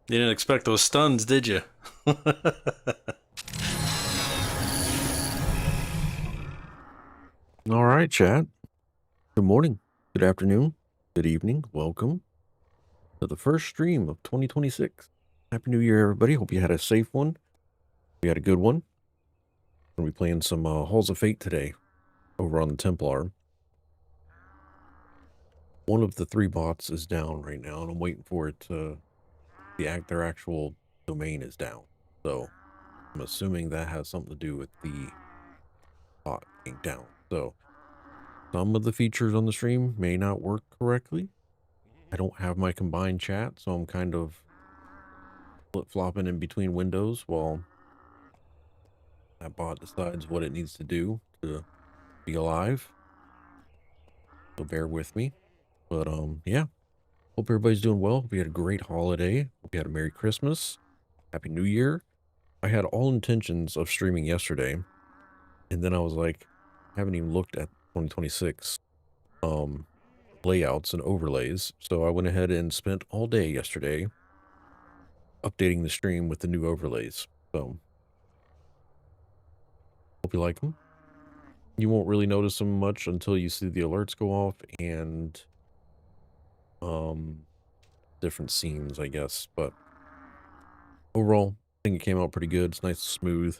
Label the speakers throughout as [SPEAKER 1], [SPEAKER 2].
[SPEAKER 1] You didn't expect those stuns, did you?
[SPEAKER 2] All right, chat. Good morning, good afternoon, good evening. Welcome to the first stream of 2026. Happy New Year, everybody. Hope you had a safe one. We had a good one. We're going to be playing some Halls of Fate today over on the Templar. One of the three bots is down right now, and I'm waiting for it to their actual domain is down. So I'm assuming that has something to do with the bot being down. So some of the features on the stream may not work correctly. I don't have my combined chat, so I'm kind of flip-flopping in between windows while that bot decides what it needs to do to be alive. So bear with me. But yeah. Hope everybody's doing well. Hope you had a great holiday. Hope you had a Merry Christmas. Happy New Year. I had all intentions of streaming yesterday, and then I was like, I haven't even looked at 2026 layouts and overlays. So I went ahead and spent all day yesterday updating the stream with the new overlays. So hope you like them. You won't really notice them much until you see the alerts go off and different scenes, I guess. But overall, I think it came out pretty good. It's nice and smooth.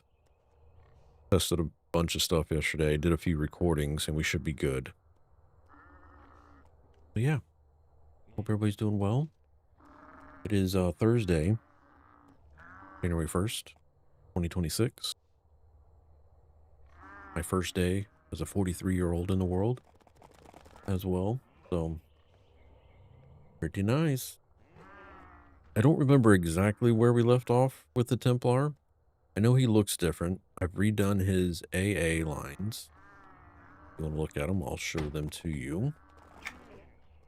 [SPEAKER 2] Tested a bunch of stuff yesterday, did a few recordings, and we should be good. But yeah, hope everybody's doing well. It is Thursday, January 1st, 2026. My first day as a 43-year-old in the world as well. So pretty nice. I don't remember exactly where we left off with the Templar. I know he looks different. I've redone his AA lines. If you want to look at them, I'll show them to you.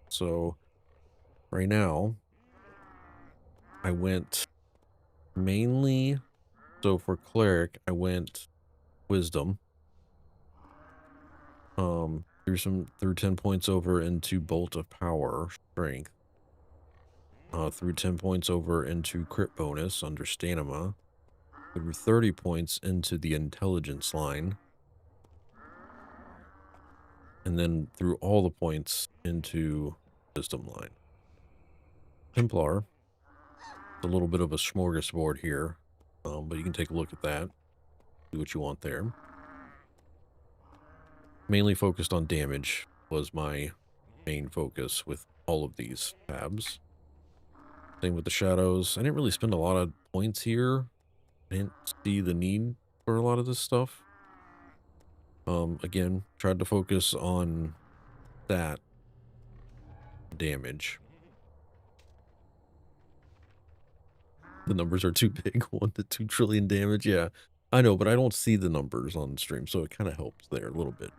[SPEAKER 2] So right now, I went mainly, so for Cleric, I went Wisdom. Threw 10 points over into Bolt of Power, Strength. Threw 10 points over into Crit Bonus under Stamina. Threw 30 points into the Intelligence line. And then threw all the points into Wisdom line. Templar, a little bit of a smorgasbord here, but you can take a look at that, do what you want there. Mainly focused on damage was my main focus with all of these tabs. Same with the shadows. I didn't really spend a lot of points here. I didn't see the need for a lot of this stuff. Again, tried to focus on that damage. The numbers are too big. 1 to 2 trillion damage. Yeah, I know, but I don't see the numbers on stream, so it kind of helps there a little bit,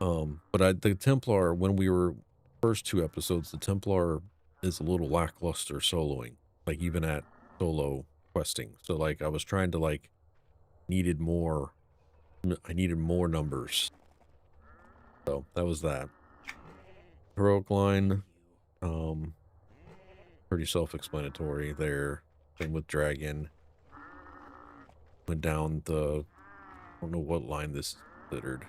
[SPEAKER 2] Norm. But the Templar, when we were first 2 episodes, the Templar is a little lackluster soloing, like even at solo questing. So like I was trying to I needed more numbers. So that was that. Heroic line, pretty self-explanatory there. Same with Dragon. Went down the, I don't know what line this is considered.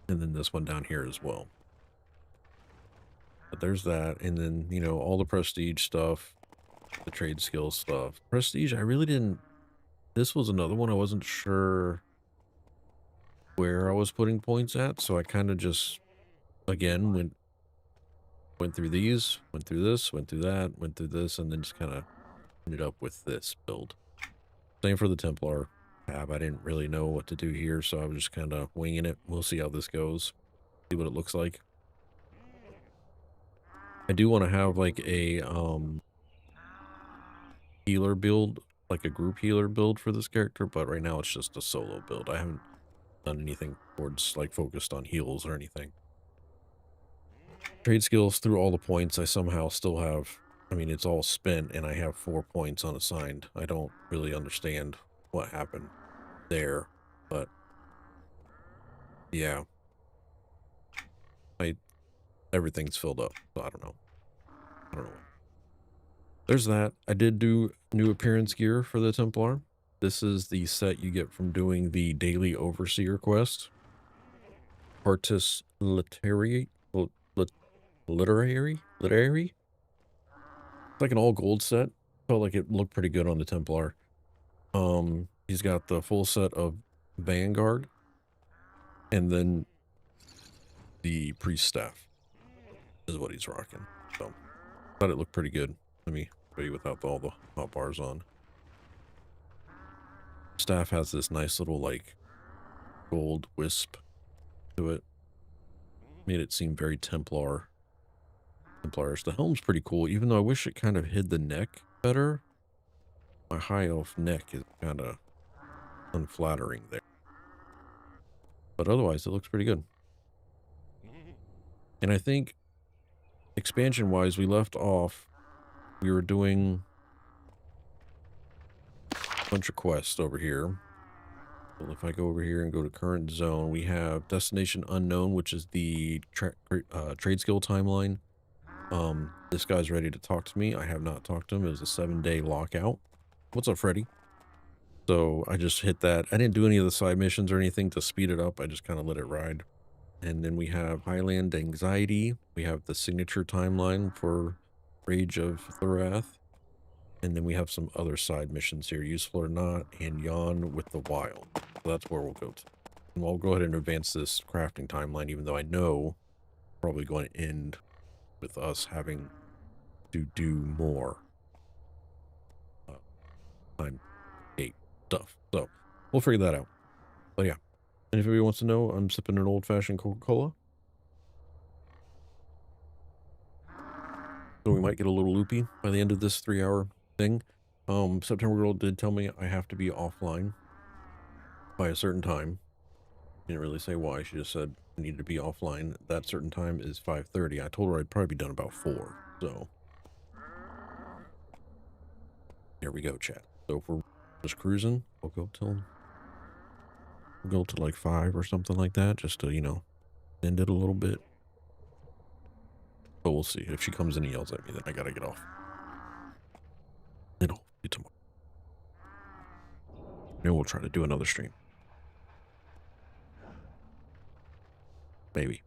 [SPEAKER 2] And then this one down here as well. But there's that. And then, you know, all the prestige stuff, the trade skill stuff. Prestige, I really didn't, this was another one I wasn't sure where I was putting points at. So I kind of just, again, went through these, went through this, went through that, went through this, and then just kind of ended up with this build. Same for the Templar tab. I didn't really know what to do here, so I was just kind of winging it. We'll see how this goes. See what it looks like. I do want to have like a healer build, like a group healer build for this character, but right now it's just a solo build. I haven't done anything towards like focused on heals or anything. Trade skills through all the points. I somehow still have, I mean, it's all spent and I have 4 points unassigned. I don't really understand what happened there, but yeah, everything's filled up, so I don't know. I don't know. There's that. I did do new appearance gear for the Templar. This is the set you get from doing the daily Overseer quest. Partis Literary? Literary? Literary? It's like an all gold set. Felt like it looked pretty good on the Templar. He's got the full set of Vanguard and then the priest staff is what he's rocking. So thought it looked pretty good. Let me show you without all the hot bars on. Staff has this nice little like gold wisp to it. Made it seem very Templarish. The helm's pretty cool, even though I wish it kind of hid the neck better. My high elf neck is kind of unflattering there. But otherwise, it looks pretty good. And I think expansion-wise, we left off, we were doing a bunch of quests over here. Well, if I go over here and go to current zone, we have Destination Unknown, which is the trade skill timeline. This guy's ready to talk to me. I have not talked to him. It was a 7-day lockout. What's up, Freddy? So I just hit that. I didn't do any of the side missions or anything to speed it up. I just kind of let it ride. And then we have Highland Anxiety. We have the signature timeline for Rage of Cthurath. And then we have some other side missions here, Useful or Not, and Yawn with the Wild. So that's where we'll go to. And we'll go ahead and advance this crafting timeline, even though I know it's probably going to end with us having to do more time 8 stuff. So we'll figure that out. But yeah, and if anybody wants to know, I'm sipping an old-fashioned Coca-Cola. So we might get a little loopy by the end of this 3-hour thing. September Girl did tell me I have to be offline by a certain time. Didn't really say why. She just said I needed to be offline. That certain time is 5:30. I told her I'd probably be done about 4. So here we go, chat. So if we're just cruising, we'll go till like 5 or something like that, just to, you know, end it a little bit. But we'll see. If she comes in and yells at me, then I gotta get off. It'll be tomorrow. Maybe we'll try to do another stream. Maybe.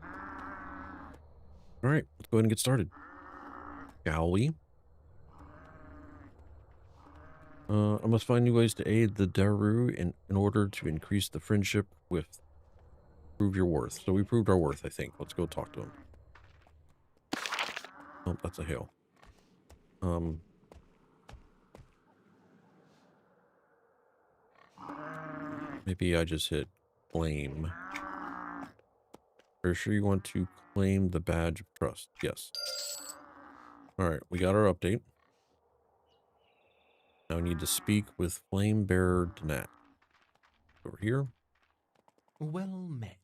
[SPEAKER 2] All right, let's go ahead and get started. Shall we? I must find new ways to aid the Daru in order to increase the friendship with prove your worth. So we proved our worth, I think. Let's go talk to him. Oh, that's a hail. Maybe I just hit claim. Are you sure you want to claim the badge of trust? Yes. Alright, we got our update. Now we need to speak with Flame Bearer Danat. Over here.
[SPEAKER 3] Well met.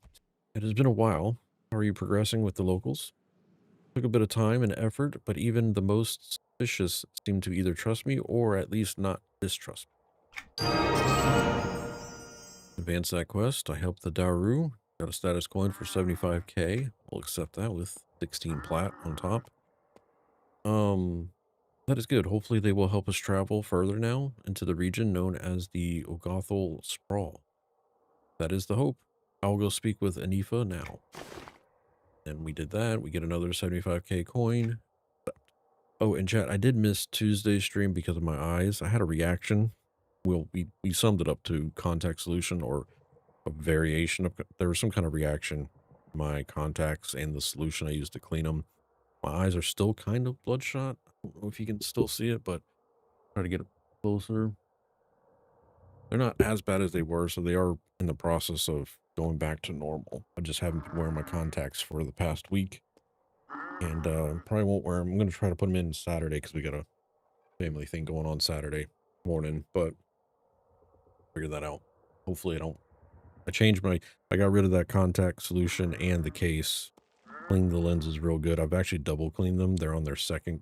[SPEAKER 2] It has been a while. How are you progressing with the locals? Took a bit of time and effort, but even the most suspicious seem to either trust me or at least not distrust me. Advance that quest. I helped the Daru. Got a status coin for 75k. We'll accept that with 16 plat on top. That is good. Hopefully they will help us travel further now into the region known as the Ogothal Sprawl. That is the hope. I'll go speak with Anifa now. And we did that. We get another 75k coin. Oh, and chat, I did miss Tuesday's stream because of my eyes. I had a reaction. We summed it up to contact solution or a variation of, there was some kind of reaction. My contacts and the solution I used to clean them. My eyes are still kind of bloodshot. I don't know if you can still see it, but try to get it closer. They're not as bad as they were, so they are in the process of going back to normal. I just haven't been wearing my contacts for the past week. And probably won't wear them. I'm going to try to put them in Saturday because we got a family thing going on Saturday morning, but figure that out. Hopefully I got rid of that contact solution and the case. Cleaned the lenses real good. I've actually double cleaned them. They're on their second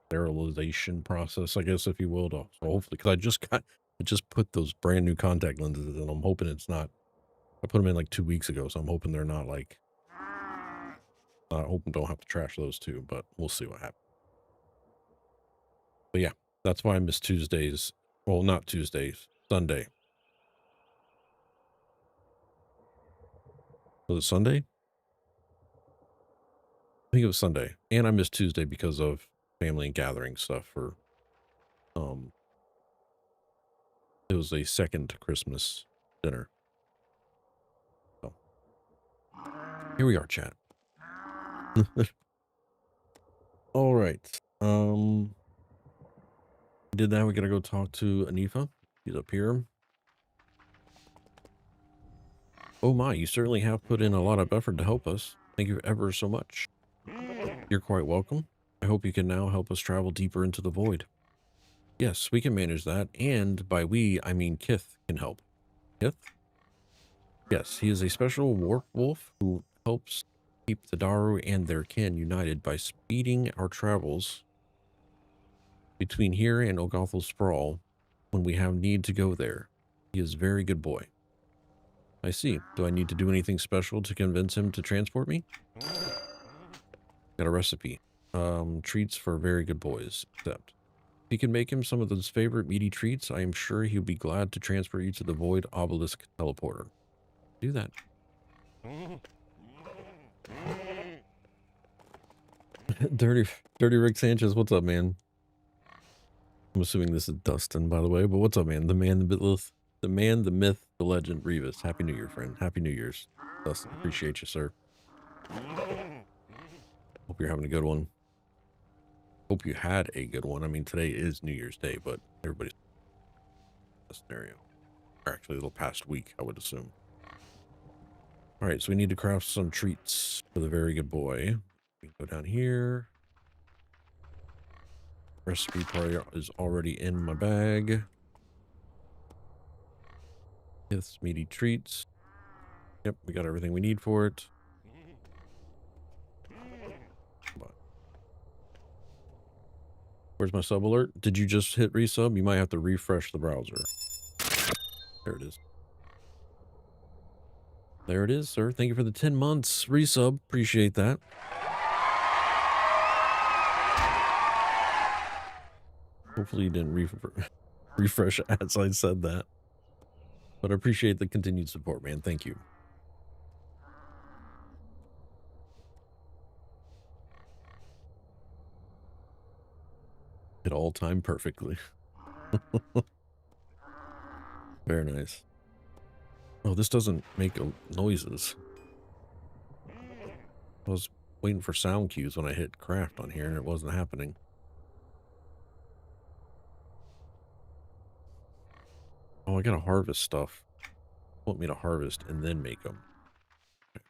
[SPEAKER 2] sterilization process, I guess, if you will. So hopefully, because I just put those brand new contact lenses in. I'm hoping it's not, I put them in like 2 weeks ago, so I'm hoping they're not like I hope I don't have to trash those too, but we'll see what happens. But yeah, that's why I miss Tuesdays. Well, not Tuesdays, Sunday. Was it Sunday? I think it was Sunday. And I missed Tuesday because of family and gathering stuff for, it was a second Christmas dinner. So here we are, chat. All right. Did that. We gotta go talk to Anifa. She's up here. Oh my, you certainly have put in a lot of effort to help us. Thank you ever so much. You're quite welcome. I hope you can now help us travel deeper into the void. Yes, we can manage that, and by we, I mean Kith can help. Kith? Yes, he is a special warp wolf who helps keep the Daru and their kin united by speeding our travels between here and Ogothel Sprawl when we have need to go there. He is a very good boy. I see. Do I need to do anything special to convince him to transport me? Got a recipe. Treats for very good boys, except if you can make him some of those favorite meaty treats, I am sure he'll be glad to transfer you to the Void Obelisk Teleporter. Do that. Dirty Rick Sanchez, what's up, man? I'm assuming this is Dustin, by the way, but what's up, man? The man, the myth, the legend, Revis. Happy New Year, friend. Happy New Year's. Dustin, appreciate you, sir. Hope you're having a good one. Hope you had a good one. I mean, today is New Year's Day, but everybody's in a scenario. Or actually, a little past week, I would assume. All right, so we need to craft some treats for the very good boy. We can go down here. Recipe probably is already in my bag. Kith's meaty treats. Yep, we got everything we need for it. Come on. Where's my sub alert? Did you just hit resub? You might have to refresh the browser. There it is. There it is, sir. Thank you for the 10 months resub. Appreciate that. Hopefully you didn't refresh as I said that. But I appreciate the continued support, man. Thank you. It all timed perfectly. Very nice. Oh, this doesn't make noises. I was waiting for sound cues when I hit craft on here and it wasn't happening. Oh, I gotta harvest stuff. Want me to harvest and then make them. Okay.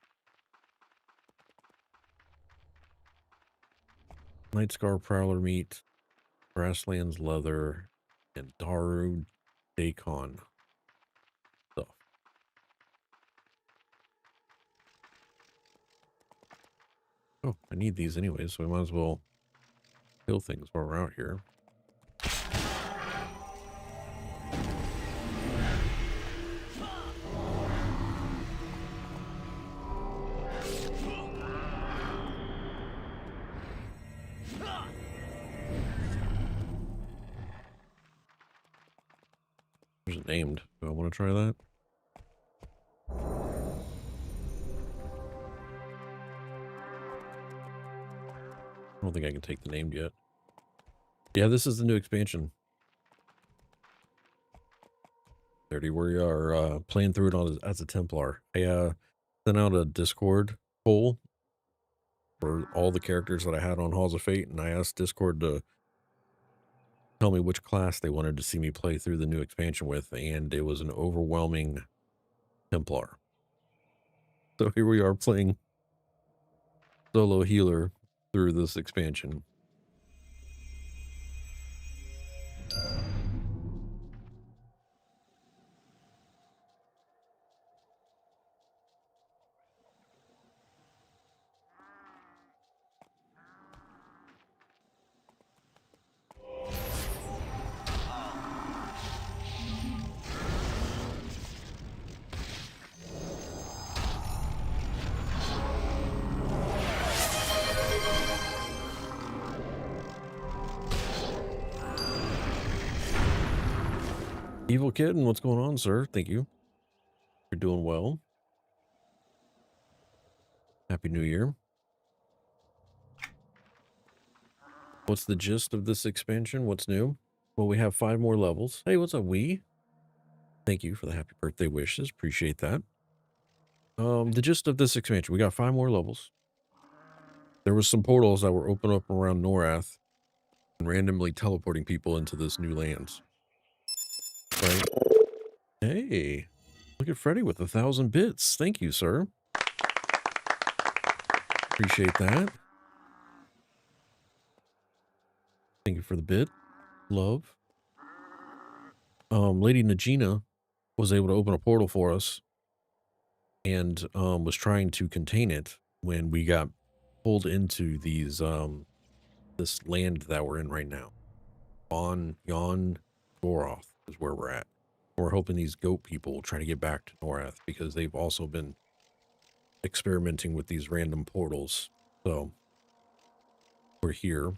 [SPEAKER 2] Night Scar Prowler meat, Grasslands leather, and Daru Daikon stuff. Oh, I need these anyways, so we might as well kill things while we're out here. There's it named. Do I want to try that? I don't think I can take the name yet. Yeah, this is the new expansion. 30, we are playing through it as a Templar. I sent out a Discord poll for all the characters that I had on Halls of Fate, and I asked Discord to tell me which class they wanted to see me play through the new expansion with, and it was an overwhelming Templar. So here we are playing solo healer through this expansion. Evil Kitten, what's going on, sir? Thank you. You're doing well. Happy New Year. What's the gist of this expansion? What's new? Well, we have 5 more levels. Hey, what's up, Wee? Thank you for the happy birthday wishes. Appreciate that. The gist of this expansion, we got 5 more levels. There was some portals that were open up around Norath and randomly teleporting people into this new lands. Right? Hey, look at Freddy with 1,000 bits. Thank you, sir. Appreciate that. Thank you for the bit. Love. Lady Najina was able to open a portal for us and was trying to contain it when we got pulled into these this land that we're in right now. On Yon Goroth is where we're at. We're hoping these goat people will try to get back to Norath because they've also been experimenting with these random portals. So we're here.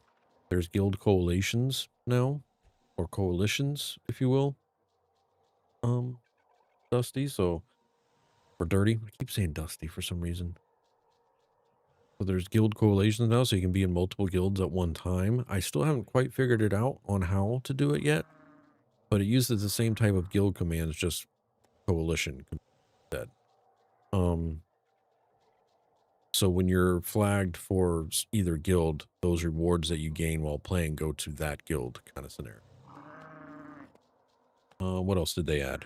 [SPEAKER 2] There's guild coalitions now, or coalitions, if you will. Dusty, so or dirty. I keep saying dusty for some reason. So there's guild coalitions now, so you can be in multiple guilds at one time. I still haven't quite figured it out on how to do it yet, but it uses the same type of guild commands, just coalition instead. So when you're flagged for either guild, those rewards that you gain while playing go to that guild kind of scenario. What else did they add?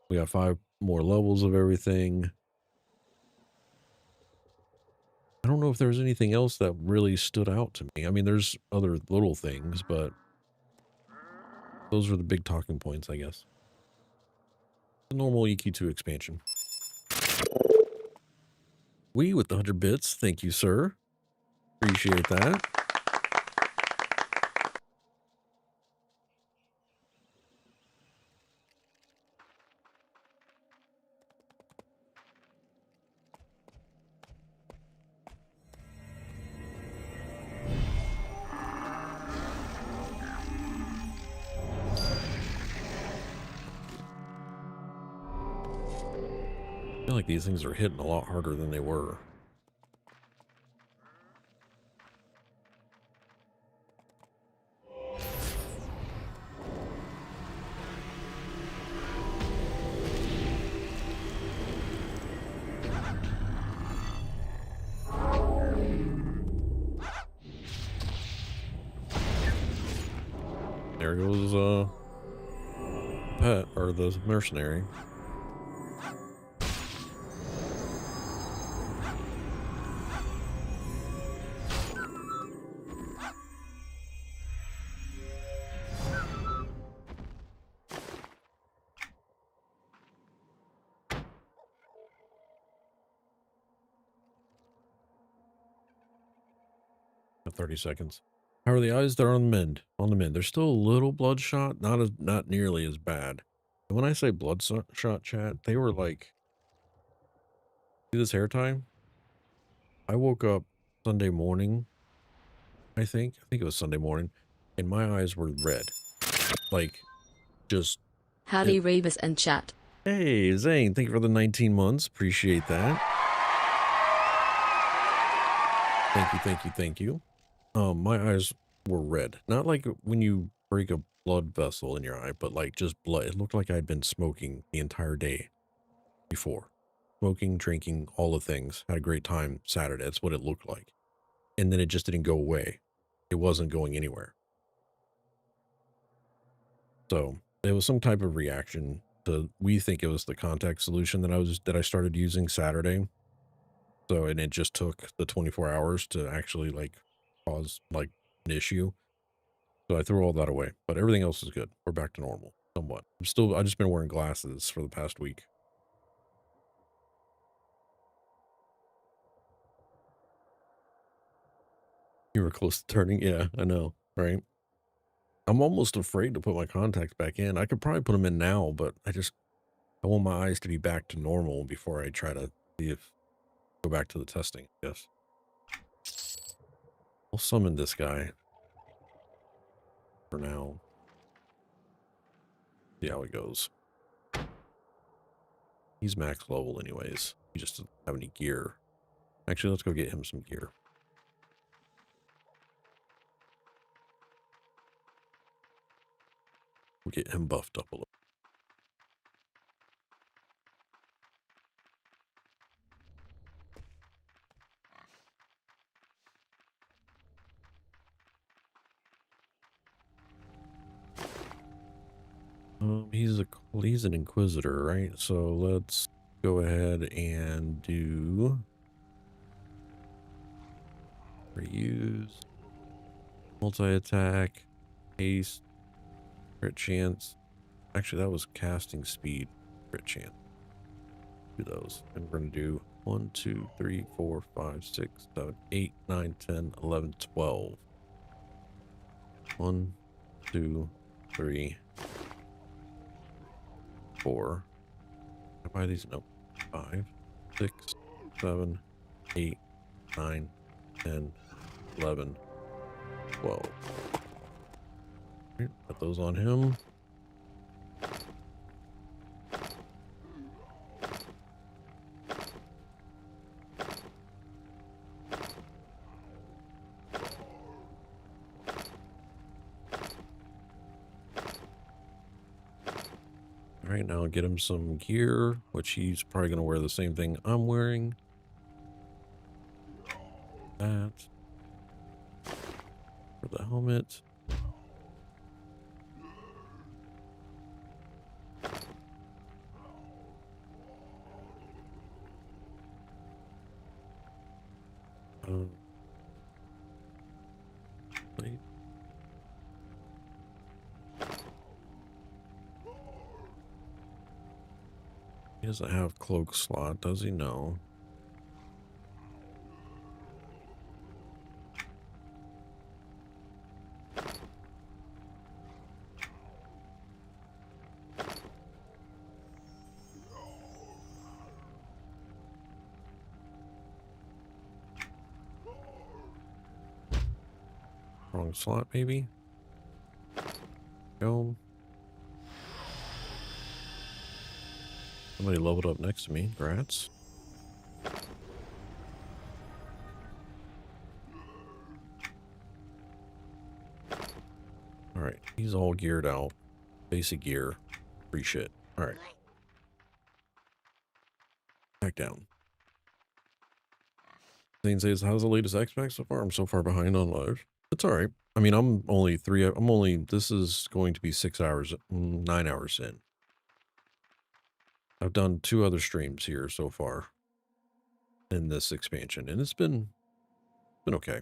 [SPEAKER 2] We got 5 more levels of everything. I don't know if there's anything else that really stood out to me. I mean, there's other little things, but those are the big talking points, I guess. The normal EQ2 expansion. We with the 100 bits. Thank you, sir. Appreciate that. I feel like these things are hitting a lot harder than they were. There goes pet, or the mercenary. At 30 seconds. How are the eyes? They're on the mend. On the mend. They're still a little bloodshot, not nearly as bad. And when I say bloodshot, chat, they were like, see this hair tie? I woke up Sunday morning, I think it was Sunday morning, and my eyes were red. Like, just...
[SPEAKER 4] Howdy, Rebus and chat.
[SPEAKER 2] Hey, Zane, thank you for the 19 months. Appreciate that. Thank you. My eyes were red. Not like when you break a blood vessel in your eye, but like just blood. It looked like I'd been smoking the entire day before. Smoking, drinking, all the things. Had a great time Saturday. That's what it looked like. And then it just didn't go away. It wasn't going anywhere. So it was some type of reaction to, we think it was the contact solution that I started using Saturday. So, and it just took the 24 hours to actually like cause like an issue. So I threw all that away, but everything else is good. We're back to normal somewhat. I just been wearing glasses for the past week. You were close to turning. Yeah, I know. Right. I'm almost afraid to put my contacts back in. I could probably put them in now, but I want my eyes to be back to normal before I try to go back to the testing. Yes. We'll summon this guy for now. See how it goes. He's max level anyways. He just doesn't have any gear. Actually, let's go get him some gear. We'll get him buffed up a little. He's an inquisitor, right? So let's go ahead and do reuse, multi-attack, haste, crit chance. Actually, that was casting speed, crit chance. Do those. And we're gonna do 1, 2, 3, 4, 5, 6, 7, 8, 9, 10, 11, 12. 1, 2, 3, 4. Can I buy these? Nope. 5, 6, 7, 8, 9, 10, 11, 12. Right, put those on him. All right, now get him some gear, which he's probably going to wear the same thing I'm wearing. That. For the helmet. Wait. He doesn't have cloak slot, does he? No. Wrong slot, maybe? Go. Somebody leveled up next to me. Grats. Alright, he's all geared out. Basic gear. Free shit. Alright. Back down. Zane says, how's the latest X-Pack so far? I'm so far behind on live. It's alright. I mean, this is going to be 6 hours, 9 hours in. I've done 2 other streams here so far in this expansion, and it's been okay.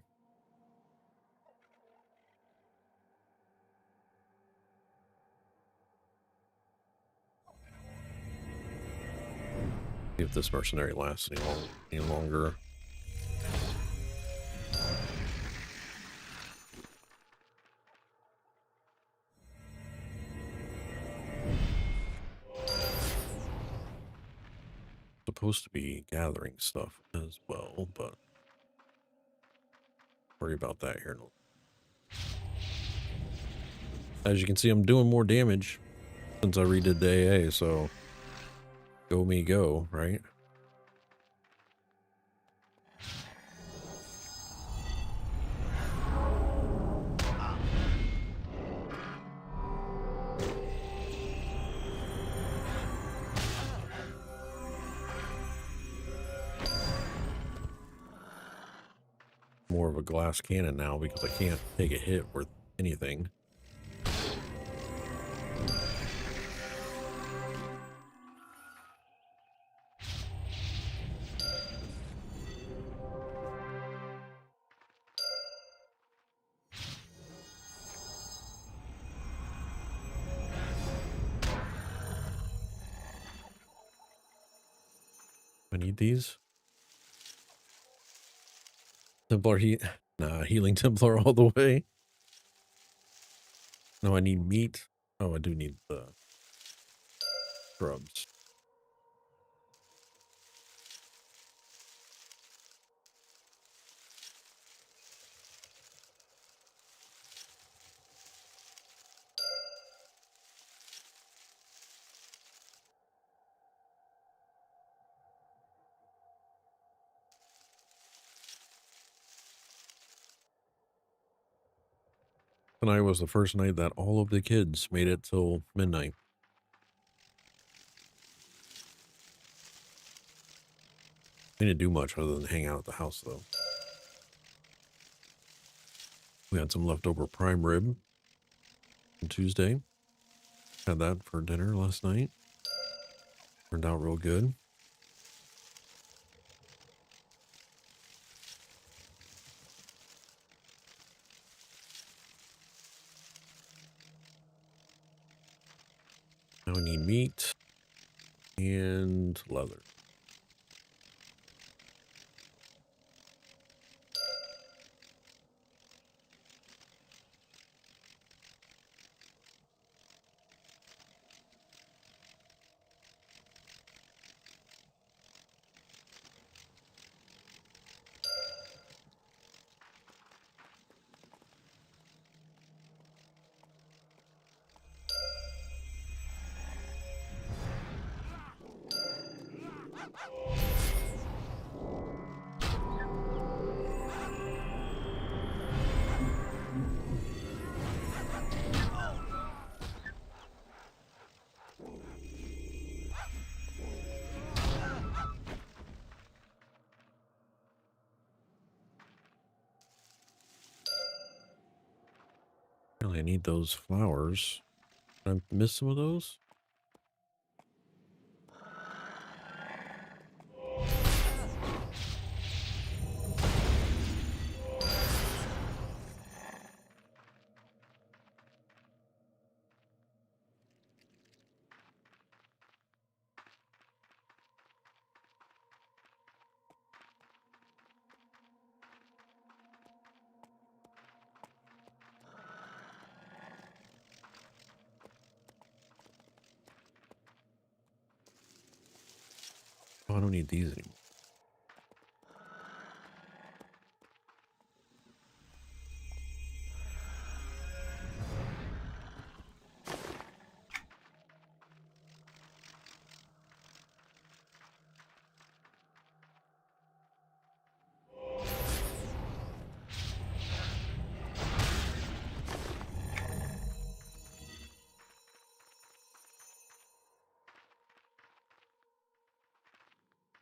[SPEAKER 2] See if this mercenary lasts any longer. Supposed to be gathering stuff as well, but worry about that here. As you can see, I'm doing more damage since I redid the AA, so go me go, right? More of a glass cannon now because I can't take a hit worth anything. I need these. Templar healing Templar all the way. No, I need meat. Oh, I do need the shrubs. tonight was the first night that all of the kids made it till midnight. We didn't do much other than hang out at the house, though. We had some leftover prime rib on Tuesday. Had that for dinner last night. Turned out real good. Now we need meat and leather. Really, I need those flowers. Did I miss some of those? Oh, I don't need these anymore.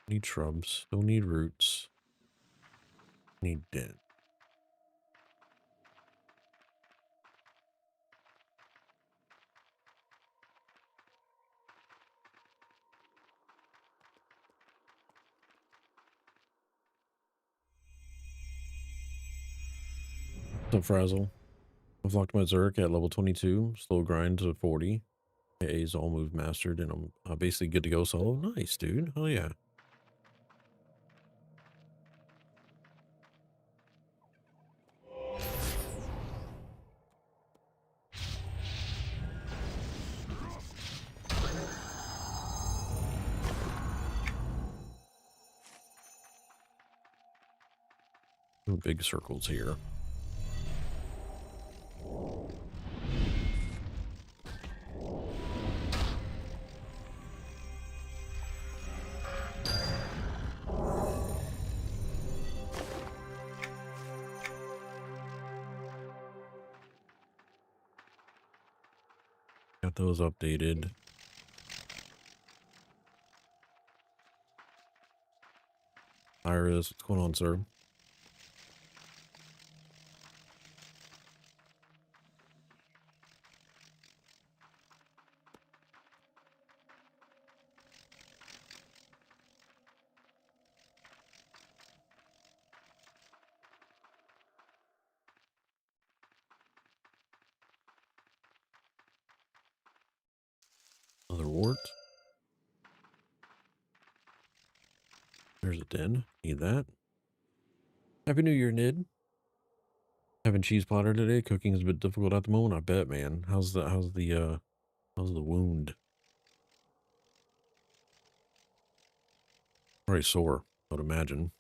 [SPEAKER 2] Need shrubs. Don't need roots. Need den. What's up, Frazzle? I've locked my Zerk at level 22. Slow grind to 40. AA's all move mastered, and I'm basically good to go solo. Nice, dude. Hell yeah. Big circles here. Got those updated. Iris, what's going on, sir? Another wart. There's a den. Need that. Happy New Year, Nid. Having cheese platter today. Cooking is a bit difficult at the moment. I bet, man. How's the wound? Probably sore, I would imagine.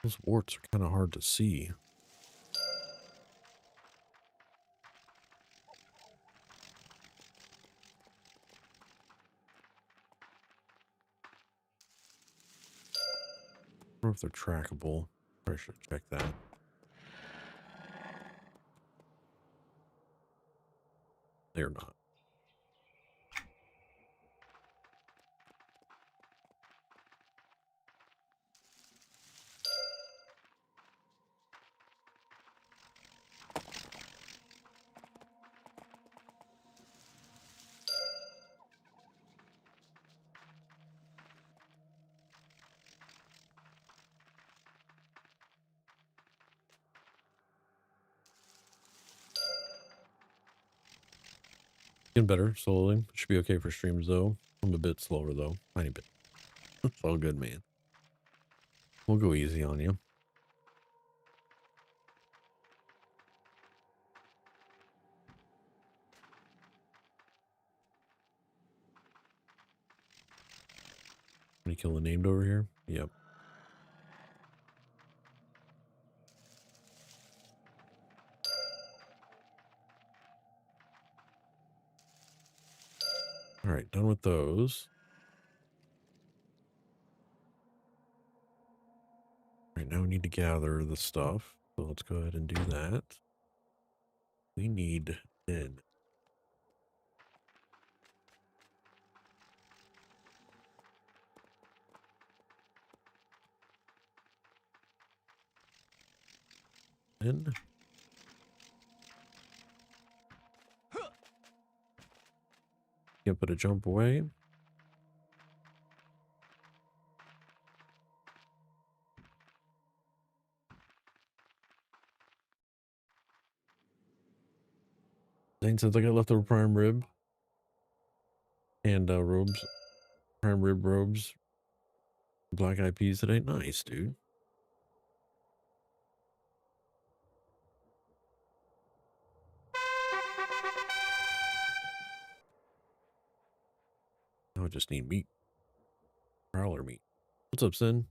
[SPEAKER 2] Those warts are kind of hard to see. I don't know if they're trackable. I should check that. They're not. Getting better slowly. Should be okay for streams though. I'm a bit slower though. Tiny bit. It's all good, man. We'll go easy on you. Any kill the named over here? Yep. All right, done with those. All right, now we need to gather the stuff. So let's go ahead and do that. We need 10. Then can't put a jump away. Zane says I got leftover prime rib and robes, prime rib robes, black eyed peas today. Nice, dude. Now I just need meat, prowler meat. What's up, Sin?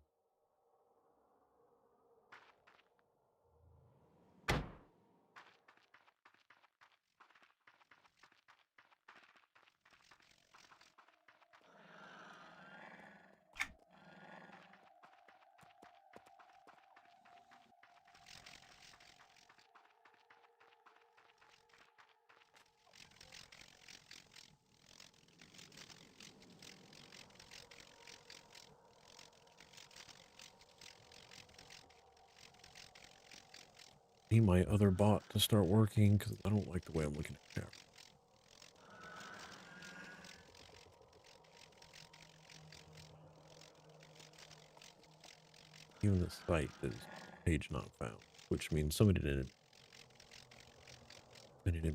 [SPEAKER 2] Need my other bot to start working because I don't like the way I'm looking at the camera. Even the site is page not found, which means somebody didn't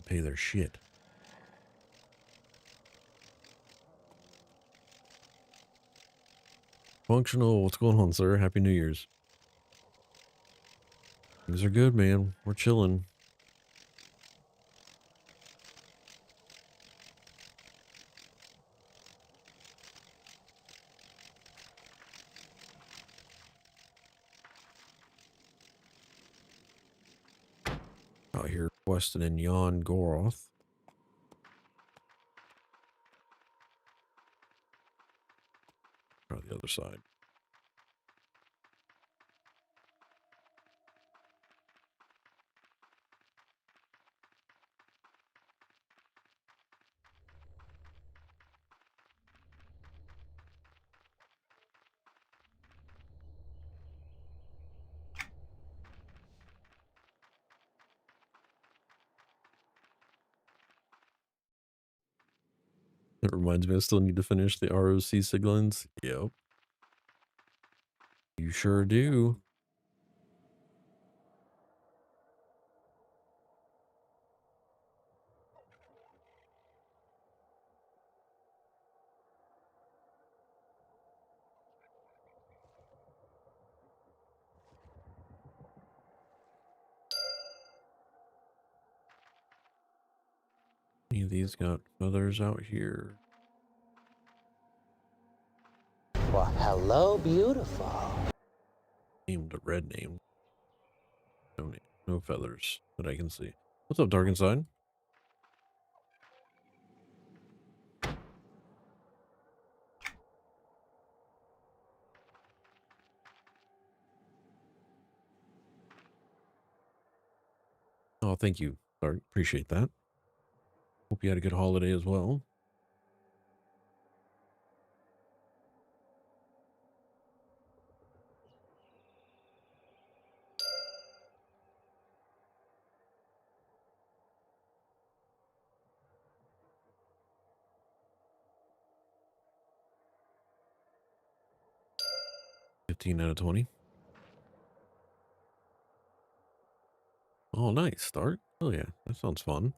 [SPEAKER 2] pay their shit. Functional, what's going on, sir? Happy New Year's. Things are good, man. We're chilling. Out here questing in Yon Goroth. Try the other side. That reminds me, I still need to finish the ROC siglins. Yep. You sure do. Any of these got feathers out here?
[SPEAKER 5] Well, hello, beautiful.
[SPEAKER 2] named, a red name. No name, no feathers that I can see. What's up, Dark Inside? Oh, thank you, Dark. Appreciate that. Hope you had a good holiday as well. $15 out of 20. Oh, nice, Start. Oh yeah, that sounds fun.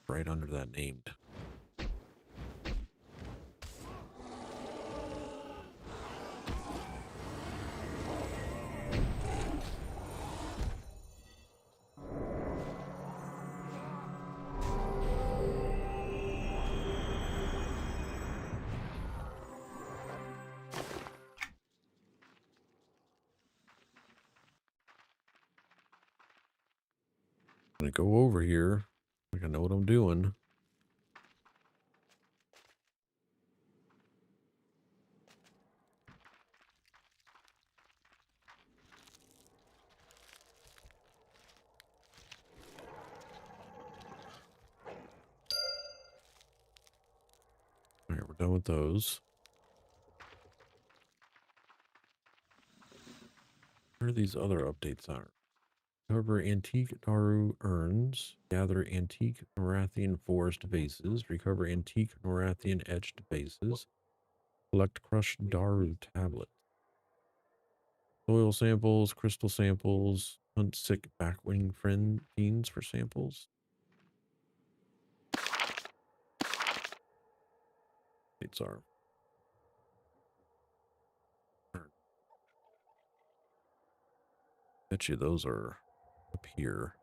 [SPEAKER 2] Right under that named. I'm gonna go over here. Like I know what I'm doing. All right, we're done with those. Where are these other updates are? Recover antique Naru urns. Gather antique Norathian forest vases. Recover antique Norathian etched vases. Collect crushed Daru tablets. Soil samples, crystal samples. Hunt sick backwing friend fiends for samples. Updates are. Bet you those are up here.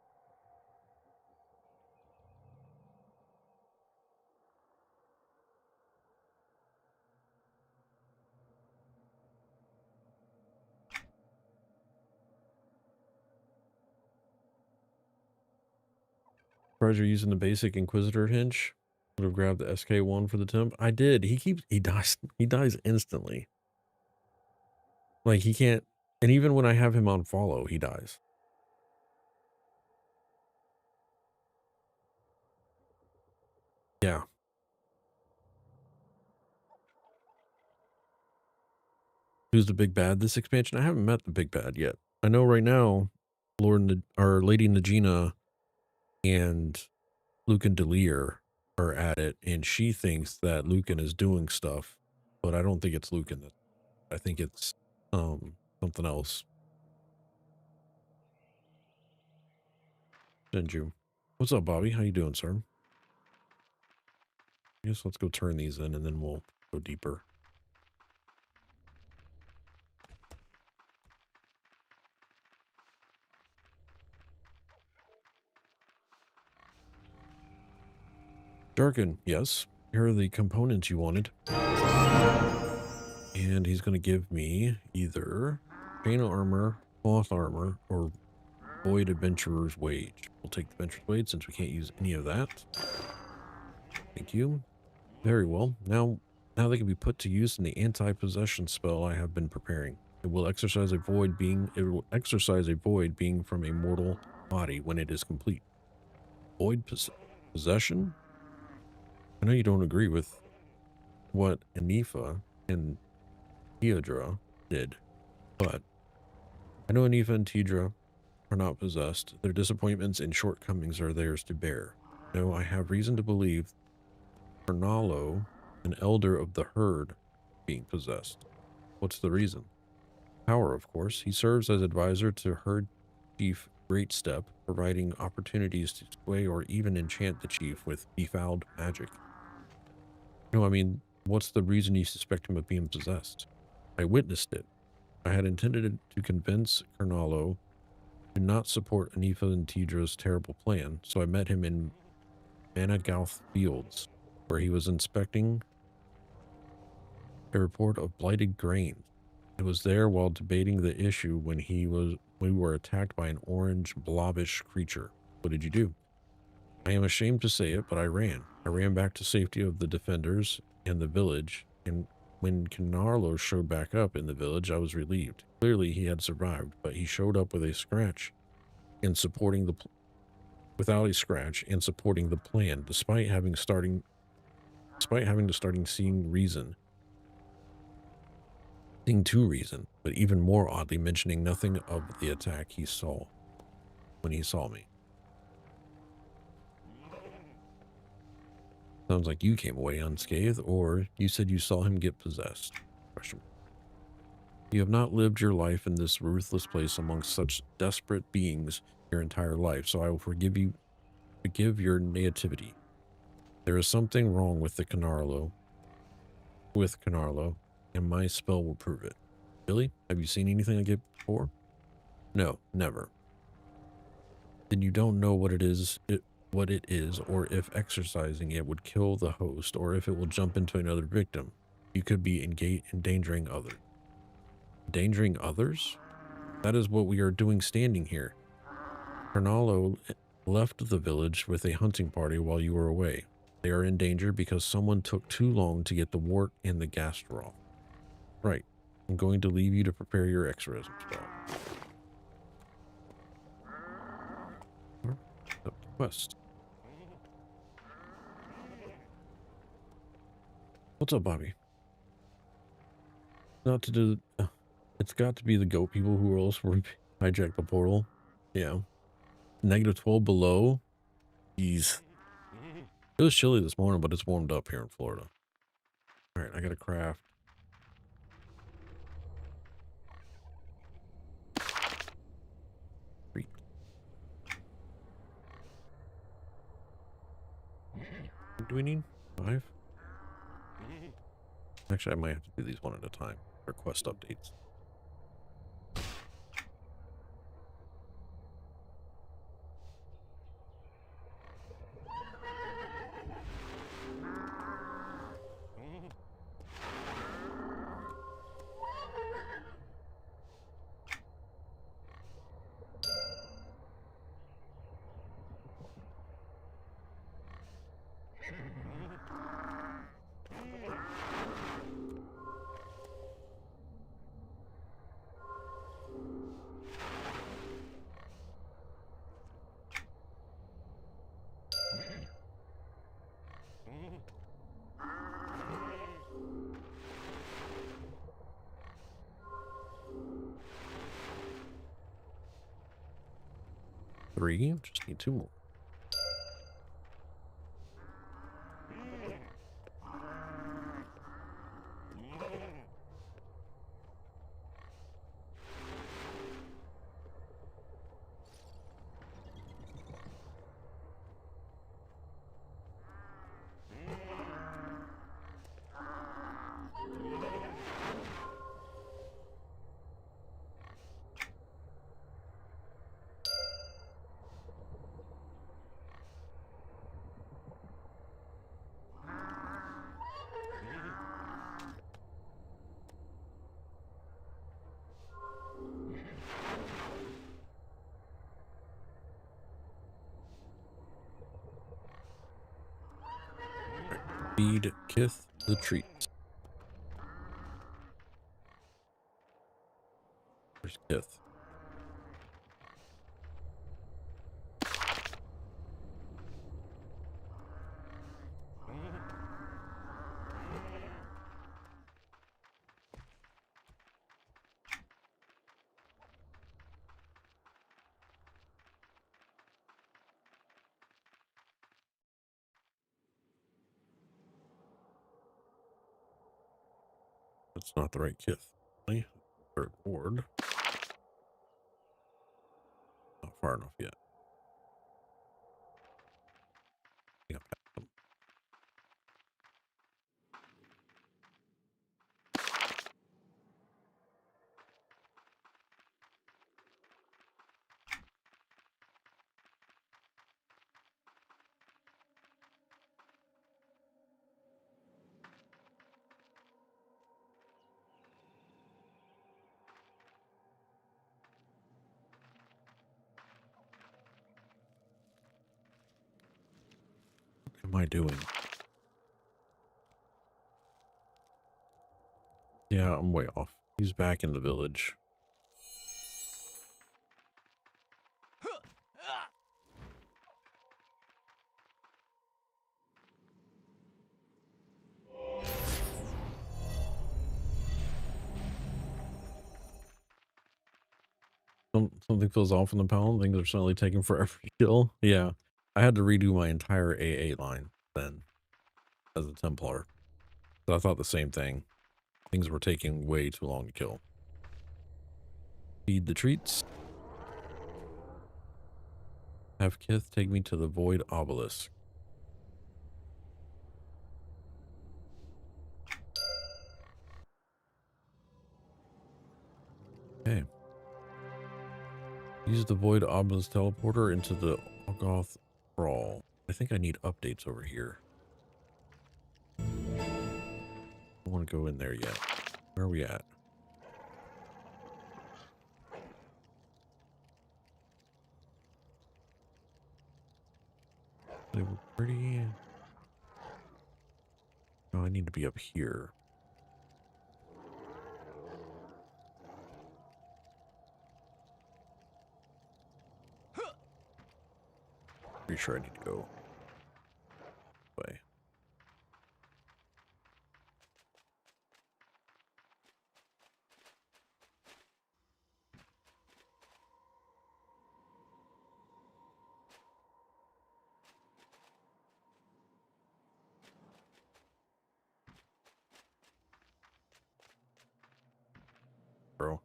[SPEAKER 2] Surprised you're using the basic Inquisitor hinge. Would have grabbed the SK1 for the temp. I did. He dies instantly. Like he can't, and even when I have him on follow, he dies. Yeah. Who's the big bad this expansion? I haven't met the big bad yet. I know right now, or Lady Najina and Lucan Delir are at it, and she thinks that Lucan is doing stuff, but I don't think it's Lucan. I think it's something else. Denju. What's up, Bobby? How you doing, sir? I guess let's go turn these in and then we'll go deeper. Jarkin, yes. Here are the components you wanted. And he's going to give me either chain armor, cloth armor, or void adventurer's wage. We'll take the adventurer's wage since we can't use any of that. Thank you. Very well. Now they can be put to use in the anti-possession spell I have been preparing. It will exercise a void being from a mortal body when it is complete. Void possession? I know you don't agree with what Anifa and Teodra did, but I know Anifa and Teodra are not possessed. Their disappointments and shortcomings are theirs to bear. No, I have reason to believe Fernalo, an elder of the herd, being possessed. What's the reason? Power, of course. He serves as advisor to herd chief Greatstep, providing opportunities to sway or even enchant the chief with befouled magic. No, I mean, what's the reason you suspect him of being possessed? I witnessed it. I had intended to convince Fernalo to not support Anifa and Tedra's terrible plan, so I met him in Managouth Fields. where he was inspecting a report of blighted grain. It was there while debating the issue when we were attacked by an orange blobbish creature. What did you do? I am ashamed to say it, but I ran. I ran back to safety of the defenders and the village, and when Canarlo showed back up in the village, I was relieved. Clearly he had survived, but he showed up with a scratch and supporting the without a scratch and supporting the plan, despite having to starting seeing to reason, but even more oddly mentioning nothing of the attack he saw when he saw me. Sounds like you came away unscathed, or you said you saw him get possessed. Question. You have not lived your life in this ruthless place amongst such desperate beings your entire life, so I will forgive your naivety. There is something wrong with Canarlo, and my spell will prove it. Really? Have you seen anything like it before? No, never. Then you don't know what it is, or if exercising it would kill the host, or if it will jump into another victim. You could be endangering others. Endangering others? That is what we are doing standing here. Carnalo left the village with a hunting party while you were away. They are in danger because someone took too long to get the wart and the gastro off. Right. I'm going to leave you to prepare your exorcism spell. Up to quest. What's up, Bobby? Not to do. It's got to be the goat people who also hijacked the portal. Yeah. -12 below. Jeez. It was chilly this morning, but it's warmed up here in Florida. All right, I gotta craft. Three. Do we need 5? Actually, I might have to do these one at a time for quest updates. Three. Just need 2 more. Feed Kith the treats. Where's Kith? That's not the right Kith. Third ward. Not far enough yet. Yeah, past them. am I doing? Yeah, I'm way off. He's back in the village. Something feels off in the pound. Things are suddenly taking forever to kill. Yeah, I had to redo my entire AA line then as a Templar. So I thought the same thing. Things were taking way too long to kill. Feed the treats. Have Kith take me to the Void Obelisk. Okay. Use the Void Obelisk teleporter into the Ogoth Brawl. I think I need updates over here. I don't want to go in there yet. Where are we at? They were pretty... Oh, I need to be up here. Pretty sure I need to go this way. Bro.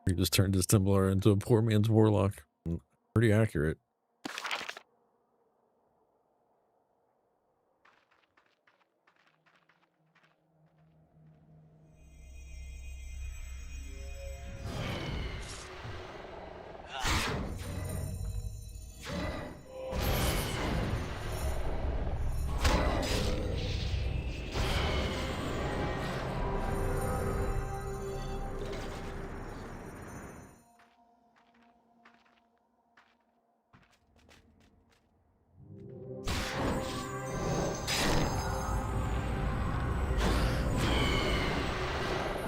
[SPEAKER 2] He just turned his Templar into a poor man's warlock. Pretty accurate.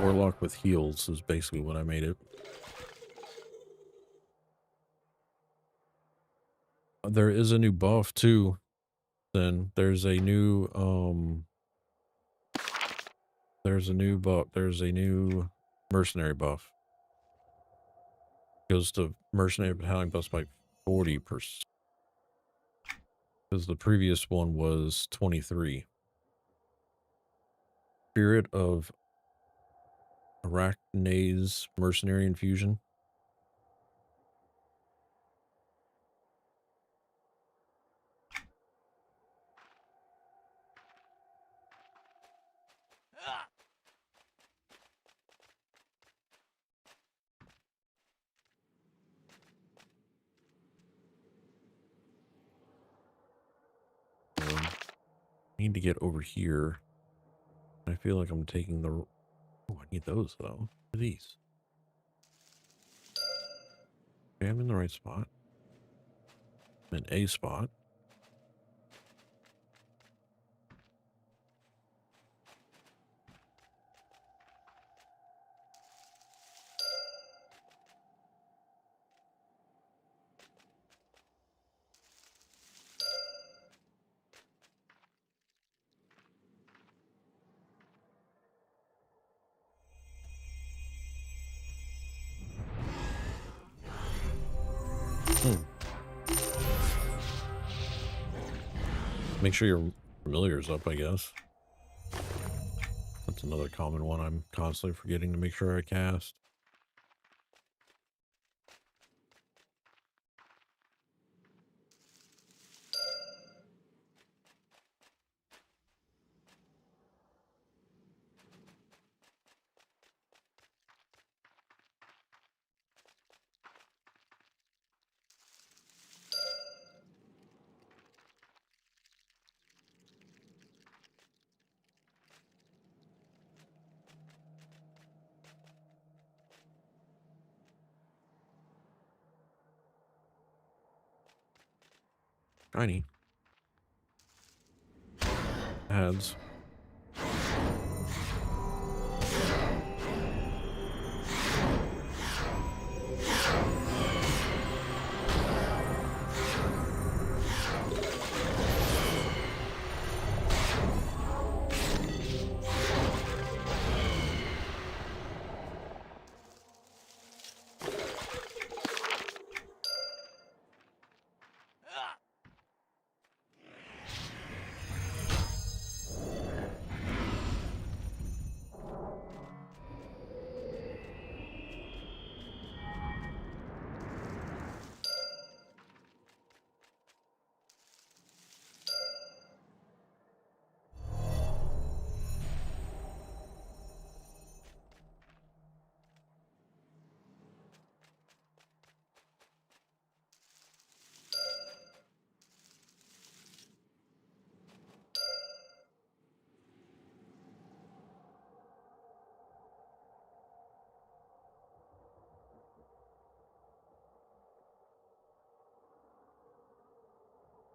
[SPEAKER 2] Warlock with heals is basically what I made it. There is a new buff too. Then there's a new there's a new buff. There's a new mercenary buff. Goes to mercenary battalion buffs by 40%. Because the previous one was 23. Spirit of Arachne's mercenary infusion. I need to get over here. I feel like I'm taking the... Oh, I need those though. What are these? Okay, I'm in the right spot. I'm in a spot. Make sure your familiar's up, I guess. That's another common one I'm constantly forgetting to make sure I cast. Shiny. Ads.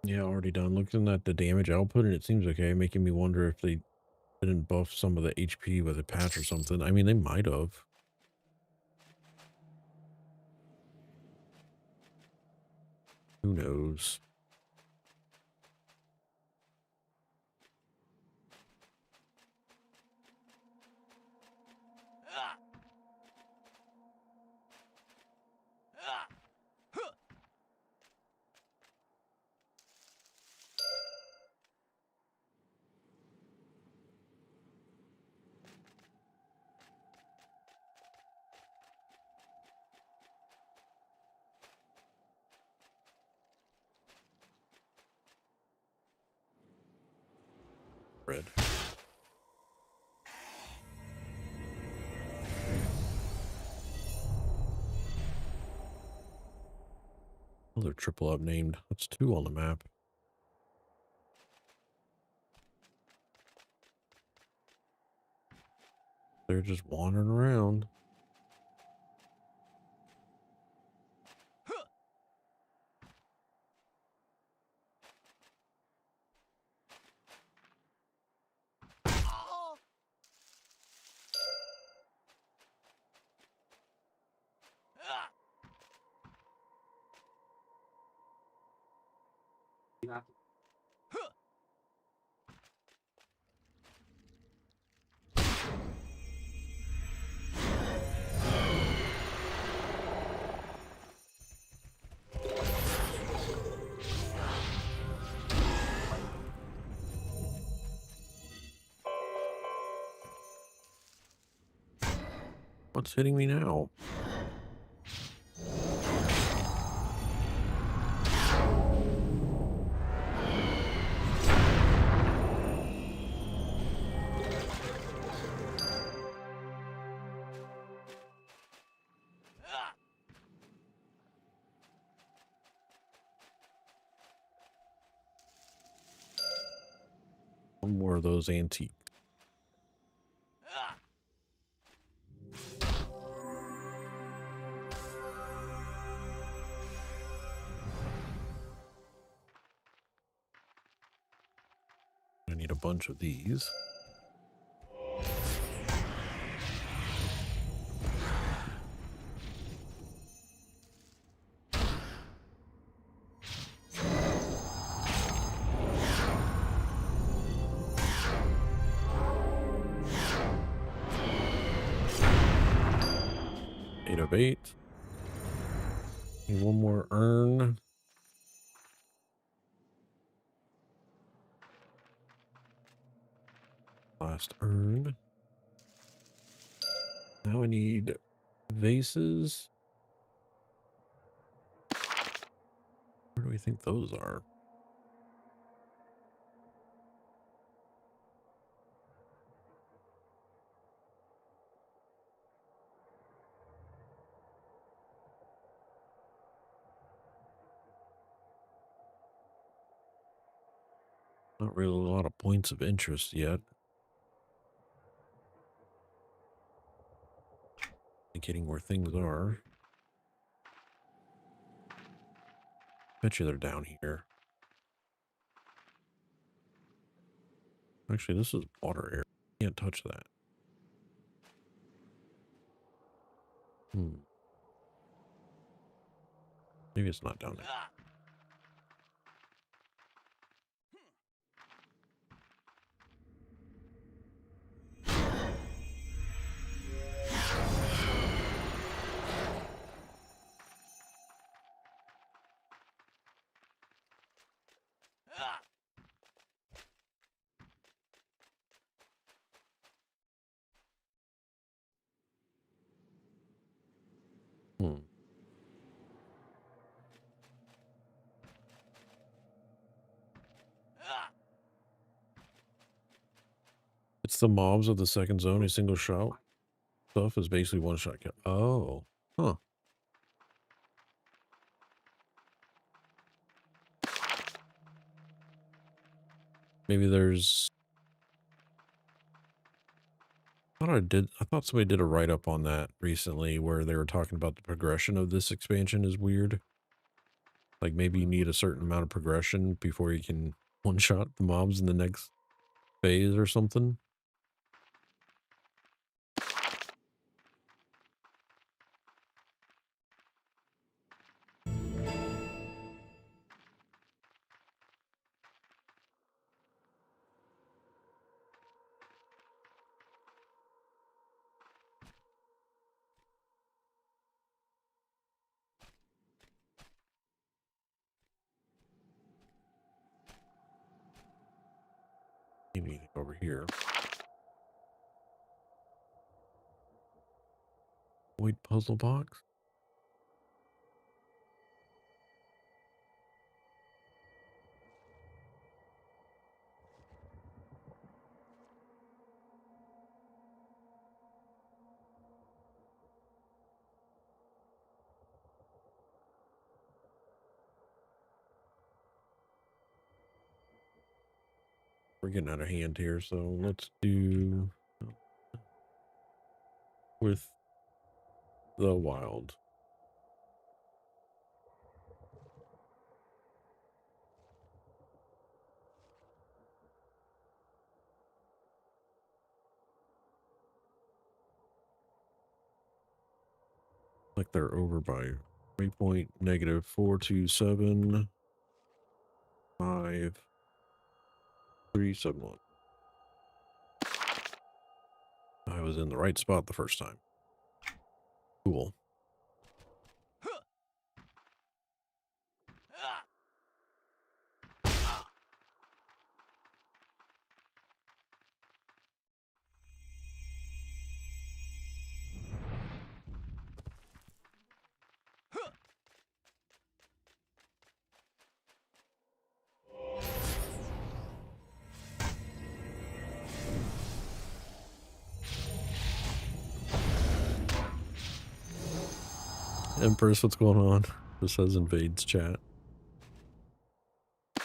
[SPEAKER 2] Yeah, already done. Looking at the damage output, and it seems okay, making me wonder if they didn't buff some of the HP with a patch or something. I mean, they might have. Who knows? Red. Oh, they're triple up named. That's 2 on the map. They're just wandering around. What's hitting me now? One more of those antique. I need a bunch of these. Eight of 8. Need one more urn. Last urn. Now I need vases. Where do we think those are? Not really a lot of points of interest yet. Indicating where things are. Bet you they're down here. Actually, this is water area. Can't touch that. Maybe it's not down there. Hmm. It's the mobs of the second zone. A single shot stuff is basically one shot kill. Oh. Huh. Maybe there's... I thought somebody did a write-up on that recently where they were talking about the progression of this expansion is weird. Like maybe you need a certain amount of progression before you can one-shot the mobs in the next phase or something. Maybe over here. Void puzzle box? We're getting out of hand here, so let's do with the wild. Like they're over by waypoint negative 427 5371. I was in the right spot the first time. Cool. Empress, what's going on? This says invades chat. I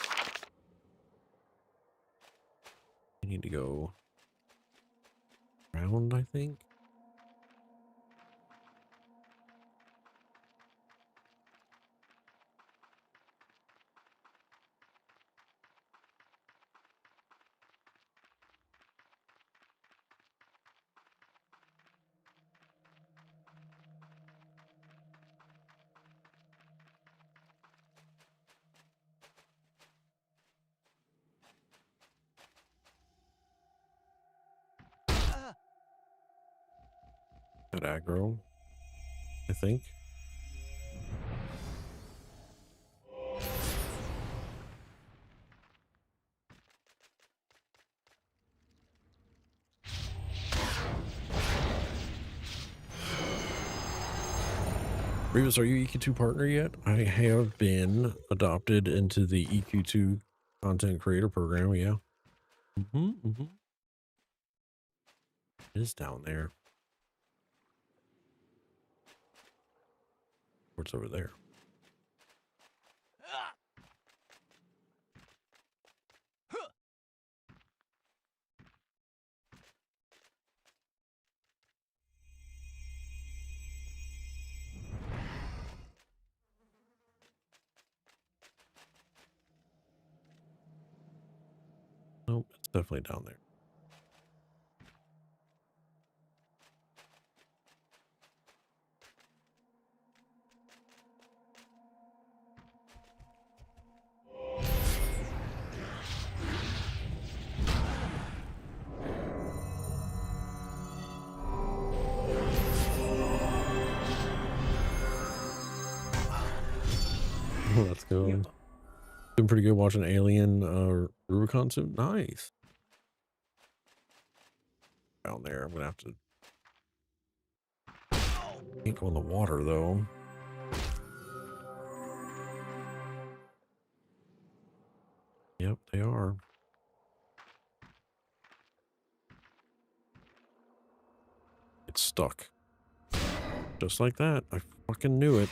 [SPEAKER 2] need to go around, I think. At aggro, I think. Revis, are you EQ2 partner yet? I have been adopted into the EQ2 content creator program, yeah. It is down there. What's over there? Nope, it's definitely down there. Let's go. Doing pretty good watching Alien Rubicon suit. Nice. Down there. I'm gonna have to can't go in the water though. Yep, they are. It's stuck. Just like that. I fucking knew it.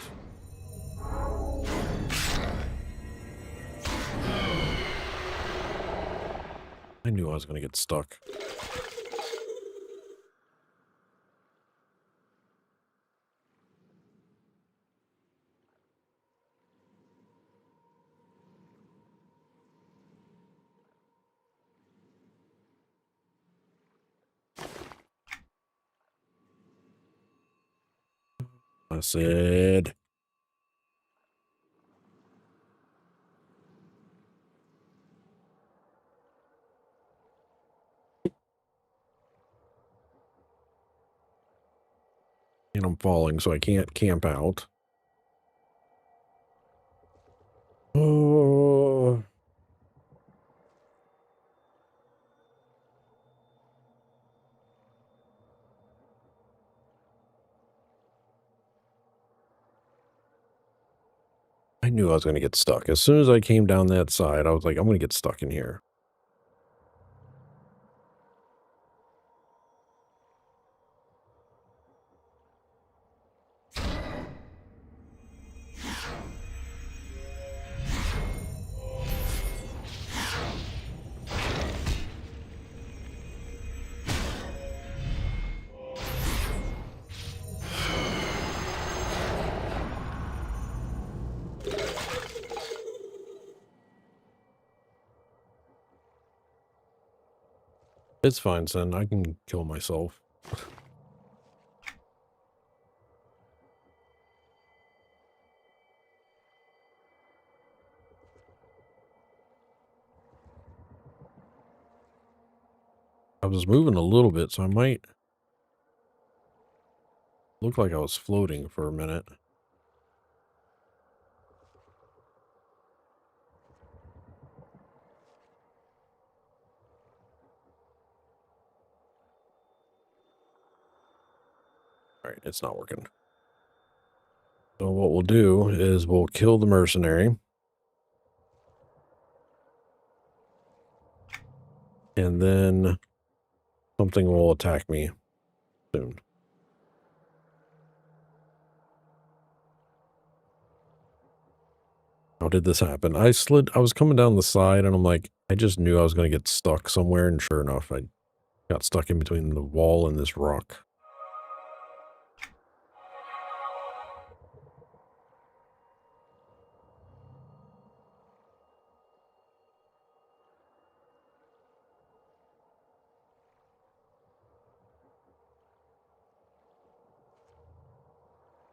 [SPEAKER 2] I knew I was gonna get stuck. I said. And I'm falling, so I can't camp out. Oh. I knew I was going to get stuck. As soon as I came down that side, I was like, I'm going to get stuck in here. It's fine, son. I can kill myself. I was moving a little bit, so I might look like I was floating for a minute. All right, it's not working. So what we'll do is we'll kill the mercenary. And then something will attack me soon. How did this happen? I was coming down the side and I'm like, I just knew I was going to get stuck somewhere. And sure enough, I got stuck in between the wall and this rock.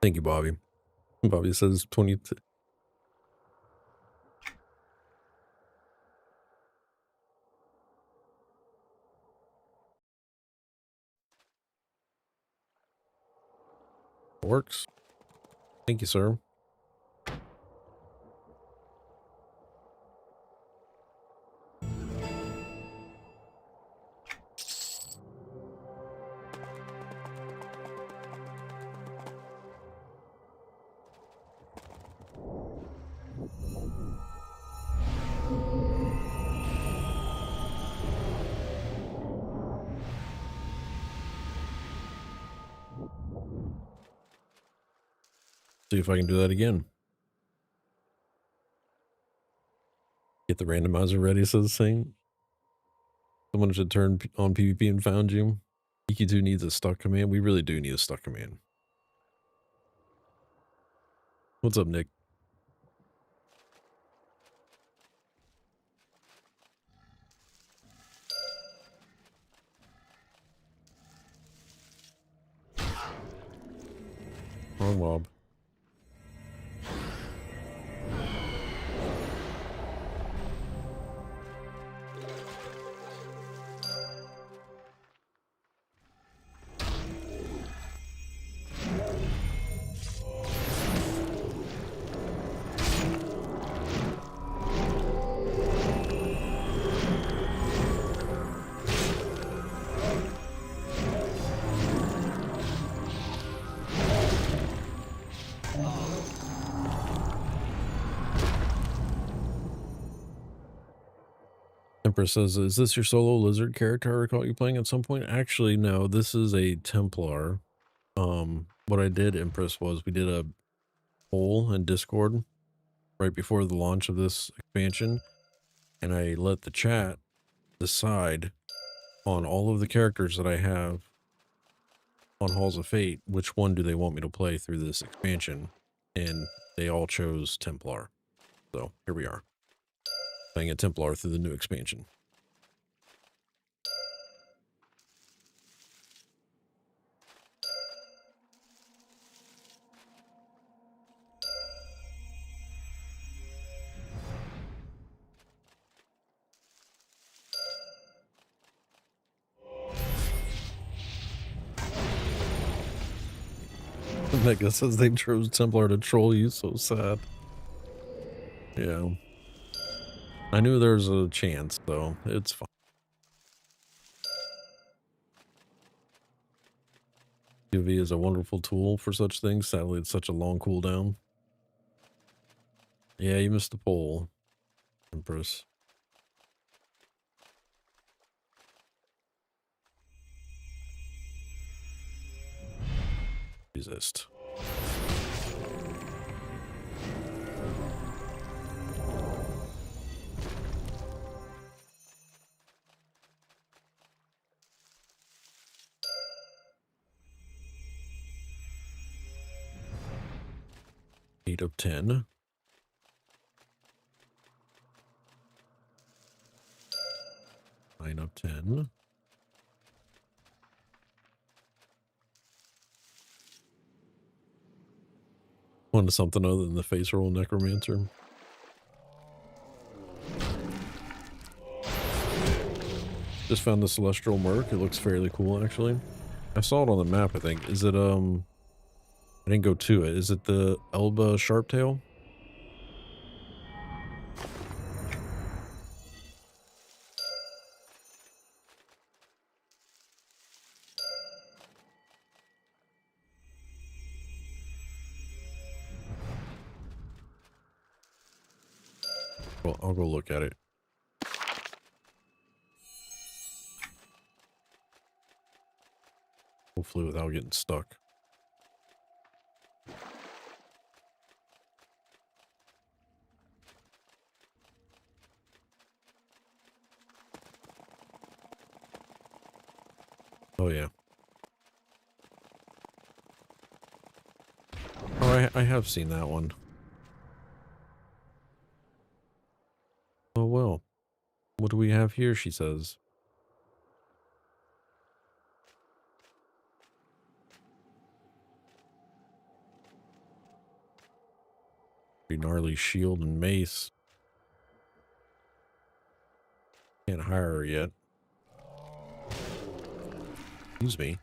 [SPEAKER 2] Thank you, Bobby. Bobby says 20. Works. Thank you, sir. See if I can do that again. Get the randomizer ready, says Saint. Someone should turn on PvP and found you. EQ2 needs a stuck command. We really do need a stuck command. What's up, Nick? Wrong mob. Empress says, is this your solo lizard character I recall you playing at some point? Actually, no, this is a Templar. What I did, Empress, was we did a poll in Discord right before the launch of this expansion, and I let the chat decide on all of the characters that I have on Halls of Fate, which one do they want me to play through this expansion, and they all chose Templar. So here we are, playing a Templar through the new expansion. Mega says they chose Templar to troll you. So sad. Yeah. I knew there was a chance, though. It's fine. UV is a wonderful tool for such things. Sadly, it's such a long cooldown. Yeah, you missed the poll, Empress. Resist. Eight of 10. Nine of 10. Wanted something other than the face roll necromancer. Just found the celestial merc. It looks fairly cool, actually. I saw it on the map, I think. Is it, I didn't go to it. Is it the Elba Sharptail? Well, I'll go look at it. Hopefully without getting stuck. Oh, yeah. Oh, I have seen that one. Oh, well. What do we have here, she says. Pretty gnarly shield and mace. Can't hire her yet. Excuse me.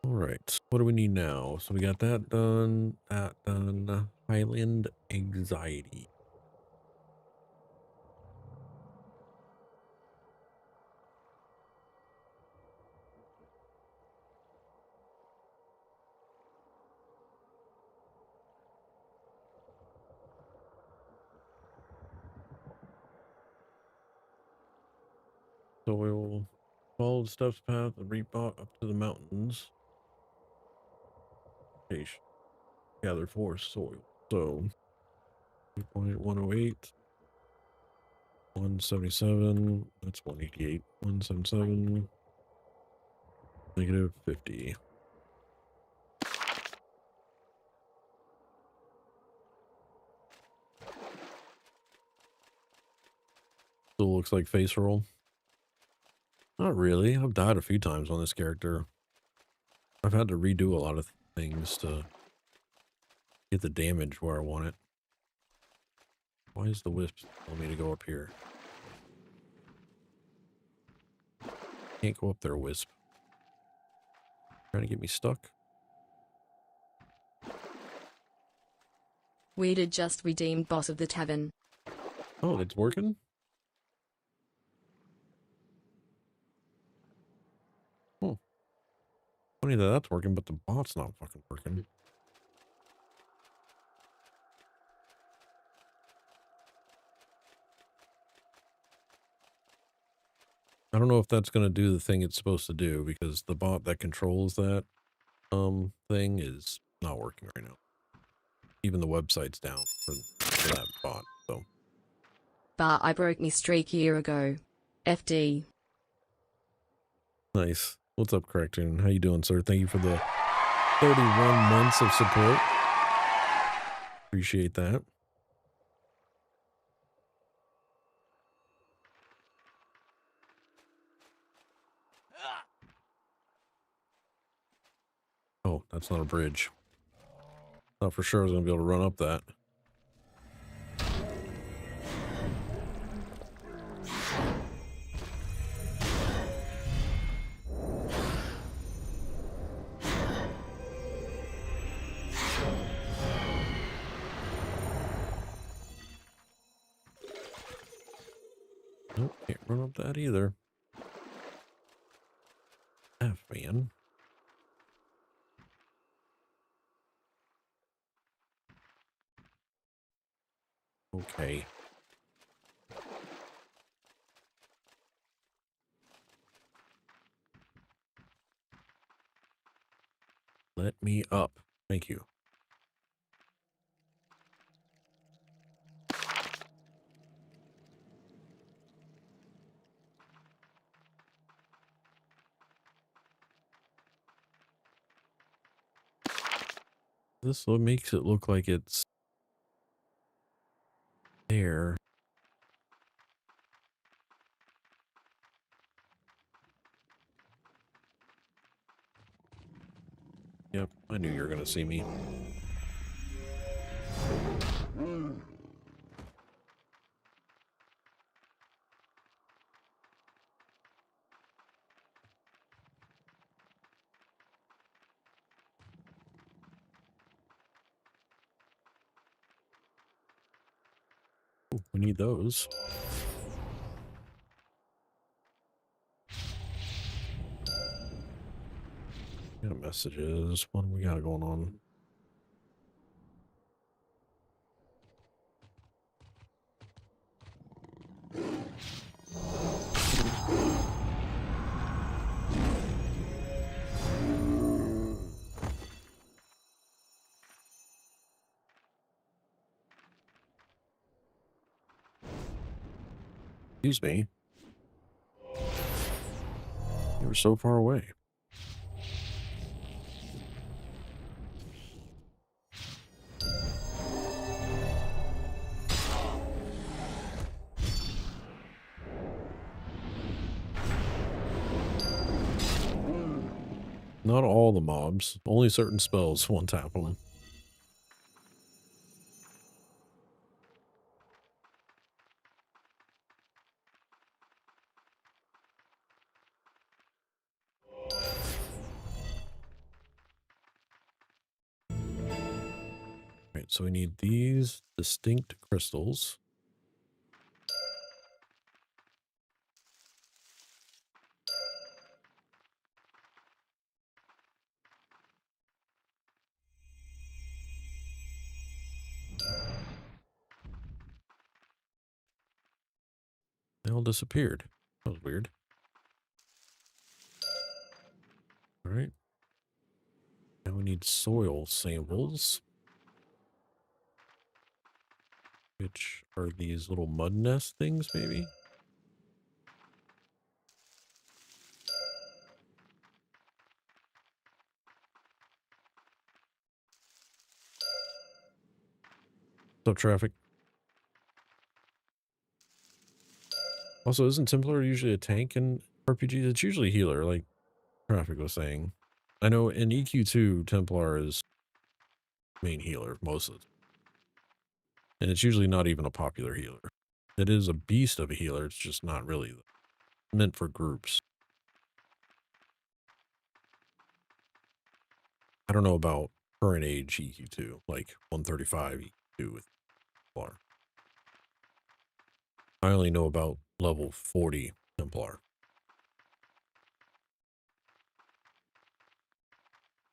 [SPEAKER 2] All right. What do we need now? So we got that done. That done. Highland anxiety. So we will follow the steps path and reap up to the mountains. Gather forest soil. So 3.108. 177. That's 188. 177. Negative 50. Still looks like face roll. Not really. I've died a few times on this character. I've had to redo a lot of things to get the damage where I want it. Why is the wisp telling me to go up here? Can't go up there, wisp. Trying to get me stuck?
[SPEAKER 4] We did just redeemed boss of the tavern.
[SPEAKER 2] Oh, it's working? Oh. Funny that that's working, but the bot's not fucking working. I don't know if that's going to do the thing it's supposed to do, because the bot that controls that thing is not working right now. Even the website's down for that bot, so.
[SPEAKER 4] But I broke me streak year ago. FD.
[SPEAKER 2] Nice. What's up, Correctune? How you doing, sir? Thank you for the 31 months of support. Appreciate that. Oh, that's not a bridge. Thought for sure I was going to be able to run up that. Nope, can't run up that either. F, man. Okay. Let me up. Thank you. This what makes it look like it's there. Yep, I knew you were going to see me. Ooh, we need those. Got messages. What do we got going on? Excuse me. You were so far away. Not all the mobs. Only certain spells one tap them. Right, so we need these distinct crystals. They all disappeared. That was weird. All right. Now we need soil samples, which are these little mud nest things, maybe? What's up, traffic? Also, isn't Templar usually a tank in RPGs? It's usually healer, like Traffic was saying. I know in EQ2, Templar is main healer most of the time. And it's usually not even a popular healer. It is a beast of a healer, it's just not really meant for groups. I don't know about current age EQ2, like 135 EQ2 with Templar. I only know about level 40 Templar.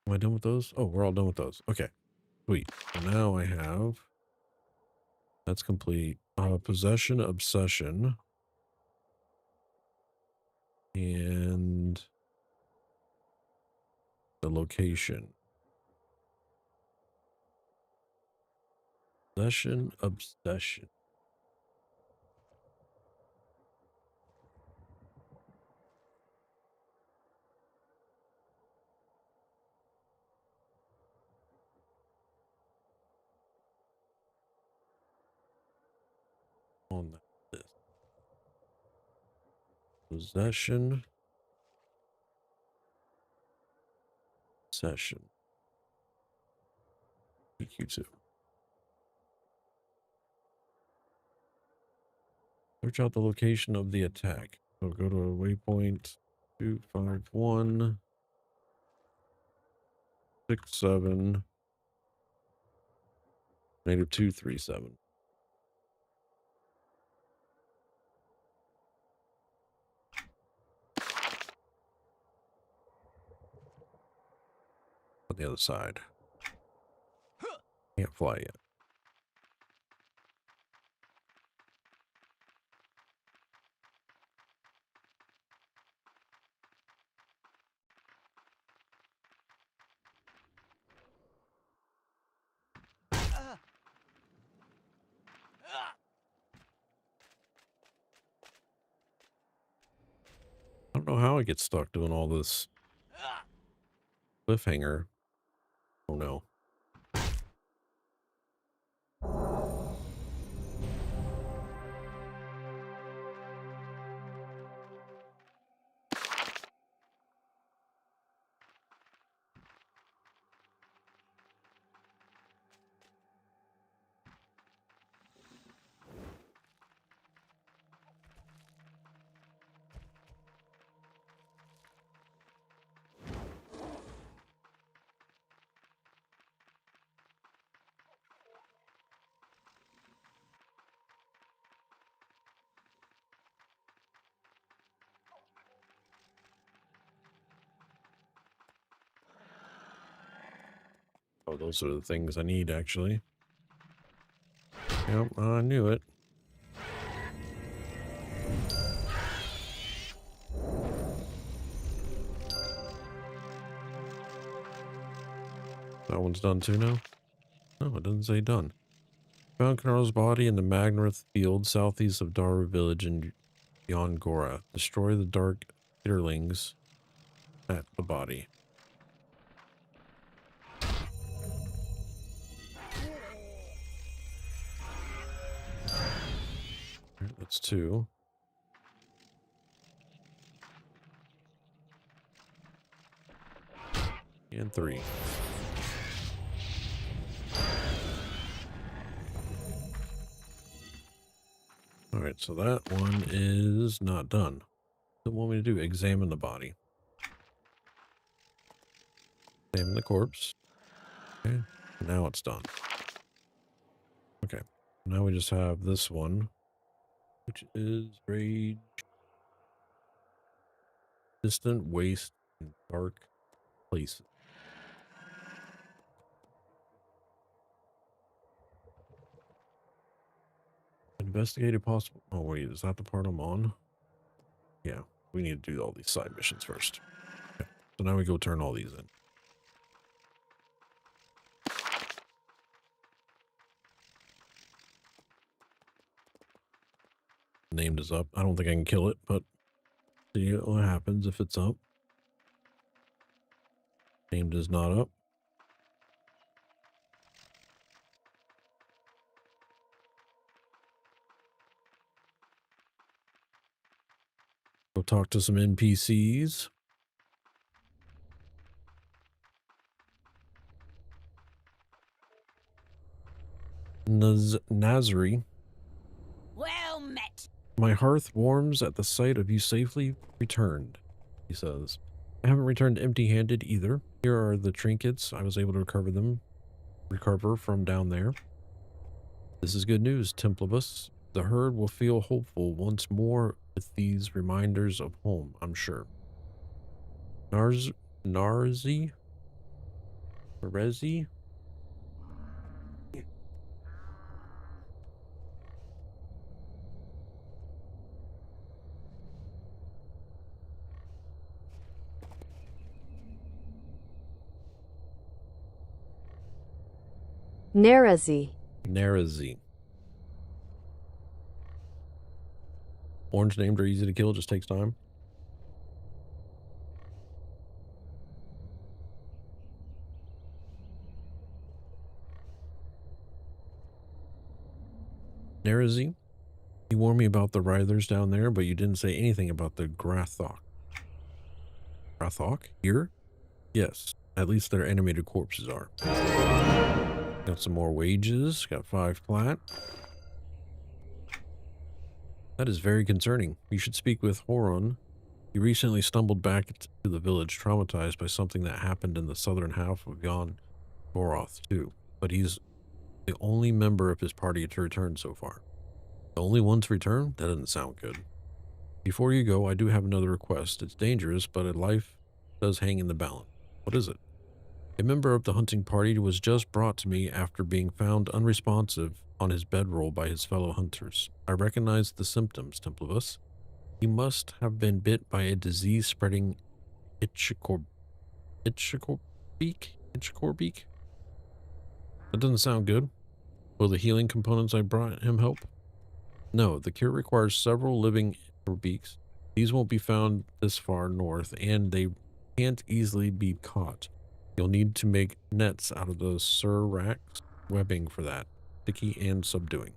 [SPEAKER 2] Am I done with those? Oh, we're all done with those. Okay, sweet. So now I have... That's complete. Possession, Obsession. And the location. Possession, Obsession. On this. Possession. Session. EQ2. Search out the location of the attack. So go to waypoint 251 67 -237. On the other side. Can't fly yet. I don't know how I get stuck doing all this cliffhanger. Oh no. Oh, those are the things I need, actually. Yep, I knew it. That one's done too now? No, it doesn't say done. Found Kanar's body in the Magnorth field southeast of Daru village in Yongora. Destroy the dark hitterlings at the body. Alright, that's 2. And 3. Alright, so that one is not done. What do you want me to do? Examine the body. Examine the corpse. Okay, now it's done. Okay, now we just have this one, which is Rage. Distant waste in dark places. Investigate a possible... Oh, wait, is that the part I'm on? Yeah, we need to do all these side missions first. Okay. So now we go turn all these in. Named is up. I don't think I can kill it, but see what happens if it's up. Named is not up. Go talk to some NPCs. Nazri.
[SPEAKER 5] Well met.
[SPEAKER 2] My hearth warms at the sight of you safely returned, he says. I haven't returned empty-handed either. Here are the trinkets. I was able to recover from down there. This is good news, Templibus. The herd will feel hopeful once more with these reminders of home, I'm sure. Narzi? Marezi?
[SPEAKER 6] Narazi.
[SPEAKER 2] Narazi. Orange names are easy to kill, just takes time. Narazi, you warned me about the Writhers down there, but you didn't say anything about the Grathok. Grathok? Here? Yes, at least their animated corpses are. Got some more wages, got 5 plat. That is very concerning. You should speak with Horon. He recently stumbled back to the village, traumatized by something that happened in the southern half of Yon Goroth, too. But he's the only member of his party to return so far. The only one to return? That doesn't sound good. Before you go, I do have another request. It's dangerous, but a life does hang in the balance. What is it? A member of the hunting party was just brought to me after being found unresponsive on his bedroll by his fellow hunters. I recognize the symptoms, Templibus. He must have been bit by a disease-spreading Itchicor beak? That doesn't sound good. Will the healing components I brought him help? No, the cure requires several living beaks. These won't be found this far north, and they can't easily be caught. You'll need to make nets out of the Surax webbing for that. Sticky and subduing.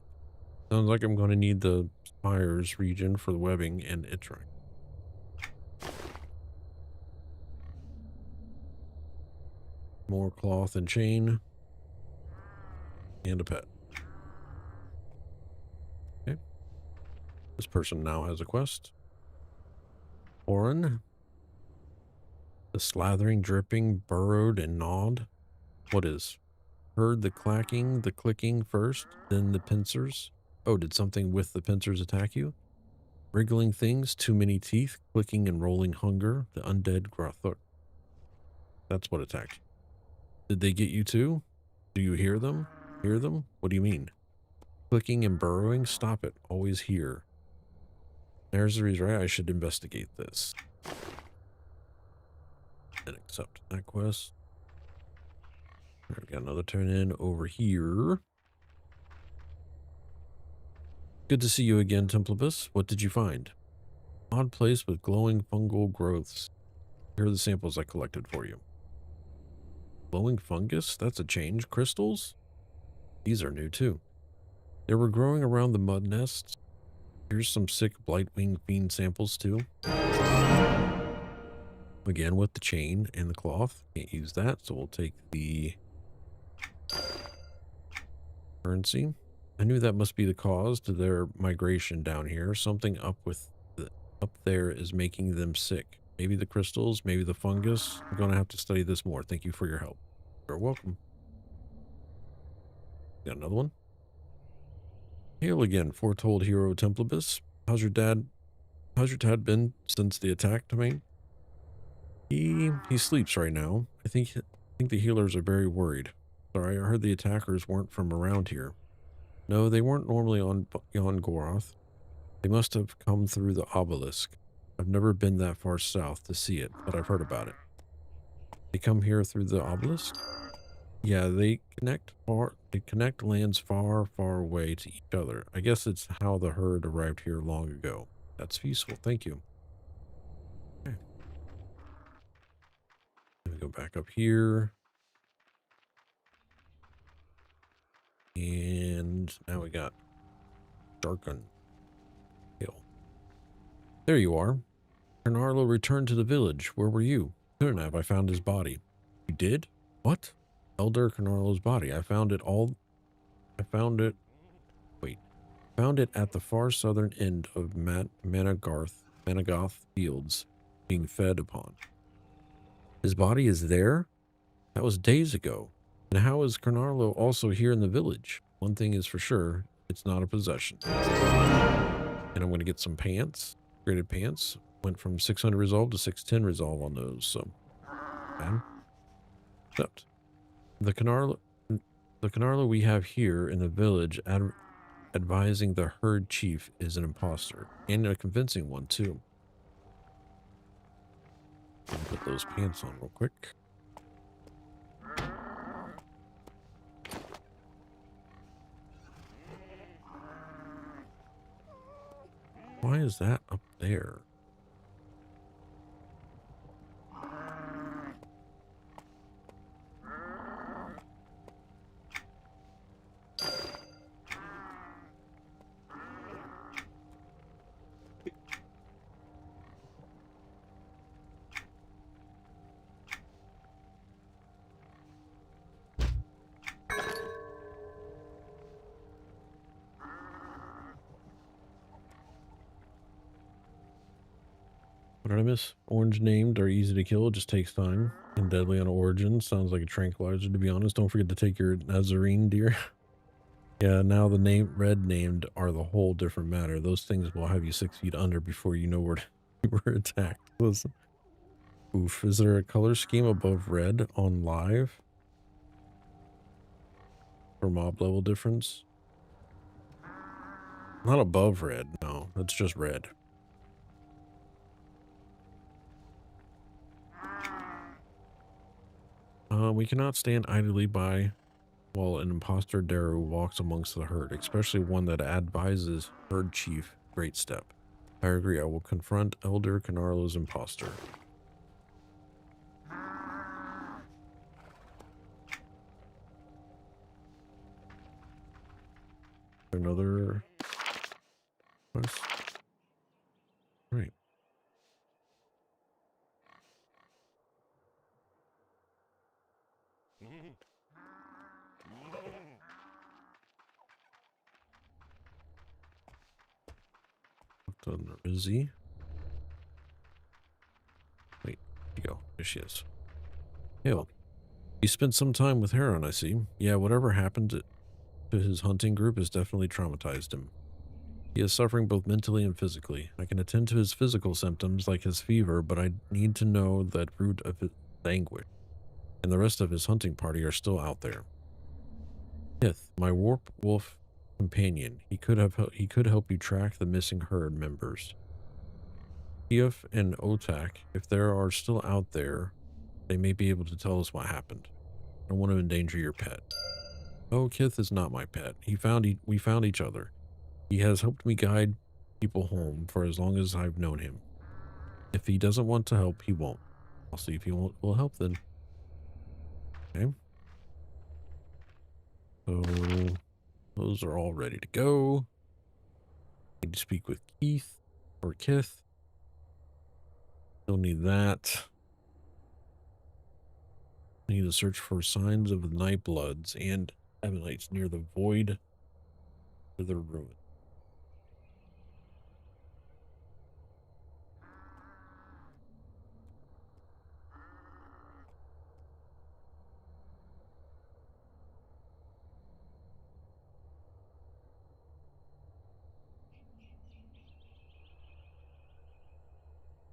[SPEAKER 2] Sounds like I'm going to need the spires region for the webbing and Itchrak. More cloth and chain. And a pet. Okay. This person now has a quest. Orin. The slathering, dripping, burrowed, and gnawed. What is? Heard the clacking, the clicking first, then the pincers. Oh, did something with the pincers attack you? Wriggling things, too many teeth, clicking and rolling hunger, the undead Grothuk. That's what attacked you. Did they get you too? Do you hear them? Hear them? What do you mean? Clicking and burrowing? Stop it. Always hear. Nursery's right. I should investigate this. And accept that quest. All right, we got another turn in over here. Good to see you again, Templibus. What did you find? Odd place with glowing fungal growths. Here are the samples I collected for you. Glowing fungus? That's a change. Crystals? These are new too. They were growing around the mud nests. Here's some sick Blightwing Fiend samples too. Again with the chain and the cloth. Can't use that, so we'll take the currency. I knew that must be the cause to their migration down here. Something up there is making them sick. Maybe the crystals, maybe the fungus. I'm going to have to study this more. Thank you for your help. You're welcome. Got another one. Hail again, foretold hero Templibus. How's your dad been since the attack domain? He sleeps right now. I think the healers are very worried. Sorry, I heard the attackers weren't from around here. No, they weren't normally on Goroth. They must have come through the obelisk. I've never been that far south to see it, but I've heard about it. They come here through the obelisk? Yeah, they connect lands far, far away to each other. I guess it's how the herd arrived here long ago. That's useful, thank you. Okay. Let me go back up here. And now we got Darken Hill. There you are. Carnarlo returned to the village. Where were you? Couldn't have. I found his body. You did? What? Elder Carnarlo's body. I found it at the far southern end of Managoth Fields, being fed upon. His body is there? That was days ago. And how is Carnarlo also here in the village? One thing is for sure, it's not a possession. And I'm going to get some pants, graded pants. Went from 600 resolve to 610 resolve on those, so. Okay. Except the Carnarlo we have here in the village advising the herd chief is an imposter, and a convincing one too. Let me put those pants on real quick. Why is that up there? What did I miss? Orange named are easy to kill, it just takes time. And deadly on origin. Sounds like a tranquilizer, to be honest. Don't forget to take your Nazarene, dear. Yeah, now the red named are the whole different matter. Those things will have you 6 feet under before you know where you were attacked. Listen. Oof, is there a color scheme above red on live? For mob level difference? Not above red, no. That's just red. We cannot stand idly by while an imposter Daru walks amongst the herd, especially one that advises herd chief. Great step. I agree. I will confront Elder Carnarlo's imposter. Another quest. Right. Done Rizzy. Wait, here you go. There she is. Hail. You spent some time with Heron, I see. Yeah, whatever happened to his hunting group has definitely traumatized him. He is suffering both mentally and physically. I can attend to his physical symptoms, like his fever, but I need to know that root of his anguish. And the rest of his hunting party are still out there. Fifth, my warp wolf companion. He could help you track the missing herd members. Eof and Otak, if they are still out there, they may be able to tell us what happened. I don't want to endanger your pet. Oh, Kith is not my pet. We found each other. He has helped me guide people home for as long as I've known him. If he doesn't want to help, he won't. I'll see if he will help then. Okay. So those are all ready to go. Need to speak with Keith or Kith. Still need that. I need to search for signs of the Nightbloods and Ebonites near the void of the ruin.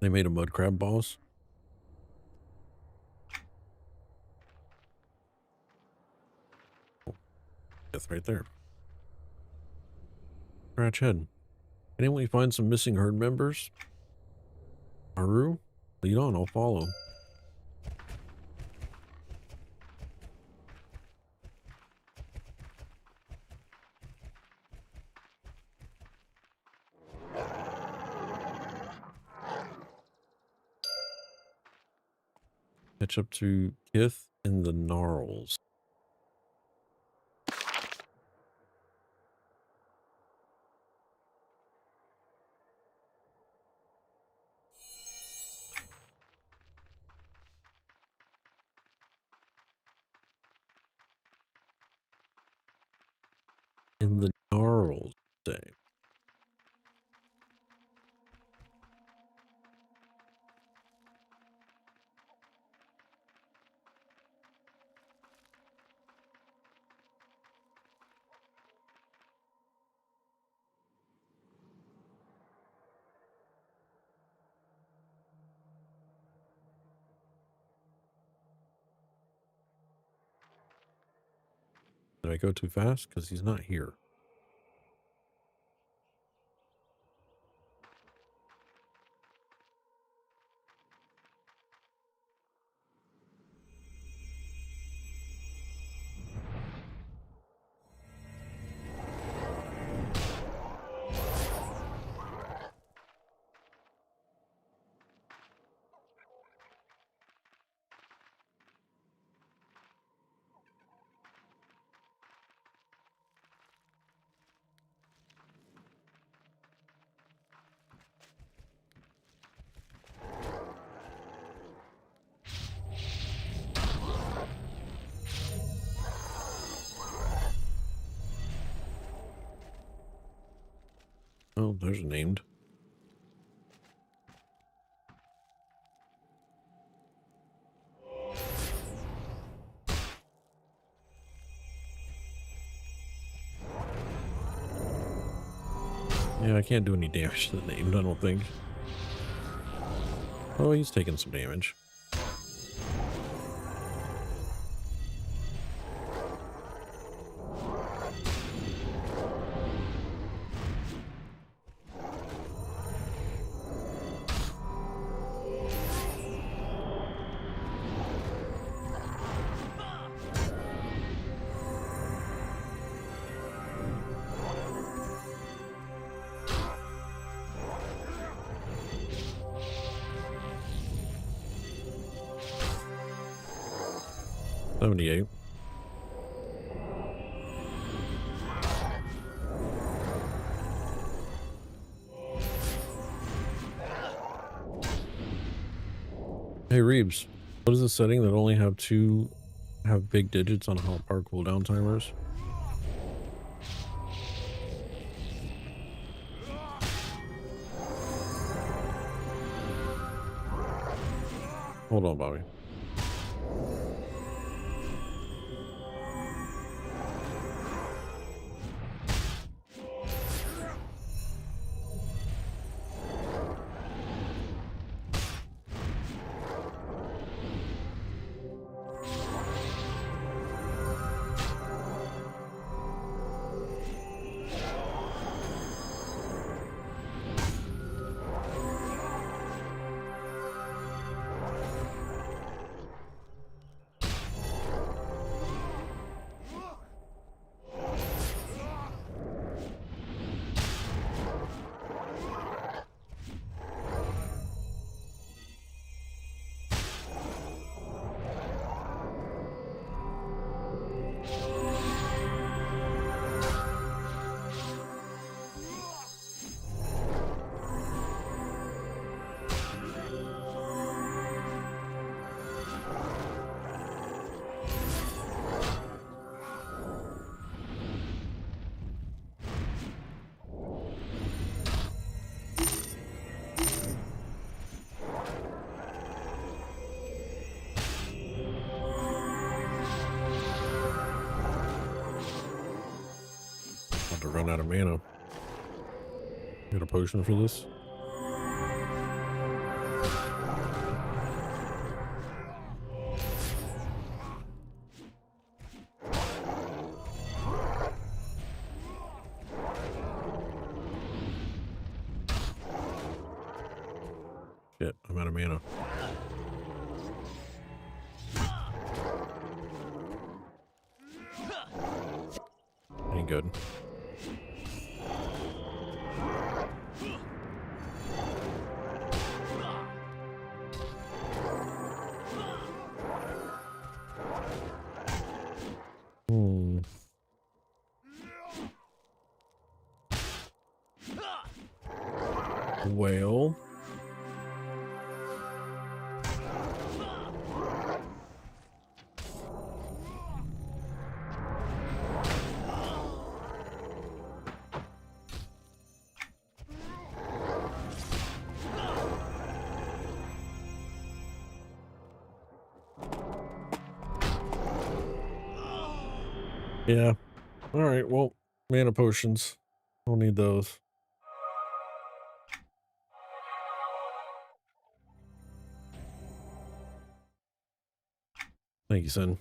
[SPEAKER 2] They made a mud crab boss. Oh, that's right there. Scratch head. Can we find some missing herd members? Haru? Lead on, I'll follow. Catch up to Kith and the Gnarls. in the gnarls say? Did I go too fast? Because he's not here. Oh, there's a named. Yeah, I can't do any damage to the named, I don't think. Oh, he's taking some damage. $78. Hey Reeves, what is the setting that only have big digits on hot bar cooldown timers? Hold on, Bobby. About to run out of mana. Got a potion for this? Shit, I'm out of mana. Ain't good. Well, Yeah. All right. Well, mana potions. I'll need those. Thank you, son.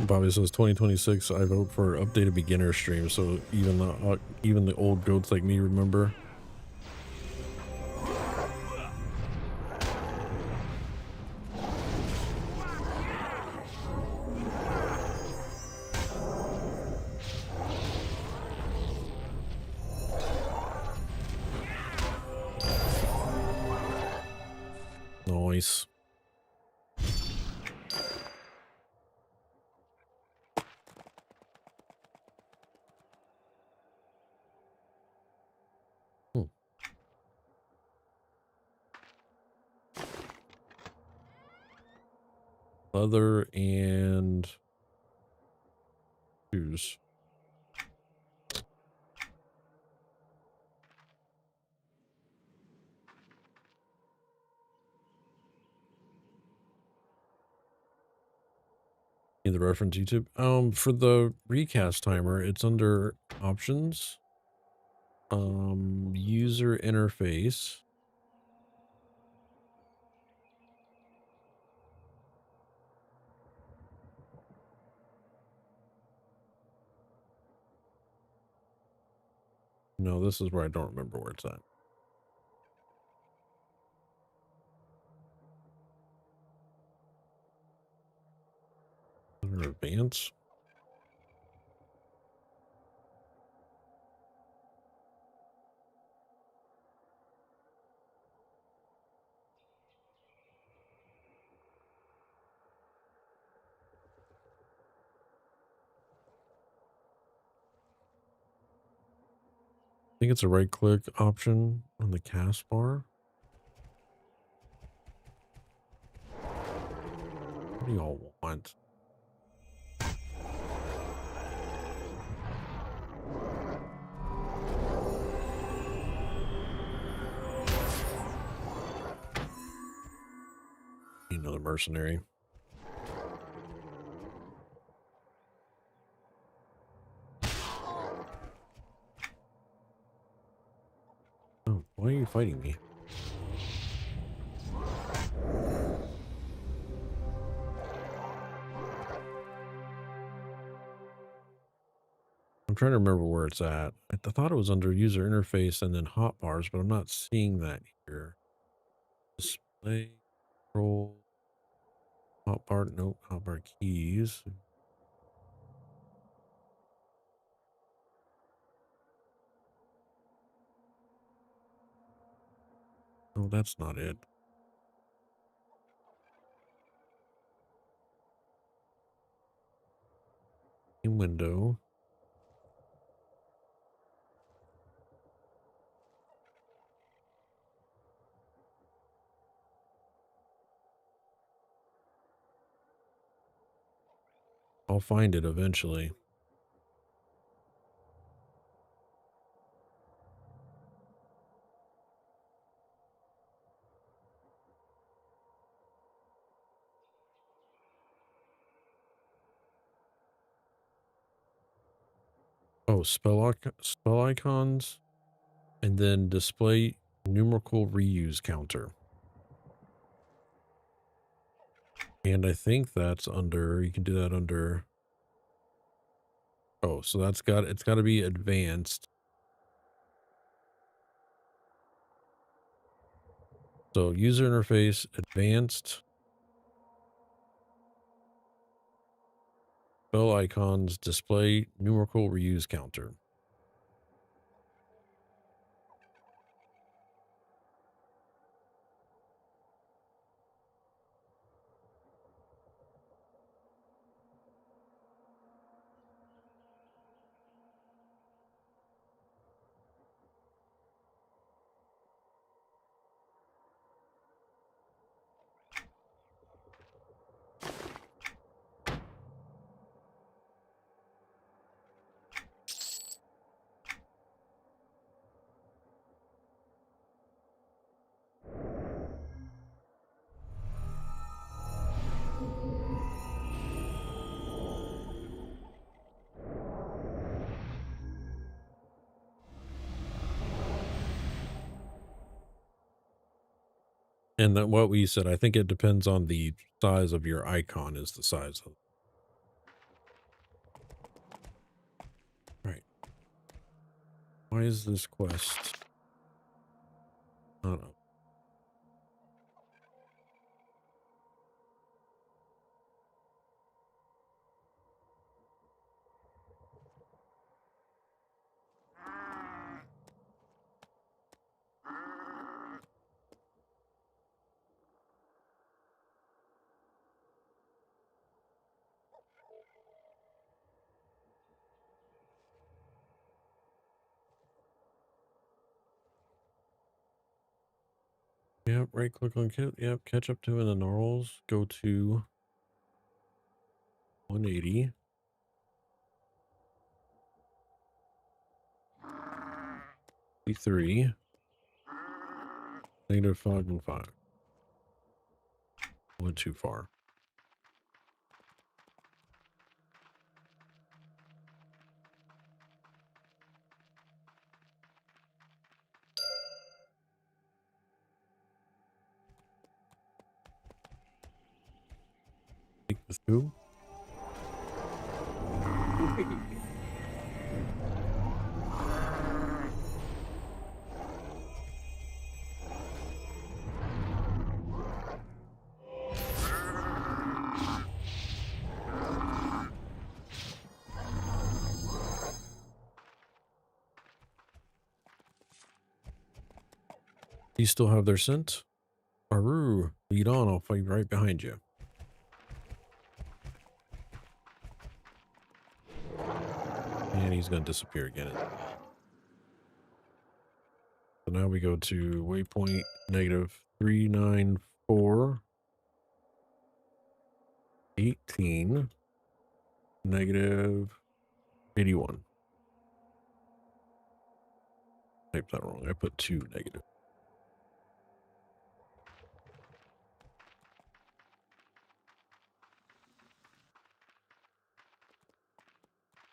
[SPEAKER 2] Bobby says 2026. I vote for updated beginner stream, so even the old goats like me remember. Nice. Hmm. Leather and shoes. Need the reference YouTube. For the recast timer, it's under options. User interface. No, this is where I don't remember where it's at. Under advance. I think it's a right click option on the cast bar. What do y'all want? Need another mercenary. Oh, why are you fighting me? I'm trying to remember where it's at. I thought it was under user interface and then hotbars, but I'm not seeing that here. Display, control, hotbar, nope, hotbar keys. No, that's not it. In window. I'll find it eventually. Oh, spell icons, and then display numerical reuse counter. And I think that's under, you can do that under, oh, so it's got to be advanced. So user interface, advanced. Spell icons display numerical reuse counter. And then what we said, I think it depends on the size of your icon is the size of. Right. Why is this quest? I don't know. Yep, right click on yep, catch up to in the normals. Go to 180. -3. -515. Went too far. Take the 2. You still have their scent? Aru, lead on. I'll fight right behind you. And he's going to disappear again. So now we go to waypoint -394. 18. -81. Typed that wrong. I put 2 negative.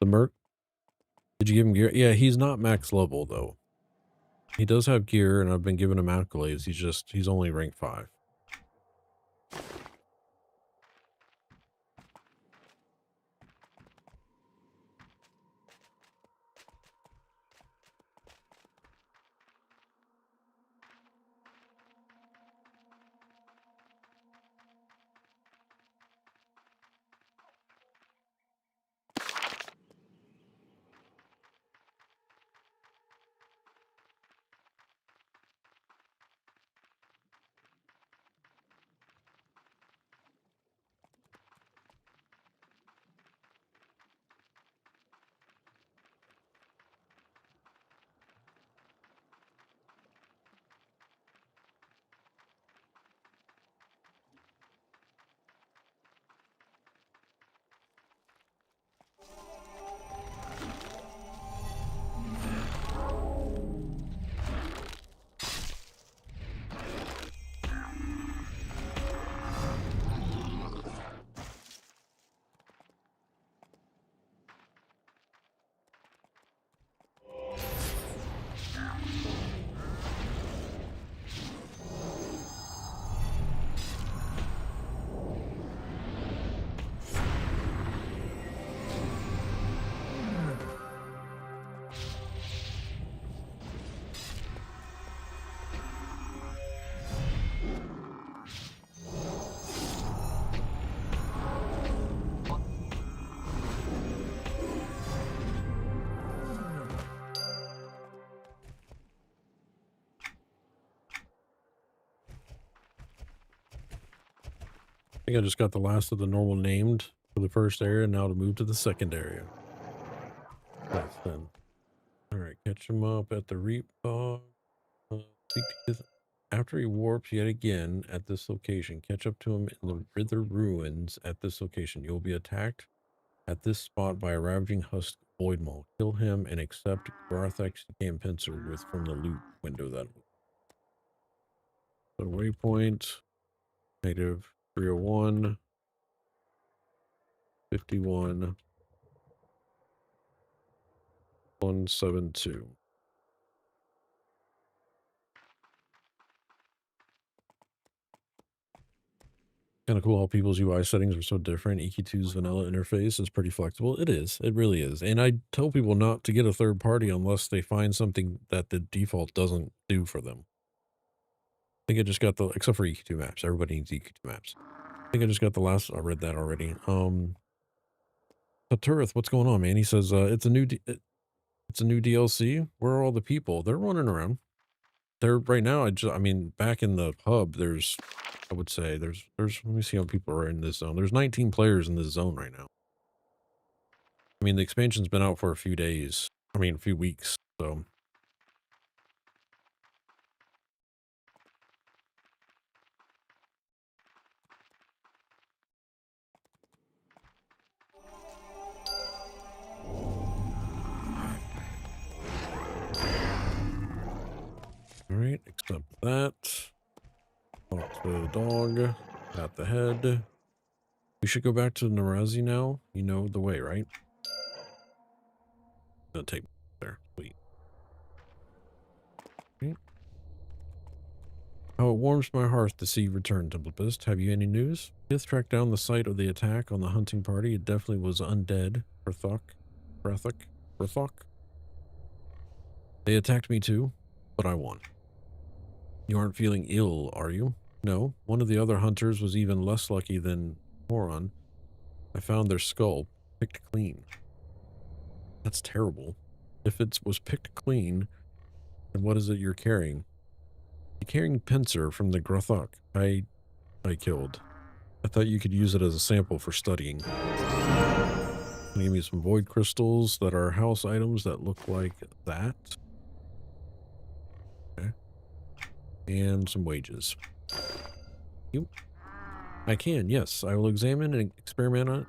[SPEAKER 2] The Merc. Did you give him gear? Yeah, he's not max level though. He does have gear, and I've been giving him accolades. He's only rank 5. think I just got the last of the normal named for the first area, now to move to the second area. That's then. Alright, catch him up at the reap bog. After he warps yet again at this location, catch up to him in the Rither Ruins at this location. You will be attacked at this spot by a ravaging husk void maul. Kill him and accept Garthak's game pincer with from the loot window that so waypoint negative 301 51 172. Kind of cool how people's UI settings are so different. EQ2's vanilla interface is pretty flexible. It is. It really is. And I tell people not to get a third party unless they find something that the default doesn't do for them. I think I just got the, except for EQ2 maps. Everybody needs EQ2 maps. I think I just got the last, I read that already. Cthurath, what's going on, man? He says, it's a new DLC. Where are all the people? They're running around. They're right now, I mean, back in the hub, there's, I would say there's, let me see how people are in this zone. There's 19 players in this zone right now. I mean, the expansion's been out for a few days. I mean, a few weeks, so. All right, accept that. Talk to the dog. Got the head. We should go back to Narazi now. You know the way, right? Gonna take me there. Sweet. Okay. How it warms my heart to see you return, Templepist. Have you any news? Kith tracked down the site of the attack on the hunting party. It definitely was undead. Rathok. They attacked me too, but I won. You aren't feeling ill, are you? No. One of the other hunters was even less lucky than Moron. I found their skull picked clean. That's terrible. If it was picked clean, then what is it you're carrying? You're carrying pincer from the Grathok I killed. I thought you could use it as a sample for studying. Give me some void crystals that are house items that look like that. Okay. And some wages. I can, yes. I will examine and experiment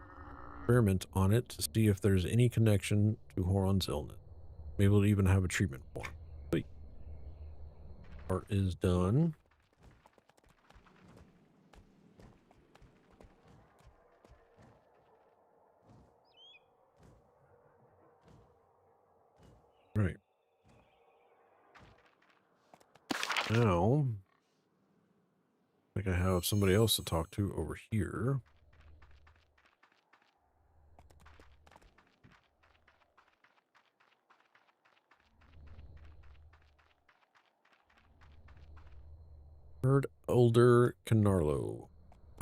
[SPEAKER 2] on it to see if there's any connection to Horon's illness. Maybe we'll even have a treatment for him. Sweet. Part is done. Right. Now, I think I have somebody else to talk to over here. Third Elder Canarlo.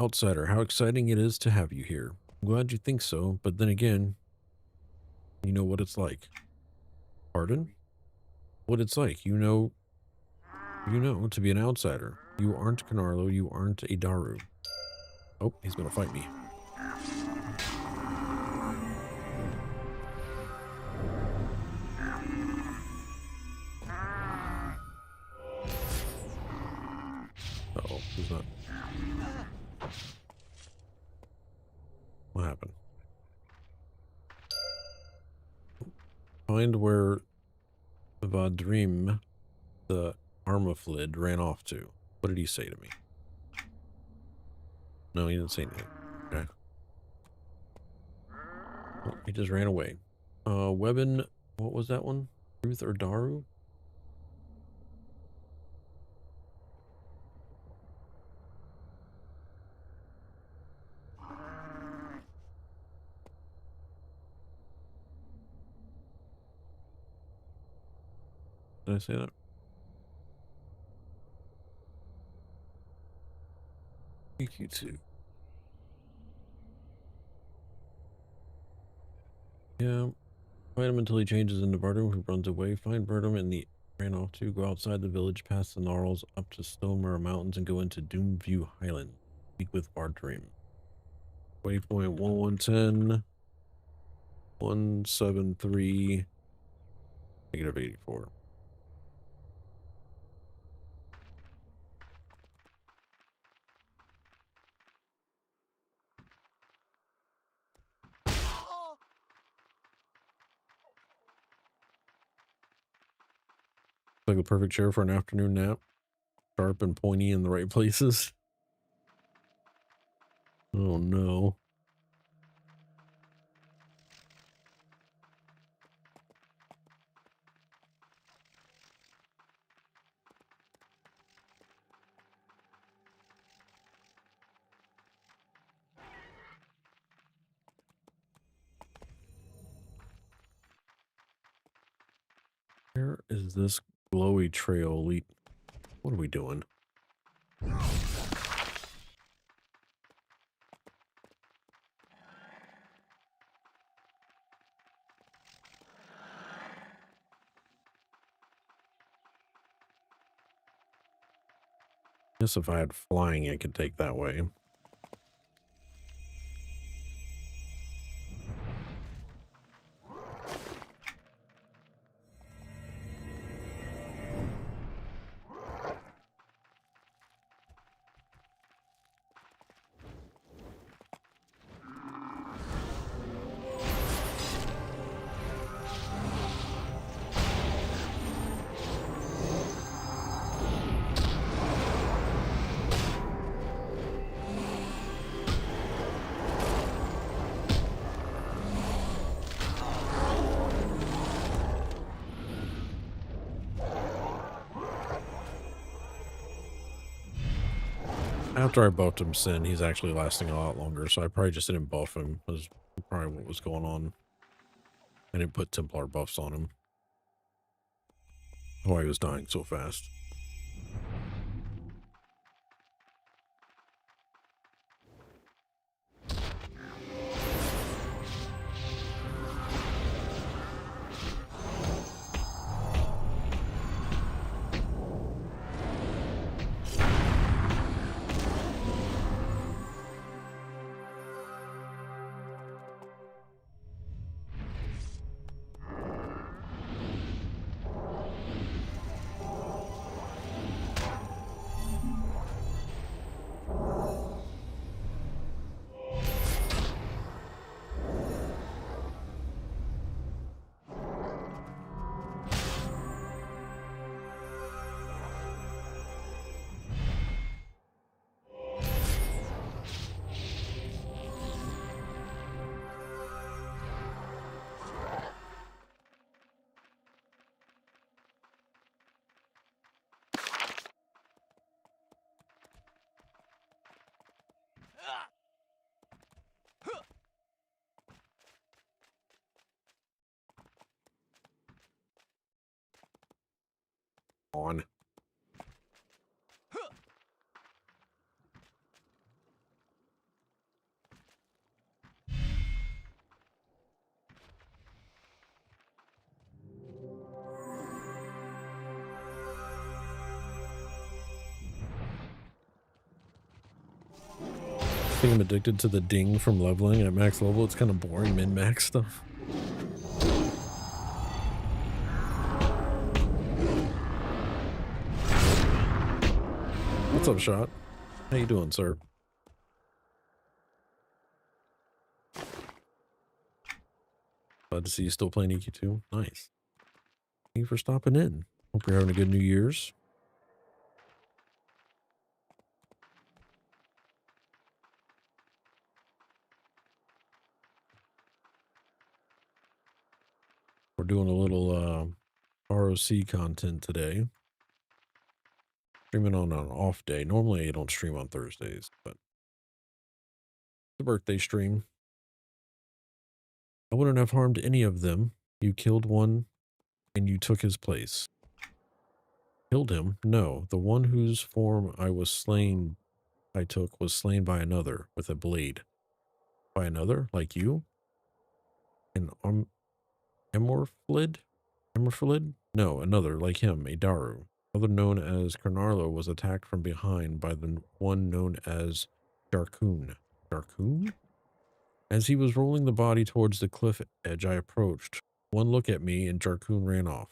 [SPEAKER 2] Outsider, how exciting it is to have you here. I'm glad you think so, but then again, you know what it's like. Pardon? What it's like. You know, to be an outsider. You aren't Canarlo, you aren't a Daru. Oh, he's gonna fight me. Uh-oh, who's not? What happened? Find where Vadrim, the Armaflid, ran off to. What did he say to me? No, he didn't say anything. Okay. Oh, he just ran away. Webbin, what was that one? Ruth or Daru? Did I say that? EQ2. Yeah. Find him until he changes into Bardum, who runs away. Find Bardum and the ran off to. Go outside the village, past the Gnarls, up to Stonemere Mountains, and go into Doomview Highland. Speak with Bardrim. Waypoint 1110. 173. -84. Like the perfect chair for an afternoon nap. Sharp and pointy in the right places. Oh no. Where is this glowy trail lead? What are we doing? Guess if I had flying, I could take that way. After I buffed him Sin, he's actually lasting a lot longer, so I probably just didn't buff him. Was probably what was going on. I didn't put Templar buffs on him. Why he was dying so fast. On. I think I'm addicted to the ding from leveling at max level. It's kind of boring min-max stuff. What's up, Shot? How you doing, sir? Glad to see you still playing EQ2. Nice. Thank you for stopping in. Hope you're having a good New Year's. We're doing a little ROC content today. Streaming on an off day. Normally I don't stream on Thursdays, but it's a birthday stream. I wouldn't have harmed any of them. You killed one and you took his place. Killed him? No. The one whose form I took was slain by another with a blade. By another? Like you? An Emorphlid? Emorphlid? No, another, like him, a Daru. Other known as Carnarlo was attacked from behind by the one known as Jarkoon. Jarkoon? As he was rolling the body towards the cliff edge, I approached. One look at me and Jarkoon ran off.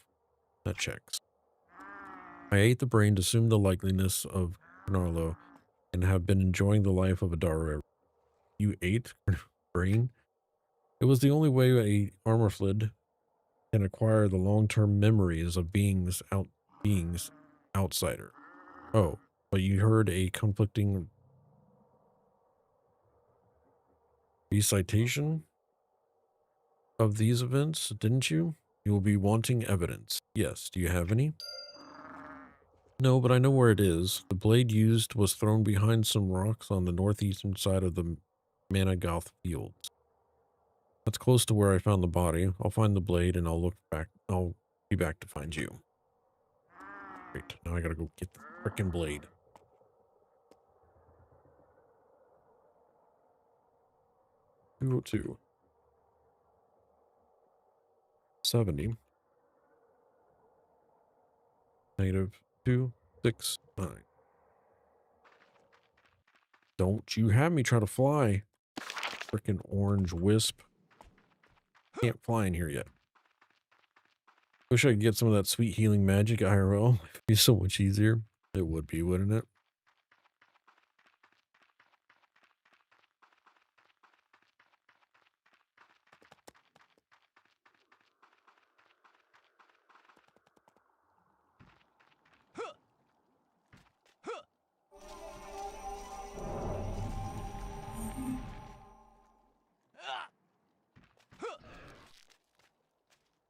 [SPEAKER 2] That checks. I ate the brain to assume the likeliness of Carnarlo and have been enjoying the life of a Daru. You ate brain? It was the only way a Armorflid can acquire the long-term memories of beings outsider. Oh, but you heard a conflicting recitation of these events, didn't you? You will be wanting evidence. Yes, do you have any? No, but I know where it is. The blade used was thrown behind some rocks on the northeastern side of the Managoth fields. That's close to where I found the body. I'll find the blade and I'll be back to find you. Great, now I gotta go get the frickin' blade. -202. 70. -269. Don't you have me try to fly. Frickin' orange wisp. Can't fly in here yet. Wish I could get some of that sweet healing magic IRL. It'd be so much easier. It would be, wouldn't it?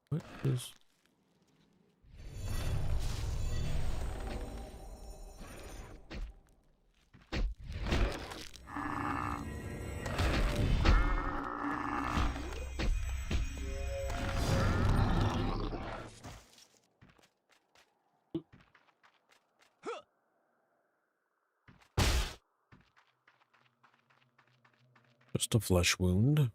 [SPEAKER 2] What is... Just a flesh wound.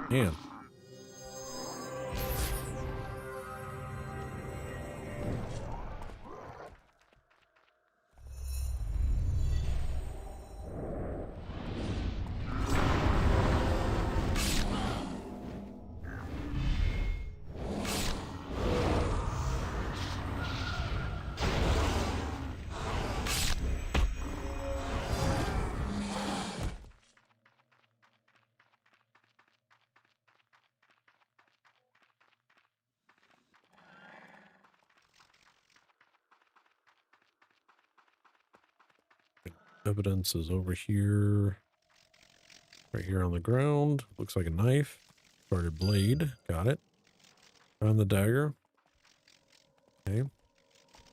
[SPEAKER 2] Man. Evidence is over here. Right here on the ground. Looks like a knife. Started blade. Got it. Found the dagger. Okay.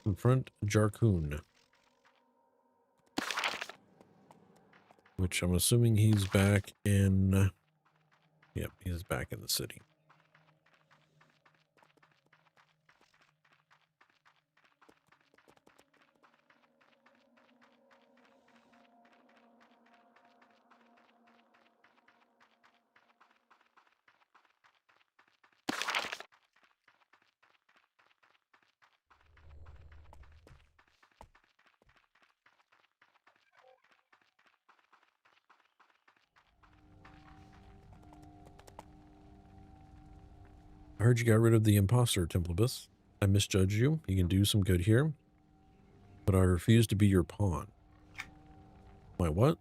[SPEAKER 2] Confront Jarkoon. Which I'm assuming he's back in... Yep, he's back in the city. I heard you got rid of the imposter, Templebus. I misjudged you. You can do some good here. But I refuse to be your pawn. My what?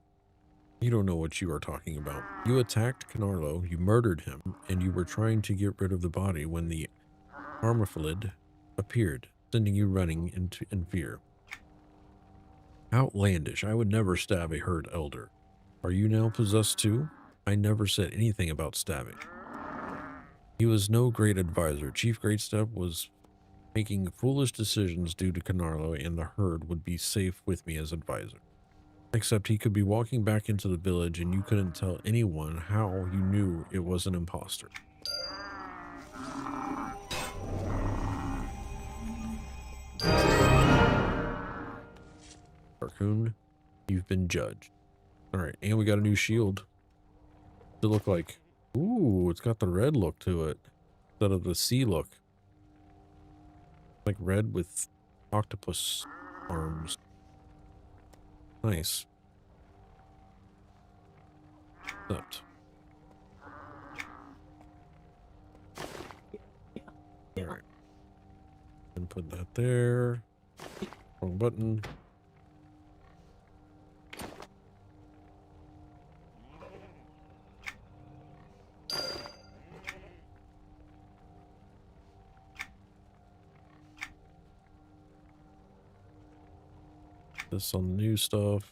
[SPEAKER 2] You don't know what you are talking about. You attacked Carnarlo, you murdered him, and you were trying to get rid of the body when the Armorflid appeared, sending you running in fear. Outlandish. I would never stab a hurt elder. Are you now possessed too? I never said anything about stabbing. He was no great advisor. Chief Greatstep was Making foolish decisions due to Canarlo and the herd would be safe with me as advisor. Except he could be walking back into the village and you couldn't tell anyone how you knew it was an imposter. Raccoon, you've been judged. Alright, and we got a new shield. To look like, ooh, it's got the red look to it instead of the sea look. Like red with octopus arms. Nice. Except. Alright. And put that there. Wrong button. This on the new stuff.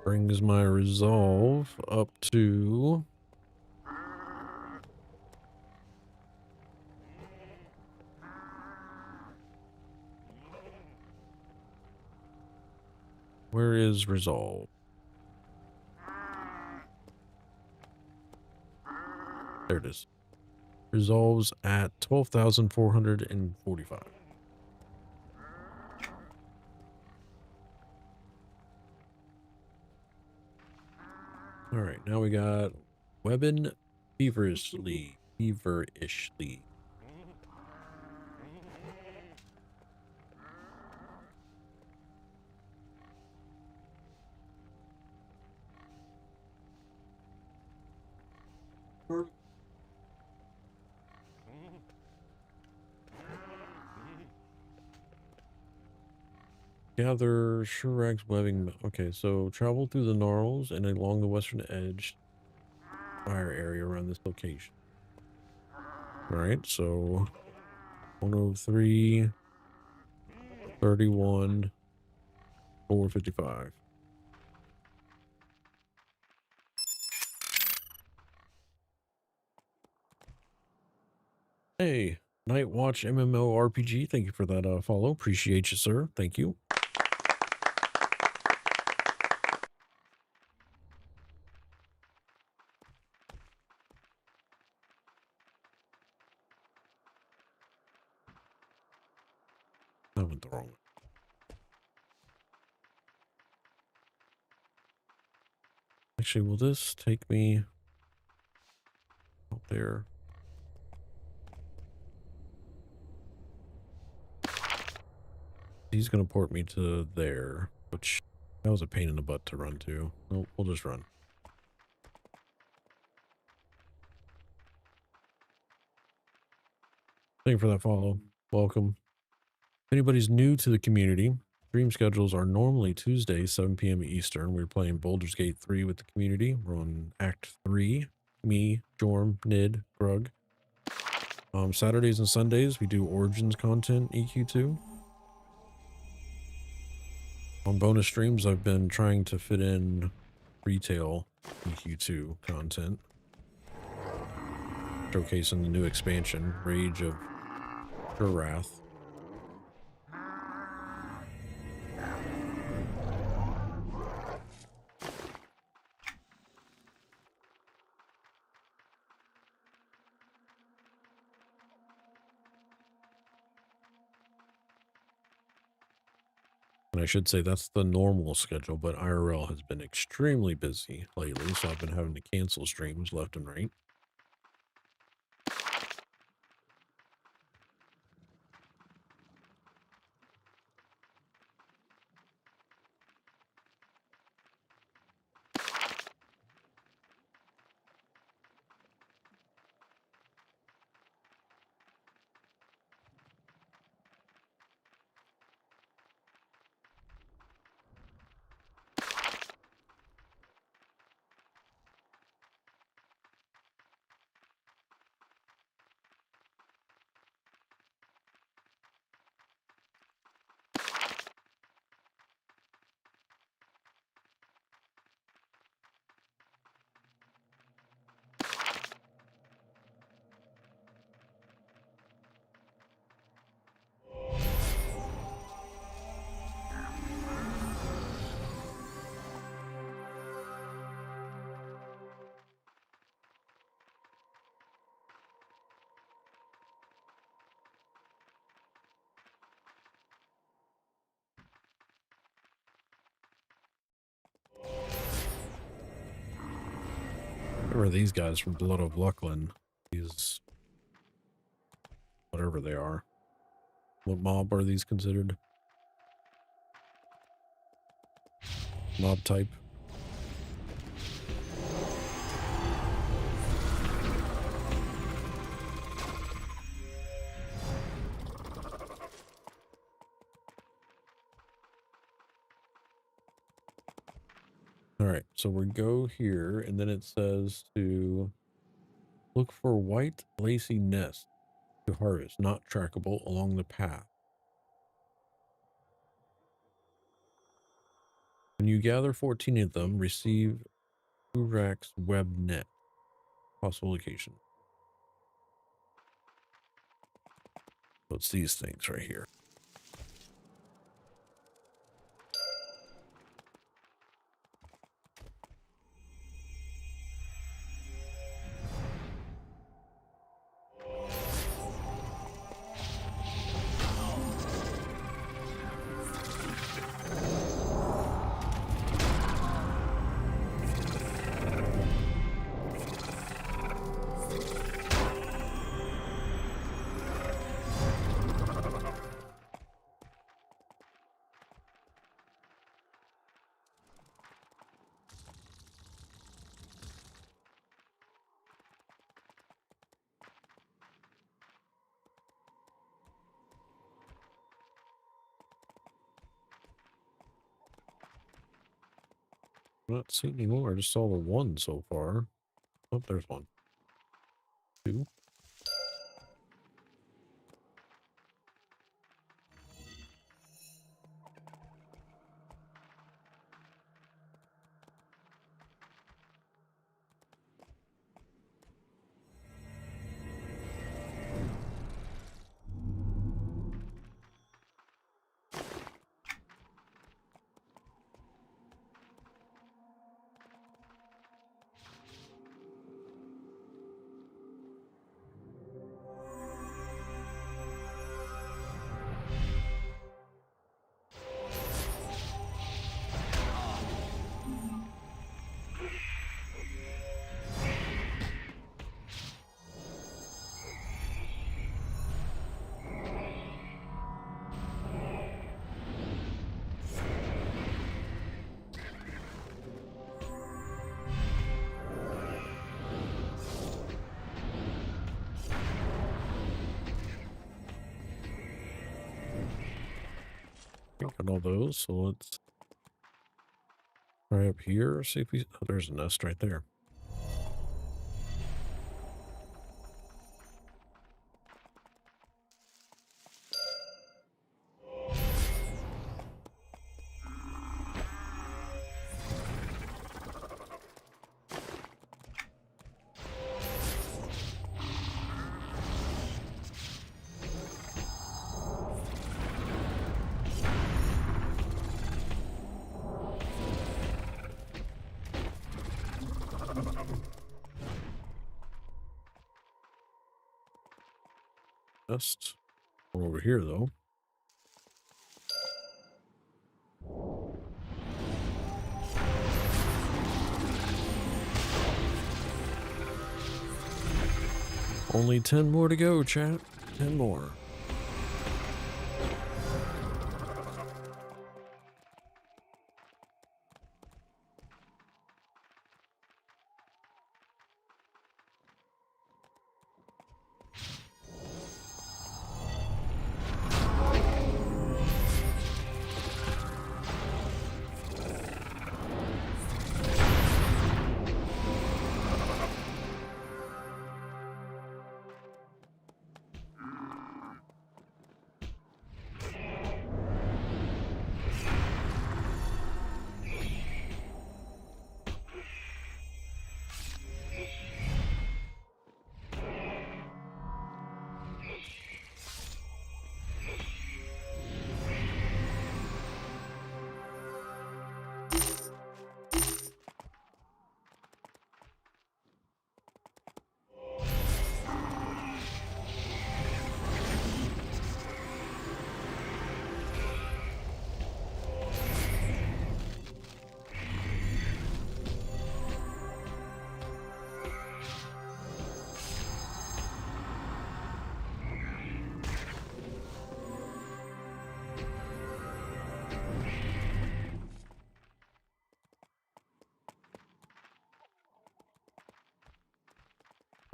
[SPEAKER 2] Brings my resolve up to where is resolve? There it is. Resolves at 12,445. All right, now we got weapon feverishly. Gather Shurag's webbing. Okay, so travel through the gnarls and along the western edge fire area around this location. All right, so 103, 31, 455. Hey, Night Watch MMORPG, thank you for that follow. Appreciate you, sir. Thank you. I went the wrong way. Actually, will this take me out there? He's going to port me to there, which that was a pain in the butt to run to. Nope, we'll just run. Thank you for that follow. Welcome. If anybody's new to the community, stream schedules are normally Tuesday, 7 p.m. Eastern. We're playing Baldur's Gate 3 with the community. We're on Act 3. Me, Jorm, Nid, Grug. Saturdays and Sundays, we do Origins content, EQ2. On bonus streams, I've been trying to fit in retail EQ2 content. Showcasing the new expansion, Rage of Cthurath. And I should say that's the normal schedule, but IRL has been extremely busy lately, so I've been having to cancel streams left and right. Or these guys from Blood of Lucklin. These, whatever they are. What mob are these considered? Mob type. All right, so we go here, and then it says to look for white lacy nests to harvest, not trackable along the path. When you gather 14 of them, receive Cthurath's web net. Possible location. So it's these things right here. I'm not seeing any more. I just saw the one so far. Oh, there's one. Two. Got all those, so let's try up here. See if we. Oh, there's a nest right there. Nest. We're over here though. Only 10 more to go, chat. 10 more.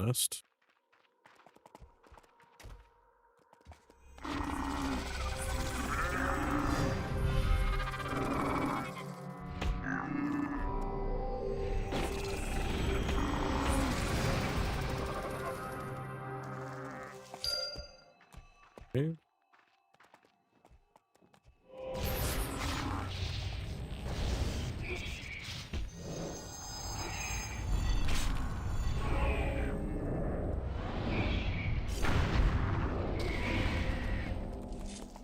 [SPEAKER 2] Nest. Okay.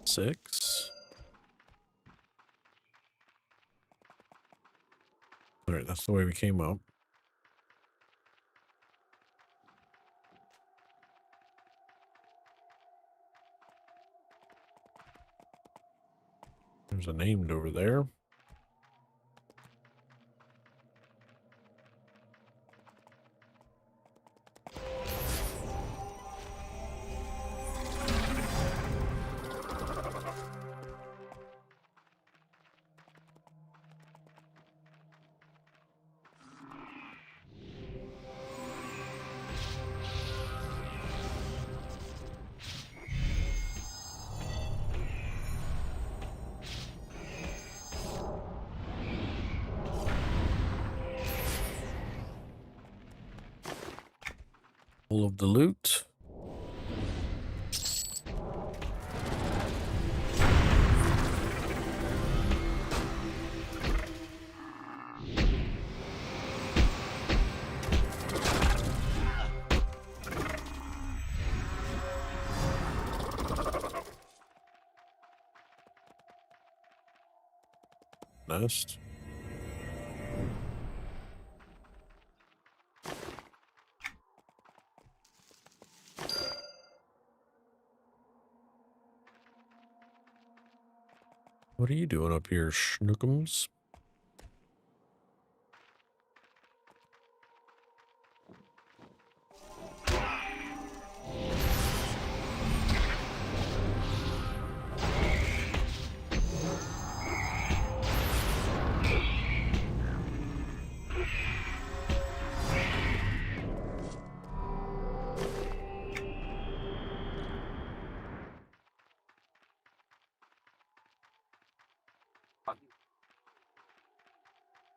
[SPEAKER 2] Six. All right, that's the way we came up. There's a named over there. All of the loot. Nest. What are you doing up here, Schnookums?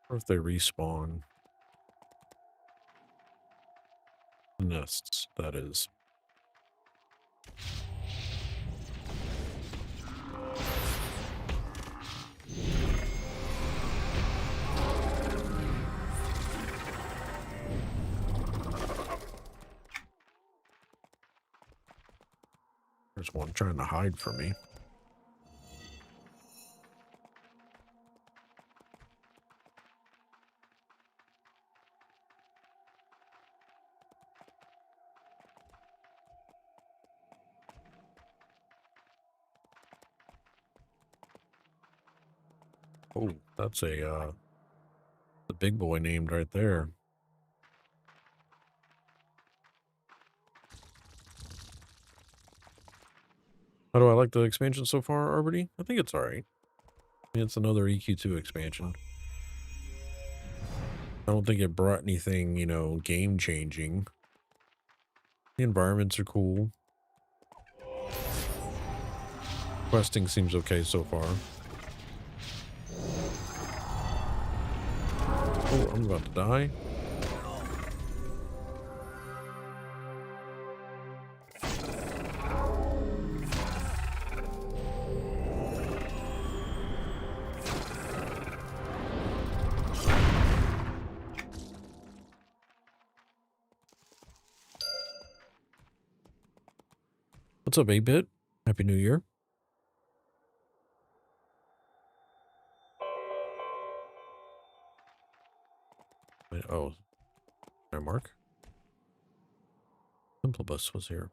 [SPEAKER 2] Or if they respawn. Nests, that is. There's one trying to hide from me. Oh, that's the big boy named right there. How do I like the expansion so far, Arbity? I think it's alright. I mean, it's another EQ2 expansion. I don't think it brought anything, you know, game-changing. The environments are cool. Questing seems okay so far. Oh, I'm about to die. What's up, 8-Bit? Happy New Year. Wait, oh, my mark? Simplebus was here.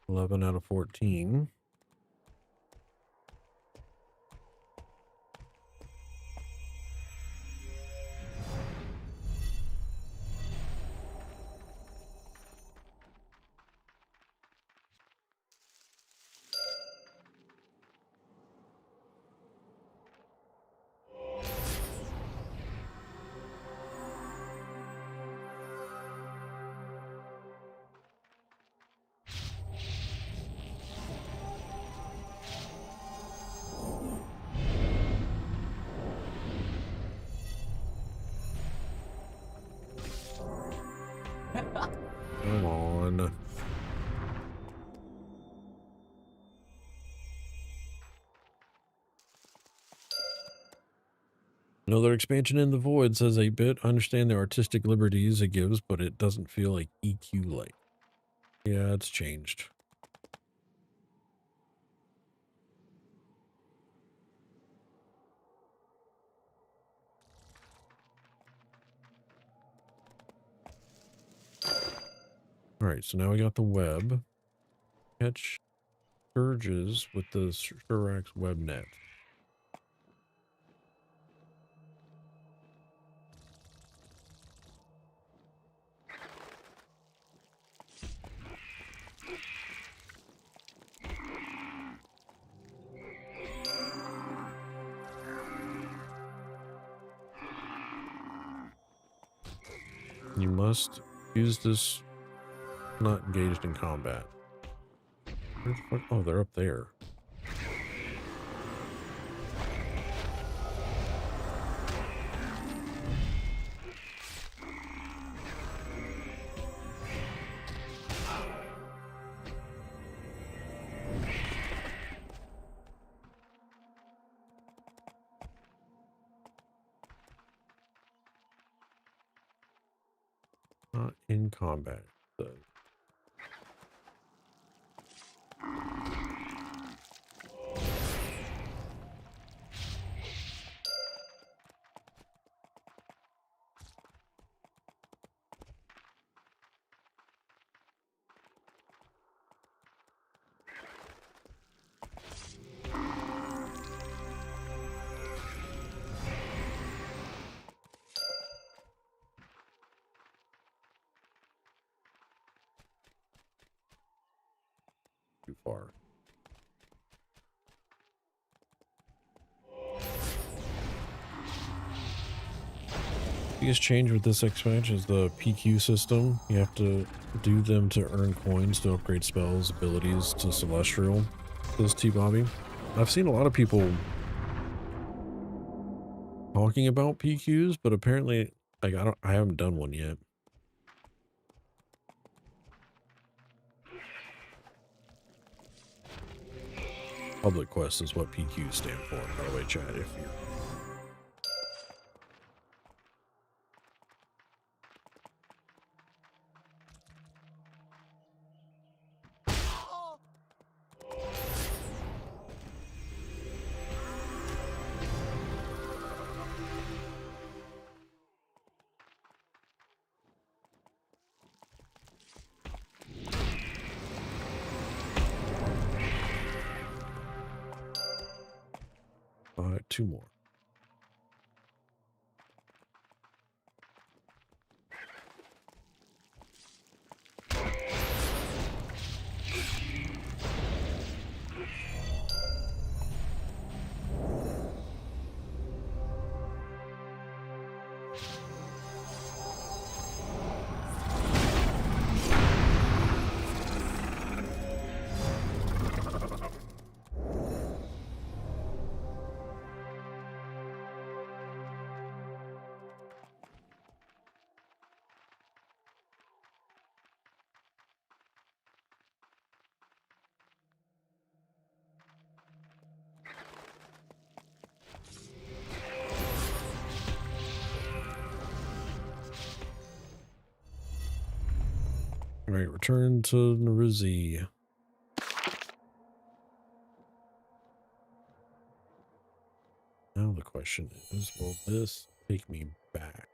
[SPEAKER 2] $11 out of 14. Another expansion in the void, says 8-bit. I understand the artistic liberties it gives, but it doesn't feel like EQ like. Yeah, it's changed. Alright, so now we got the web. Catch surges with the Shurax web net. You must use this not engaged in combat. Where the fuck? Oh, they're up there. Not in combat. Too far. Biggest change with this expansion is the PQ system. You have to do them to earn coins to upgrade spells, abilities to Celestial. Says T-Bobby. I've seen a lot of people talking about PQs, but apparently, like, I haven't done one yet. Public quest is what PQs stand for, by the way, chat, if you're... two more. All right, return to Naruzi. Now the question is, will this take me back?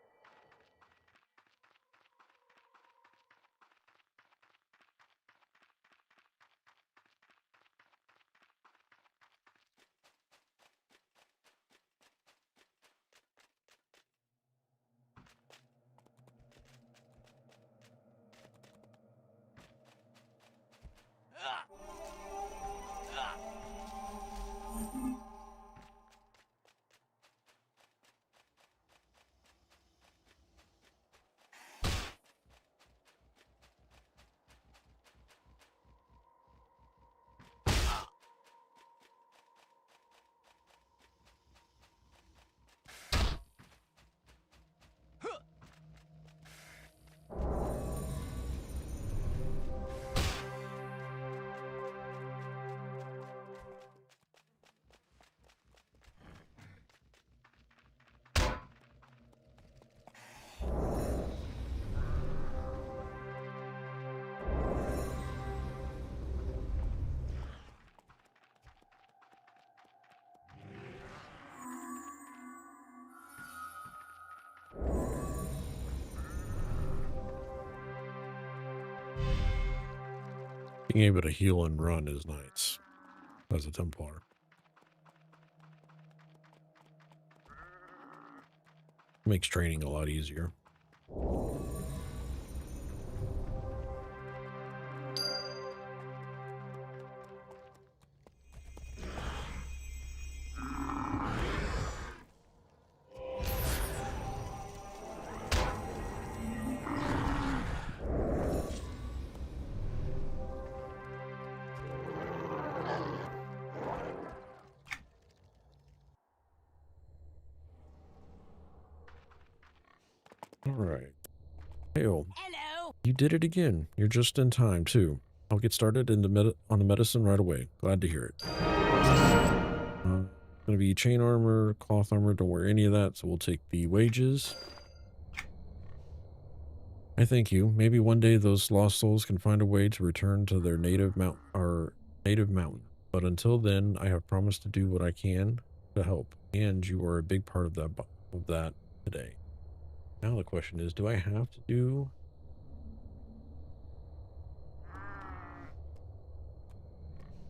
[SPEAKER 2] Being able to heal and run is nice as a Templar. Makes training a lot easier. All right. Hail.
[SPEAKER 5] Hello.
[SPEAKER 2] You did it again. You're just in time, too. I'll get started on the medicine right away. Glad to hear it. Gonna be chain armor, cloth armor. Don't wear any of that, so we'll take the wages. I thank you. Maybe one day those lost souls can find a way to return to their native mountain. But until then, I have promised to do what I can to help, and you are a big part of that today. Now the question is, do I have to do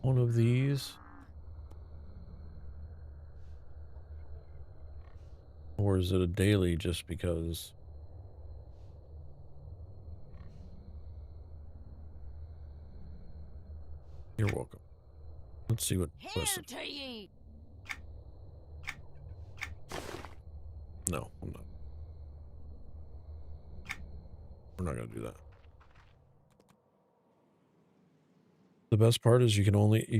[SPEAKER 2] one of these? Or is it a daily just because? You're welcome. Let's see what
[SPEAKER 5] Hail
[SPEAKER 2] quest.
[SPEAKER 5] to ye.
[SPEAKER 2] No, I'm not. We're not gonna do that. The best part is you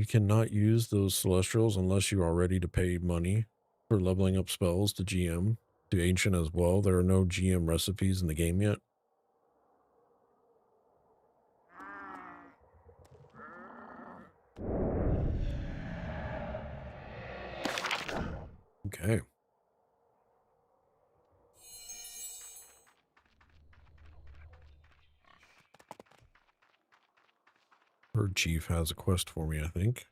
[SPEAKER 2] cannot use those celestials unless you are ready to pay money for leveling up spells to GM, to ancient as well. There are no GM recipes in the game yet. Okay. Herd Chief has a quest for me, I think.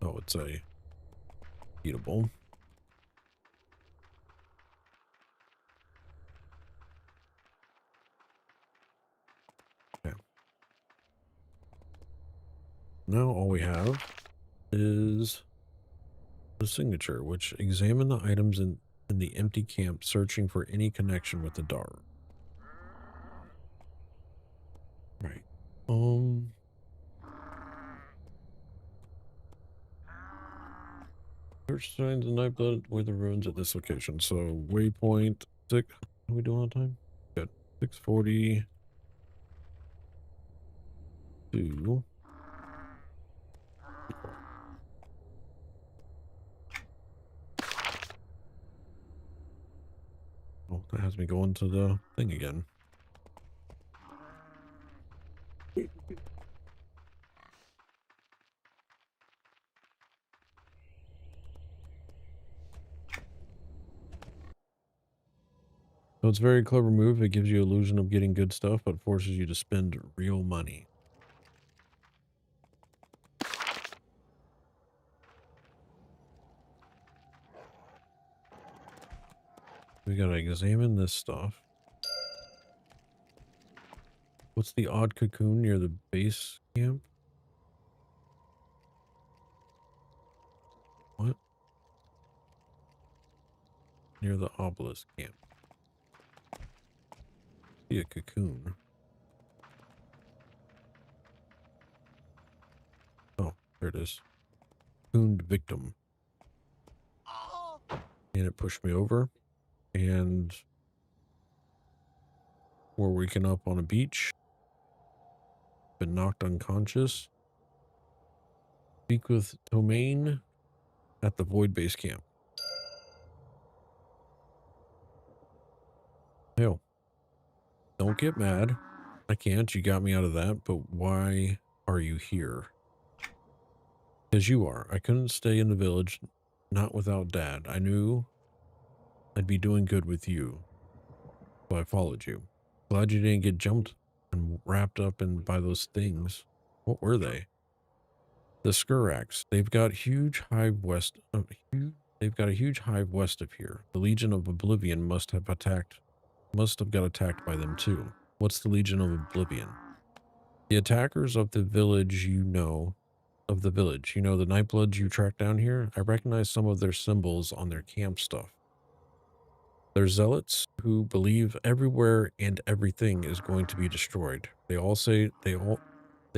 [SPEAKER 2] Oh, it's a eatable. Okay. Now all we have is the signature, which examine the items in the empty camp, searching for any connection with the Dar. Right. Search signs and night blood with the ruins at this location. So waypoint 6. How are we doing on time? Good. 6:40 to. Oh, that has me going to the thing again. So it's a very clever move. It gives you illusion of getting good stuff, but forces you to spend real money. We gotta examine this stuff. What's the odd cocoon near the base camp? What? Near the obelisk camp. See a cocoon. Oh, there it is. Cocooned victim.
[SPEAKER 5] Oh.
[SPEAKER 2] And it pushed me over. And we're waking up on a beach. Been knocked unconscious. Speak with Tomaine at the Void Base Camp. Hell, don't get mad. I can't. You got me out of that. But why are you here? Because you are. I couldn't stay in the village, not without Dad. I knew I'd be doing good with you. So I followed you. Glad you didn't get jumped and wrapped up by those things. What were they? The Skurax. They've got a huge hive west of here. The Legion of Oblivion must have got attacked by them too. What's the Legion of Oblivion? The attackers of the village, the Nightbloods you tracked down here, I recognize some of their symbols on their camp stuff. They're zealots who believe everywhere and everything is going to be destroyed. They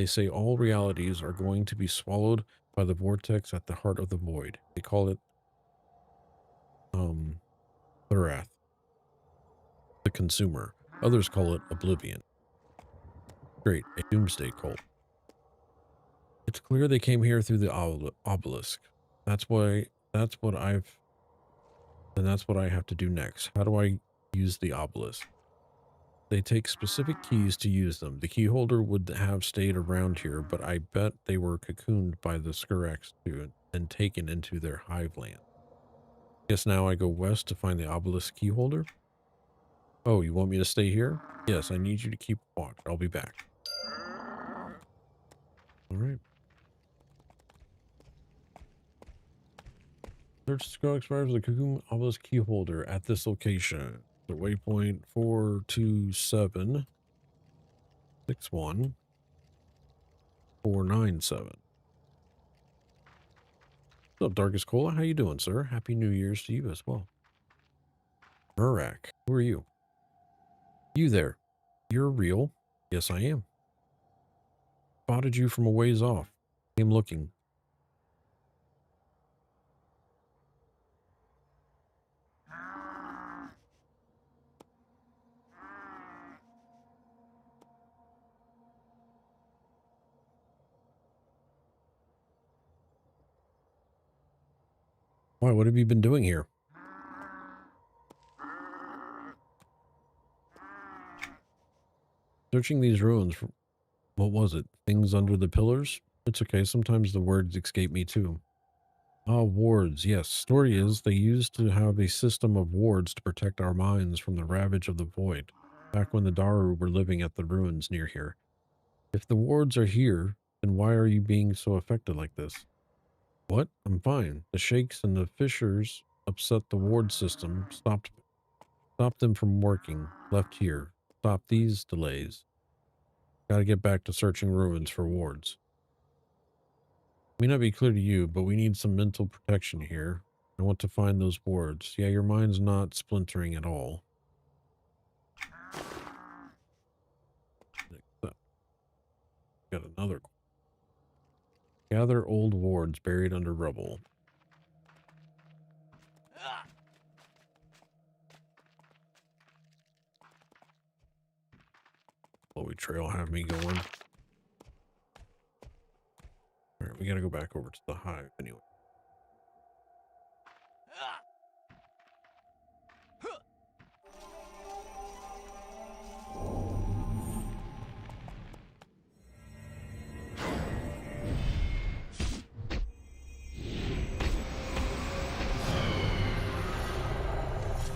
[SPEAKER 2] say all realities are going to be swallowed by the vortex at the heart of the void. They call it Cthurath, the consumer. Others call it oblivion. Great, a doomsday cult. It's clear they came here through the obelisk. That's what I have to do next. How do I use the obelisk? They take specific keys to use them. The key holder would have stayed around here, but I bet they were cocooned by the Skurx too and taken into their hive land. Guess now I go west to find the obelisk key holder. Oh, you want me to stay here? Yes, I need you to keep watch. I'll be back. All right. Search Skurx expires the cocoon obelisk key holder at this location. The waypoint 42761 497. What's up, Darkest Cola? How you doing, sir? Happy New Year's to you as well. Murak, who are you? You there. You're real? Yes, I am. Spotted you from a ways off. Came looking. Why, what have you been doing here? Searching these ruins for, what was it? Things under the pillars? It's okay, sometimes the words escape me too. Ah, wards, yes. Story is, they used to have a system of wards to protect our minds from the ravage of the void, back when the Daru were living at the ruins near here. If the wards are here, then why are you being so affected like this? What? I'm fine. The shakes and the fissures upset the ward system, stopped them from working, left here. Stop these delays. Gotta get back to searching ruins for wards. May not be clear to you, but we need some mental protection here. I want to find those wards. Yeah, your mind's not splintering at all. Got another. Gather old wards buried under rubble. Chloe Trail have me going. Alright, we gotta go back over to the hive anyway.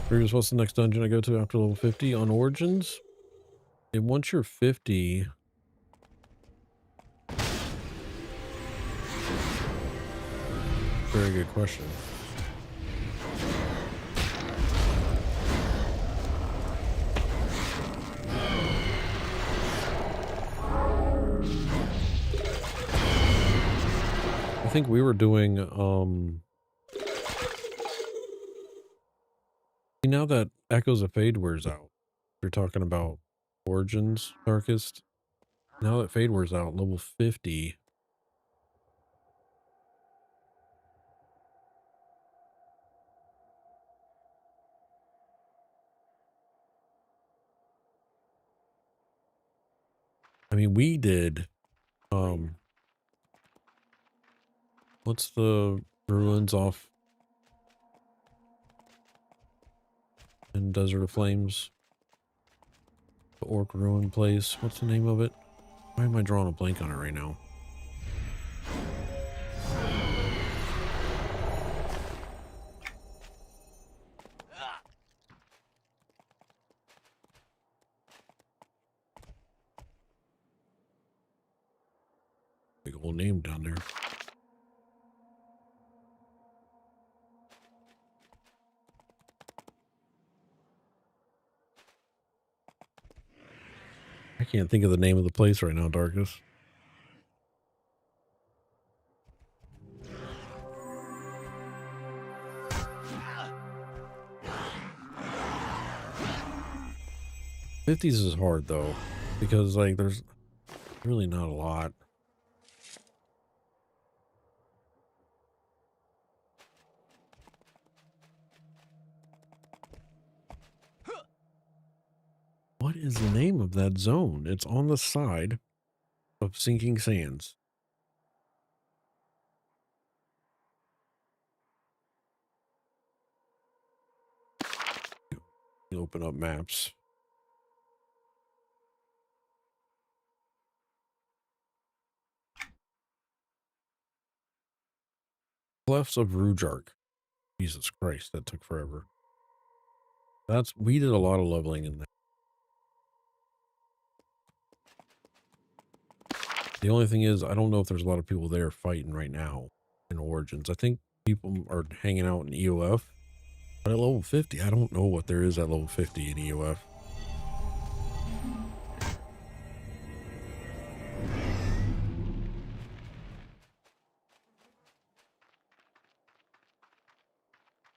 [SPEAKER 2] Here's what's the next dungeon I go to after level 50 on Origins? And once you're 50, very good question. I think we were doing, now that Echoes of Fade wears out, you're talking about Origins, Darkest. Now that Fade wears out, level 50. I mean, we did, what's the ruins off in Desert of Flames? The Orc Ruin place. What's the name of it? Why am I drawing a blank on it right now? Big old name down there. I can't think of the name of the place right now, Darkus. '50s is hard though, because like there's really not a lot. What is the name of that zone? It's on the side of Sinking Sands. You open up maps. Clefts of Rujark. Jesus Christ, that took forever. We did a lot of leveling in that. The only thing is, I don't know if there's a lot of people there fighting right now in Origins. I think people are hanging out in EOF. But at level 50, I don't know what there is at level 50 in EOF.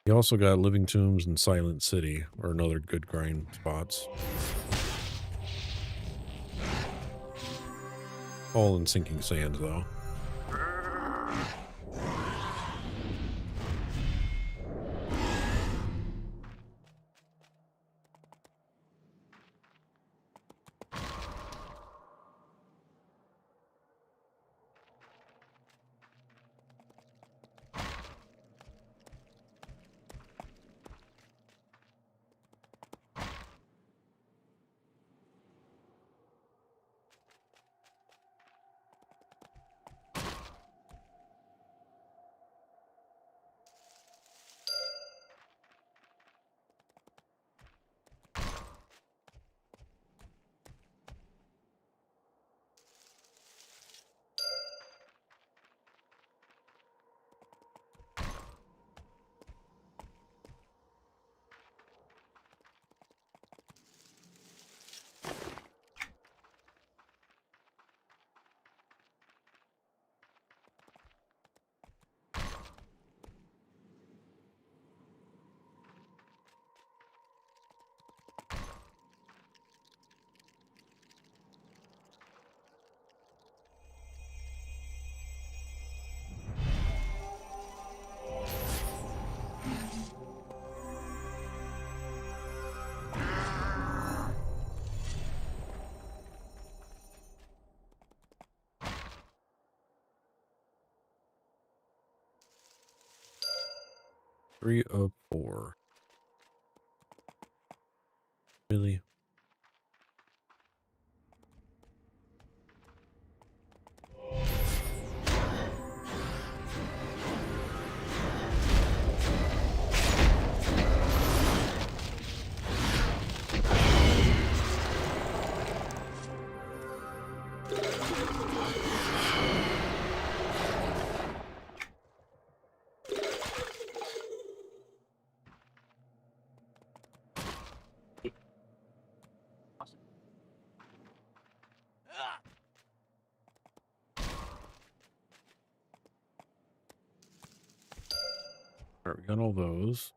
[SPEAKER 2] You also got Living Tombs and Silent City, or another good grind spots. All in Sinking Sands, though. Three of 4. Really? All right, we got all those.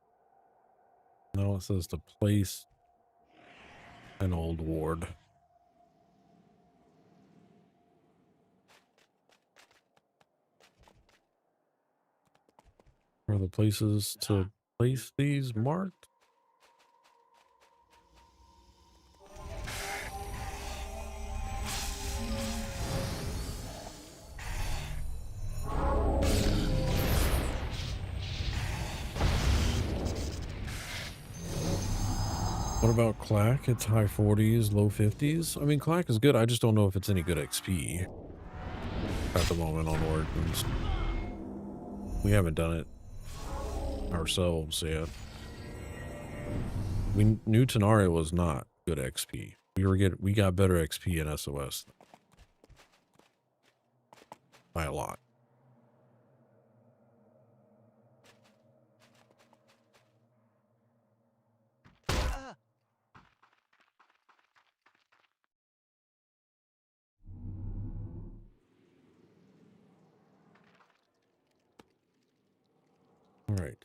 [SPEAKER 2] Now it says to place an old ward. Are the places to place these marked? What about Clack? It's high 40s, low 50s. I mean, Clack is good. I just don't know if it's any good XP at the moment on Origins. We haven't done it ourselves yet. We knew Tanare was not good XP. We got better XP in SOS by a lot. All right.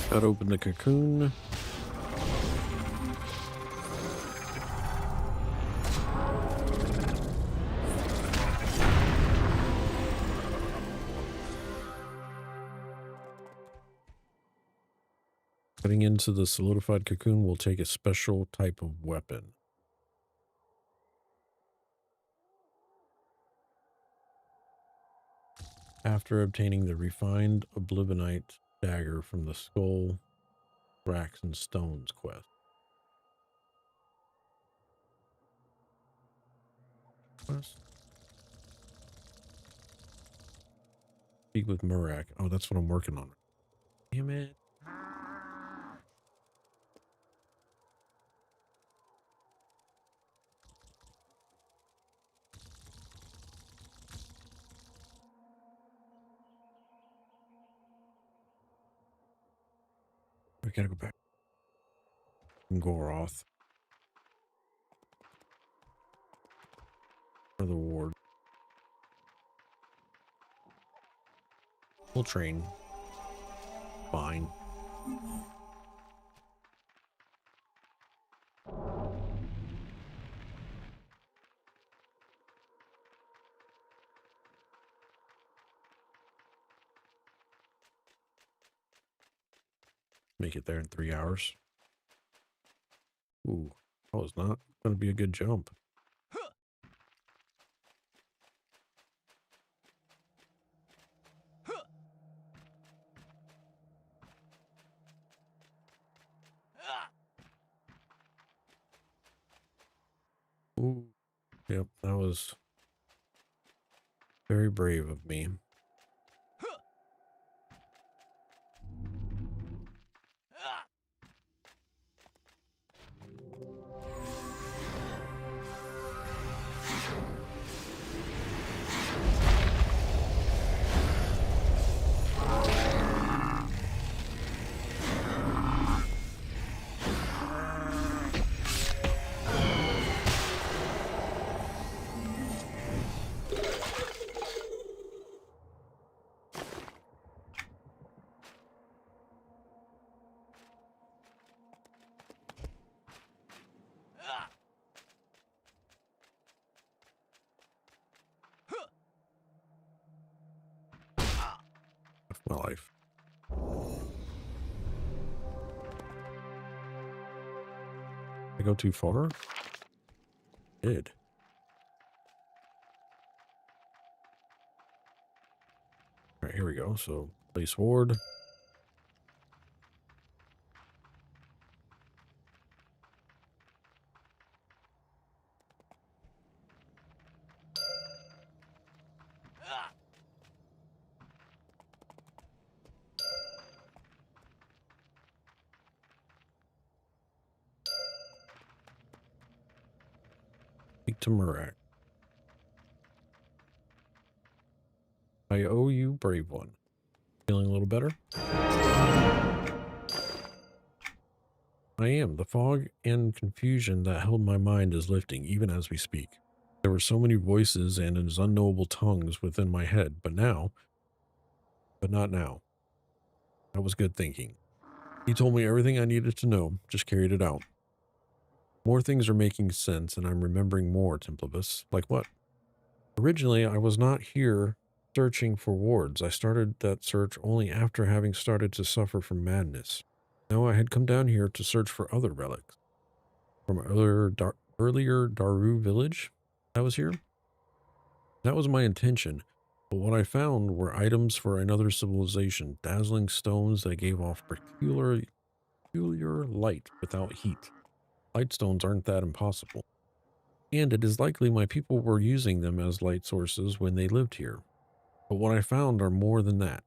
[SPEAKER 2] Got open the cocoon. Cutting into the solidified cocoon will take a special type of weapon. After obtaining the refined oblivionite dagger from the skull, racks, and stones quest. Speak with Murak. Oh, that's what I'm working on. Damn it. We gotta go back. Goroth. For the ward. We'll train. Fine. Make it there in 3 hours. Ooh, that was not going to be a good jump. Ooh, yep, that was very brave of me. My life. I go too far? Did. All right, here we go. So place ward. Speak to Murak. I owe you, brave one. Feeling a little better? I am. The fog and confusion that held my mind is lifting, even as we speak. There were so many voices and unknowable tongues within my head, but not now. That was good thinking. He told me everything I needed to know, just carried it out. More things are making sense, and I'm remembering more, Templibus. Like what? Originally, I was not here searching for wards. I started that search only after having started to suffer from madness. No, I had come down here to search for other relics. from earlier Daru village that was here. That was my intention, but what I found were items for another civilization, dazzling stones that gave off peculiar light without heat. Light stones aren't that impossible, and it is likely my people were using them as light sources when they lived here. But what I found are more than that.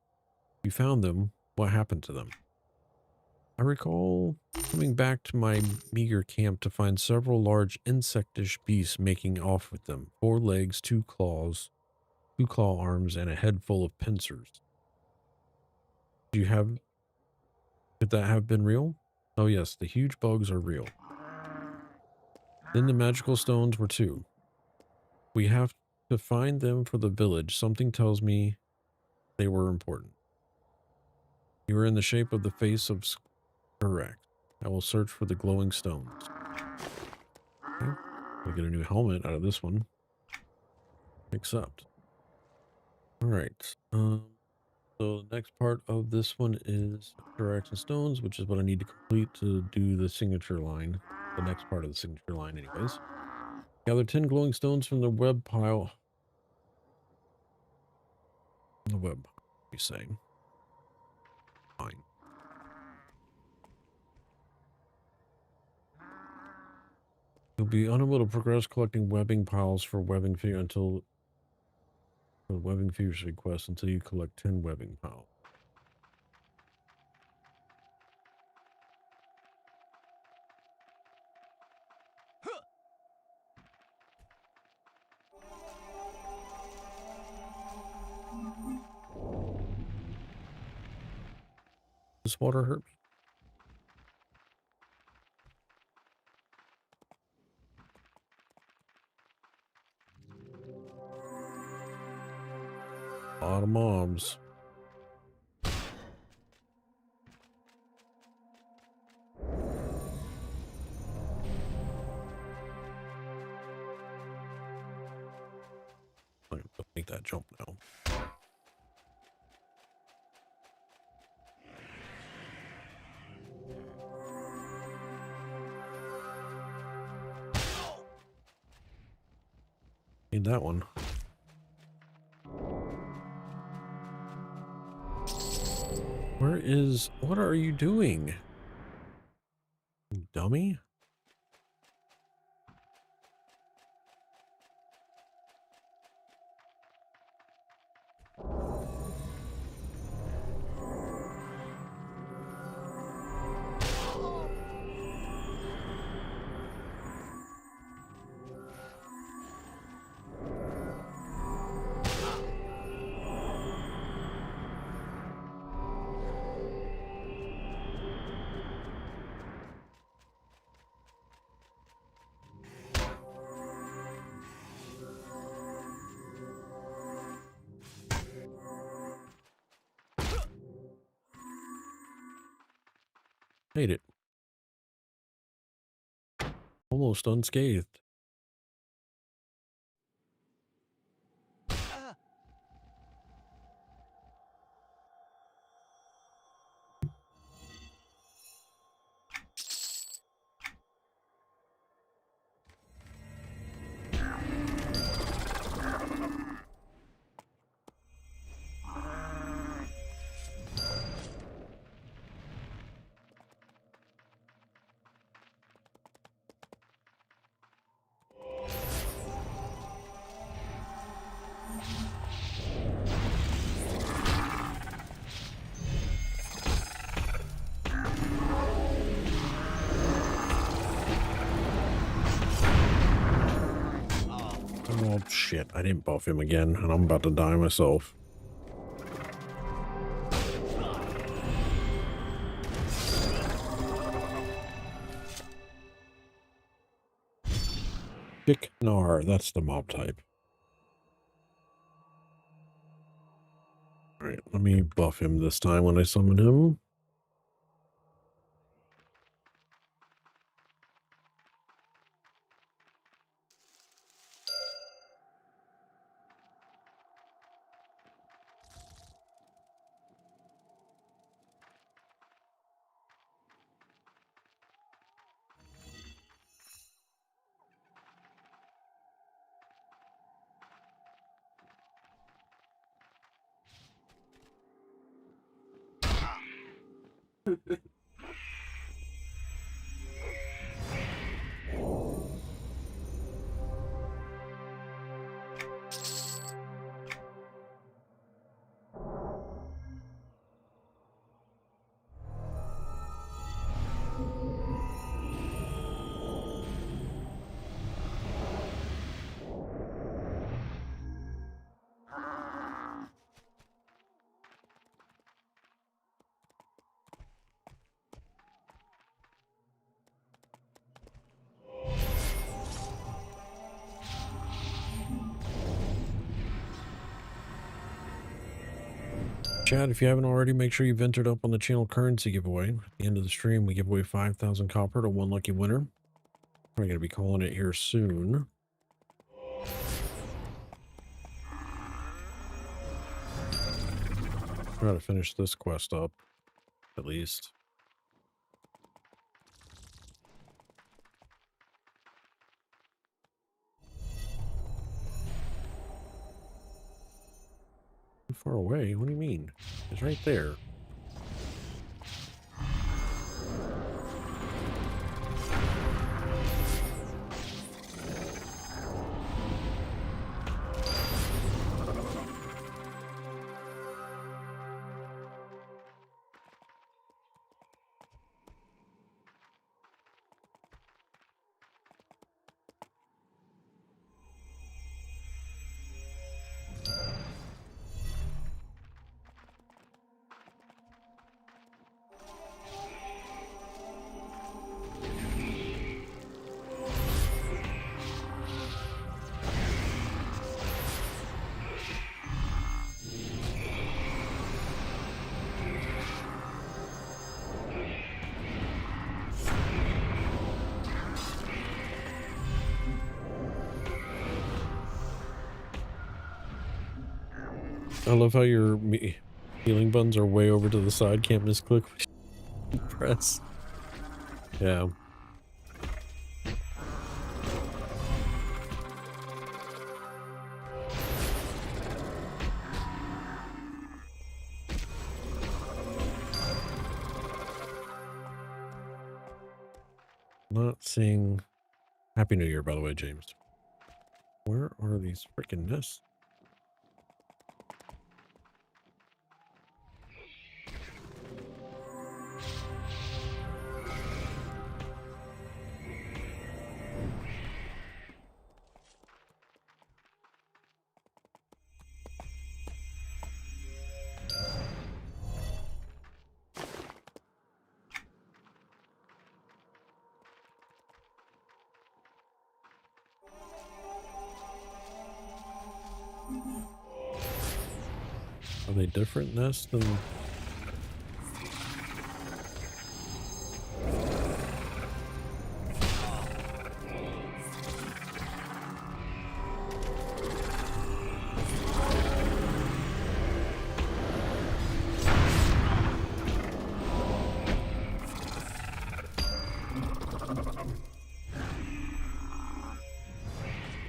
[SPEAKER 2] You found them, what happened to them? I recall coming back to my meager camp to find several large insectish beasts making off with them. 4 legs, 2 claws, 2 claw arms, and a head full of pincers. Could that have been real? Oh yes, the huge bugs are real. Then the magical stones were too. We have to find them for the village. Something tells me they were important. You are in the shape of the face of Cthurath. I will search for the glowing stones. Okay. I'll get a new helmet out of this one. Accept. Alright. So the next part of this one is Cthurath and stones, which is what I need to complete to do the signature line. The next part of the signature line anyways. Gather 10 glowing stones from the web pile. The web pile, you say. Fine. You'll be unable to progress collecting webbing piles for webbing figure until the webbing figures request until you collect 10 webbing piles. This water hurt me. A lot of mobs. I'm gonna make that jump now. Need that one. What are you doing? You dummy? Made it. Almost unscathed. Oh shit, I didn't buff him again, and I'm about to die myself. Chicknar, that's the mob type. Alright, let me buff him this time when I summon him. Chad, if you haven't already, make sure you've entered up on the channel currency giveaway. At the end of the stream, we give away 5,000 copper to one lucky winner. We're going to be calling it here soon. Try to finish this quest up, at least. Too far away? What do you mean? It's right there. I love how your healing buttons are way over to the side. Can't misclick. Press. Yeah. Not seeing. Happy New Year, by the way, James. Where are these freaking nests? Are they different nests than...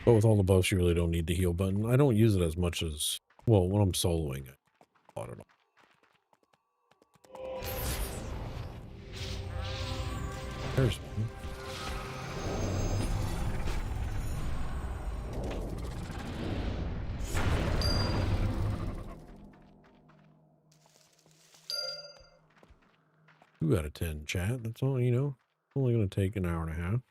[SPEAKER 2] But with all the buffs, you really don't need the heal button. I don't use it as much as... Well, when I'm soloing it. I don't know. There's one. Two out of 10, chat. That's all, you know. Only going to take an hour and a half.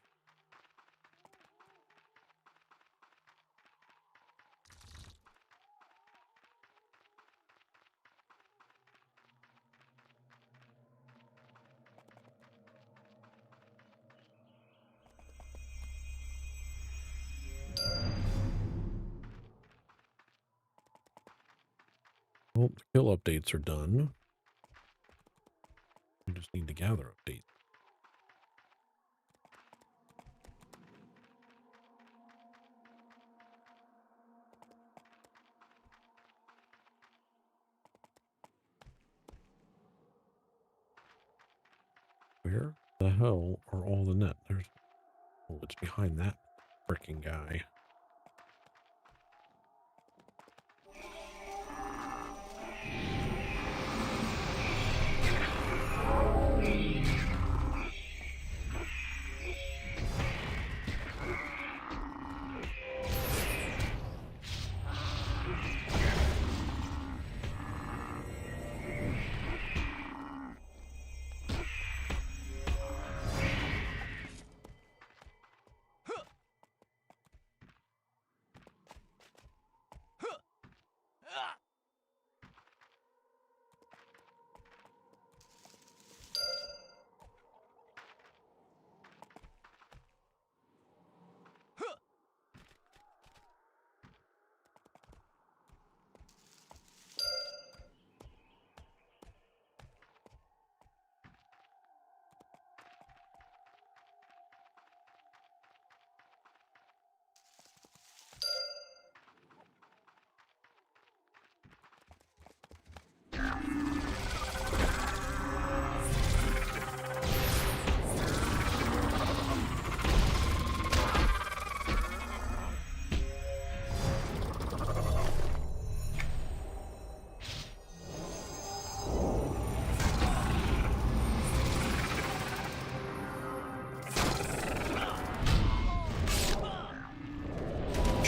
[SPEAKER 2] Well, the kill updates are done. We just need to gather updates. Where the hell are all the net? There's... Oh, it's behind that freaking guy.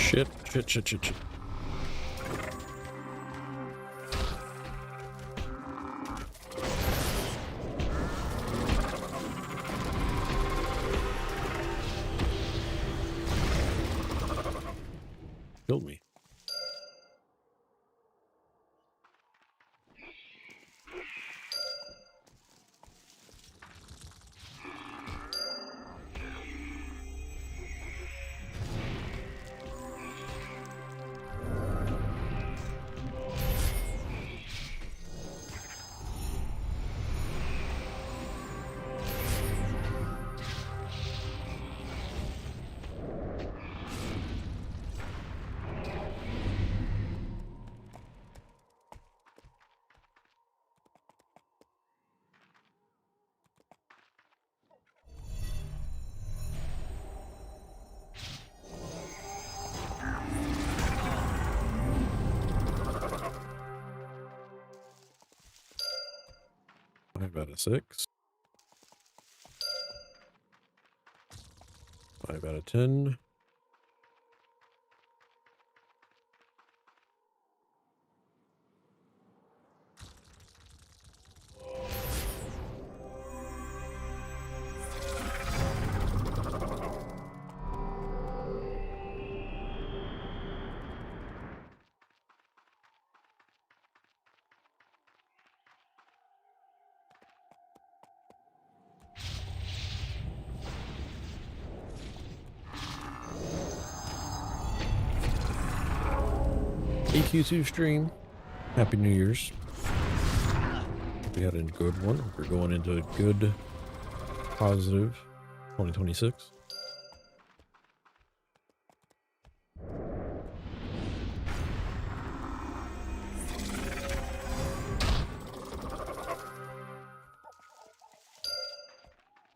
[SPEAKER 2] Shit, shit, shit, shit, shit. Killed me. Five out of 6. 5 out of 10. AQ2 stream. Happy New Year's. We had a good one. We're going into a good, positive 2026.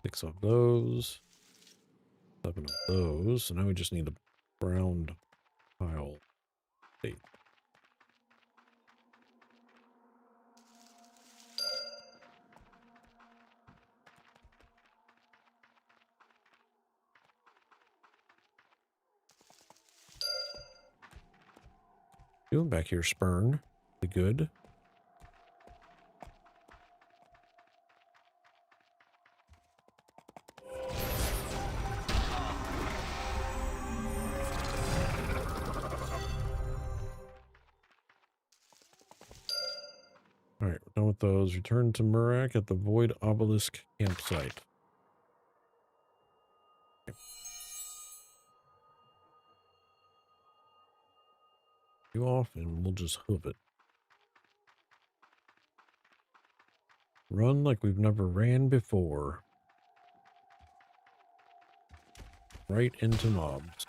[SPEAKER 2] Six of those. 7 of those. So now we just need a brown tile. 8. Doing back here, Spurn. The good. Alright, we're done with those. Return to Murak at the Void Obelisk campsite. You off and we'll just hoof it. Run like we've never ran before. Right into mobs.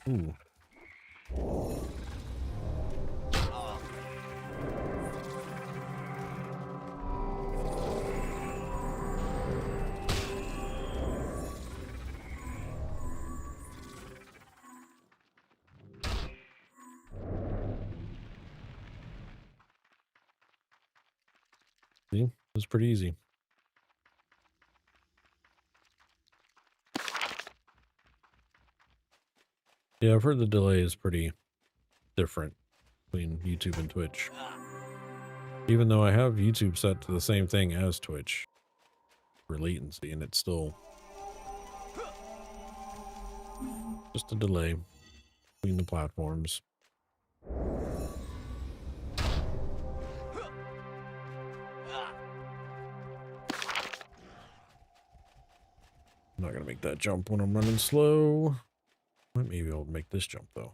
[SPEAKER 2] Ooh. See, it was pretty easy. Yeah, I've heard the delay is pretty different between YouTube and Twitch. Even though I have YouTube set to the same thing as Twitch for latency, and it's still just a delay between the platforms. I'm not gonna make that jump when I'm running slow. Might maybe I'll make this jump though.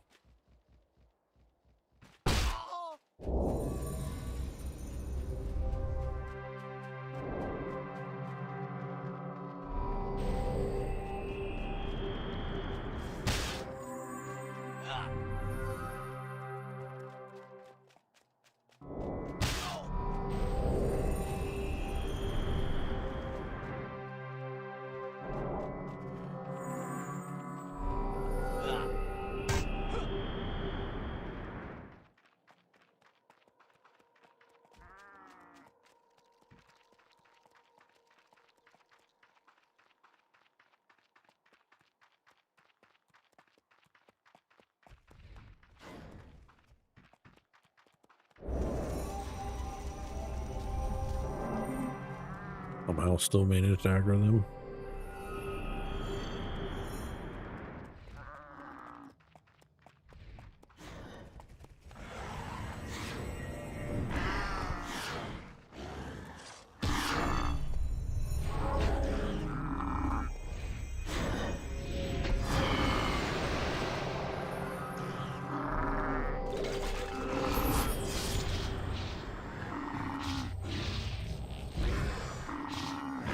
[SPEAKER 2] somehow still managed to aggro them.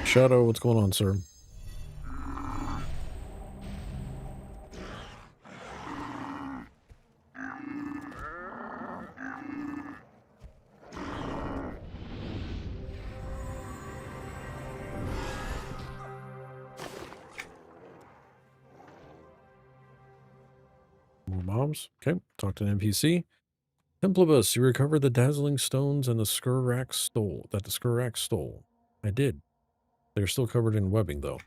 [SPEAKER 2] Shadow, what's going on, sir? More mobs. Okay, talk to an NPC. Templebus, you recovered the dazzling stones and the Skurrak stole. That the Skurrak stole. I did. They're still covered in webbing, though.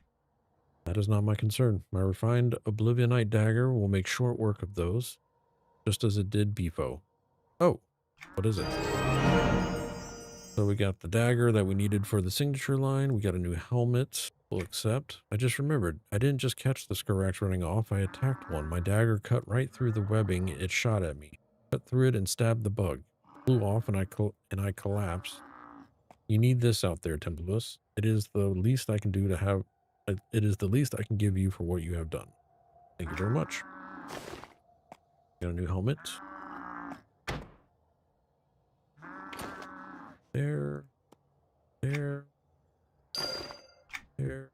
[SPEAKER 2] That is not my concern. My refined Oblivionite dagger will make short work of those, just as it did Beefo. Oh, what is it? So we got the dagger that we needed for the signature line. We got a new helmet. We'll accept. I just remembered. I didn't just catch the Skurrax running off. I attacked one. My dagger cut right through the webbing it shot at me. Cut through it and stabbed the bug. Flew off and I collapsed. You need this out there, Templebus. It is the least I can do to have... It is the least I can give you for what you have done. Thank you very much. Got a new helmet. There. There. There.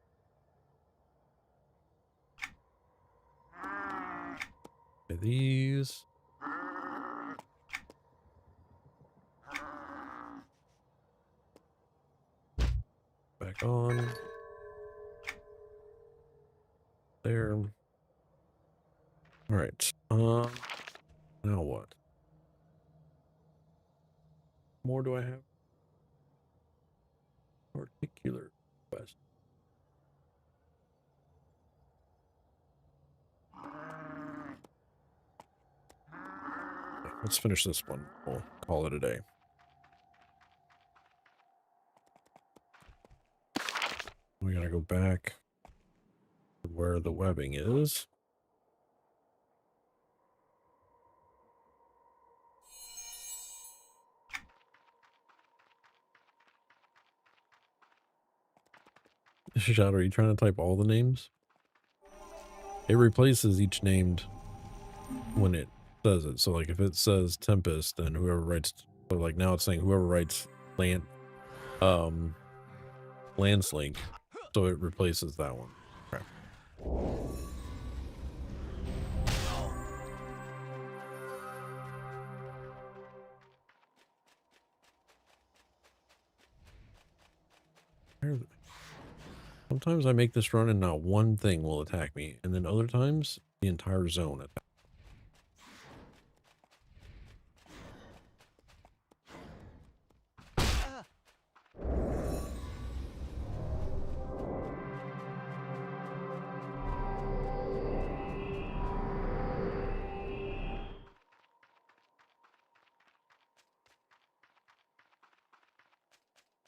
[SPEAKER 2] These. Back on. There. All right. Now what? More do I have? Particular quest. Let's finish this one. We'll call it a day. We gotta go back to where the webbing is. Shadow, are you trying to type all the names? It replaces each named when it says it. So like if it says Tempest, then whoever writes, so like now it's saying whoever writes Landslink, so it replaces that one. Okay. Sometimes I make this run and not one thing will attack me, and then other times the entire zone attacks.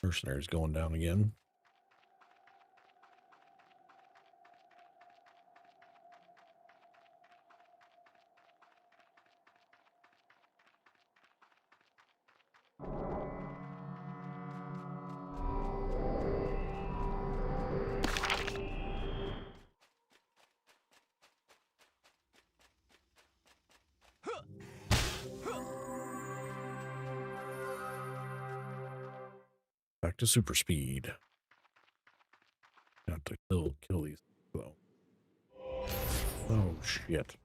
[SPEAKER 2] Mercenaries going down again. Back to super speed. Have to kill these though. Oh shit.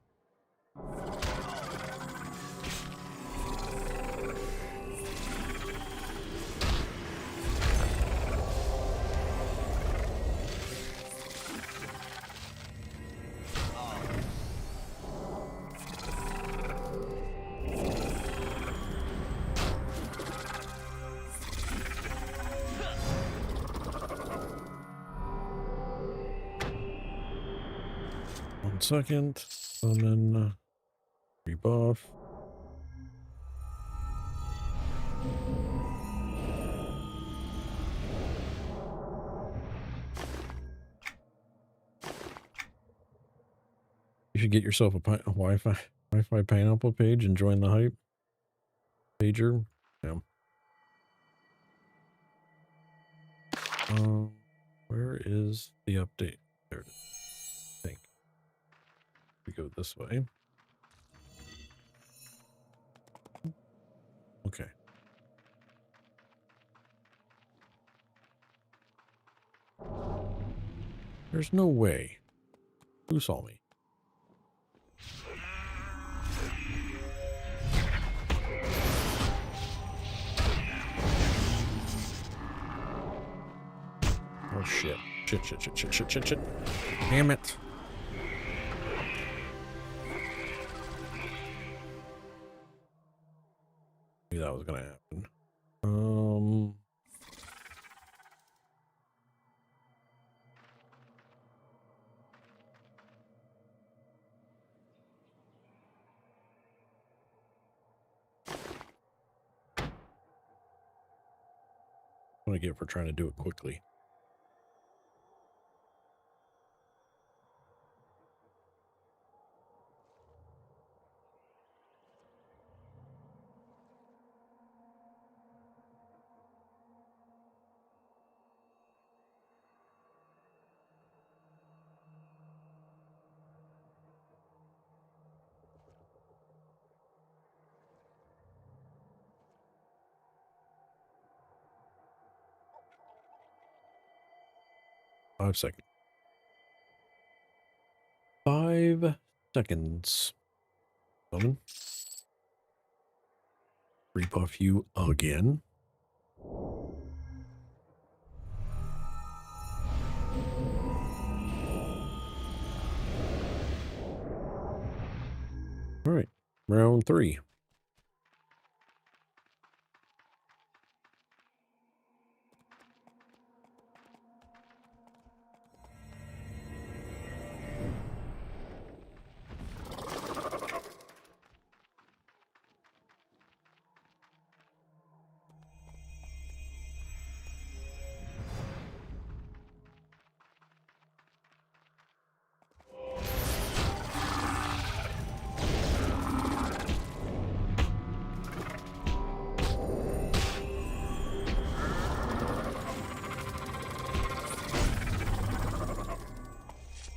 [SPEAKER 2] 1 second. Summon. Rebuff. You should get yourself a Wi-Fi pineapple page and join the hype pager. Yeah. Where is the update? There it is. I think we go this way. Okay. There's no way. Who saw me? Oh shit. Shit. Damn it. Knew that was gonna happen. What do I get for trying to do it quickly? Five seconds. 5 seconds. Coming. Rebuff you again. All right, round 3.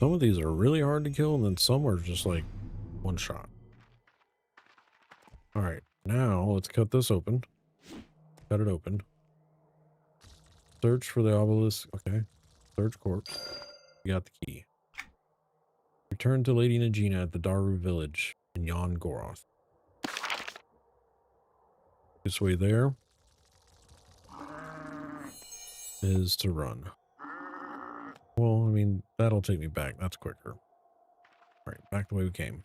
[SPEAKER 2] Some of these are really hard to kill, and then some are just like one shot. All right, now let's cut this open. Cut it open. Search for the obelisk. Okay. Search corpse. We got the key. Return to Lady Nagina at the Daru village in Yon Goroth. This way there is to run. Well, I mean, that'll take me back. That's quicker. All right, back the way we came.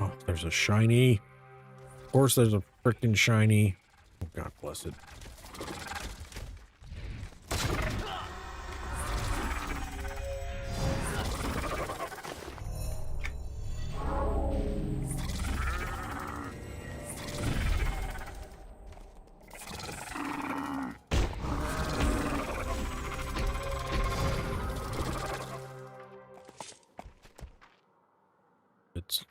[SPEAKER 2] Oh, there's a shiny. Of course, there's a freaking shiny. Oh, God bless it.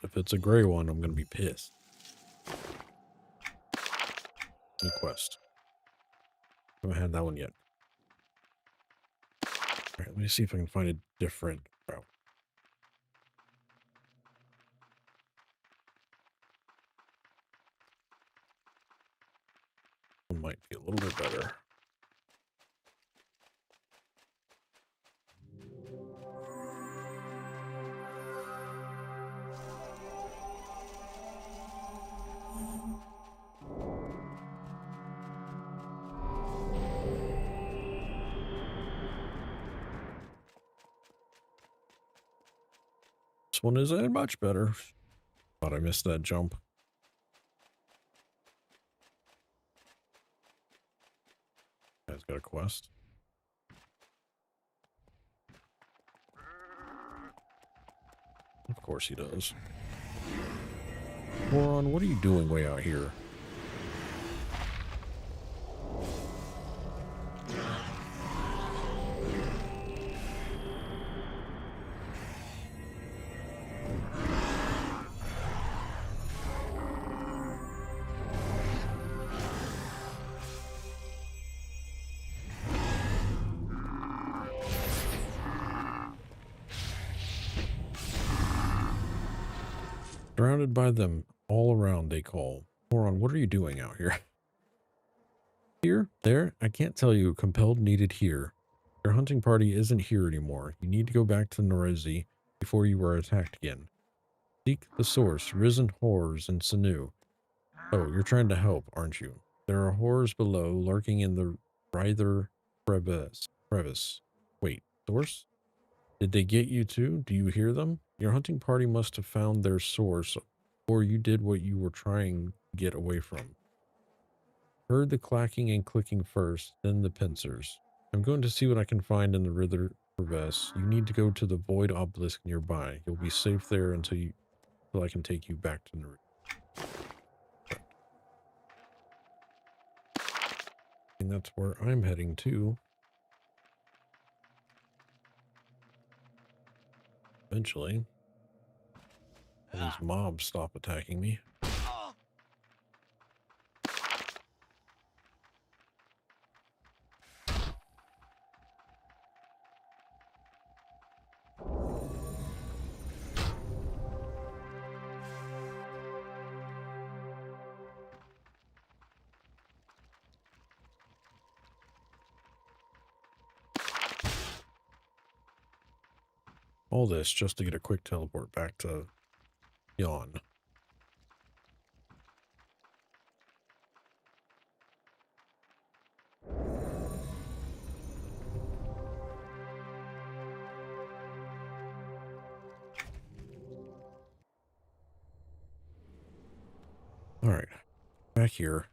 [SPEAKER 2] If it's a gray one, I'm gonna be pissed. New quest. Haven't had that one yet. All right, let me see if I can find a different route. One might be a little bit better. This one isn't much better. Thought I missed that jump. Guy's got a quest. Of course he does. Moron, what are you doing way out here? Surrounded by them all around, they call. Moron, what are you doing out here? Here? There? I can't tell you. Compelled, needed here. Your hunting party isn't here anymore. You need to go back to Norezi before you are attacked again. Seek the source, risen horrors in Sanu. Oh, you're trying to help, aren't you? There are horrors below, lurking in the Ryther crevice. Wait, source? Did they get you too? Do you hear them? Your hunting party must have found their source, or you did what you were trying to get away from. Heard the clacking and clicking first, then the pincers. I'm going to see what I can find in the Ryther crevice. You need to go to the Void Obelisk nearby. You'll be safe there until I can take you back to Norezi. And that's where I'm heading to. Eventually. And these mobs stop attacking me. All this just to get a quick teleport back to Yawn. All right, back here.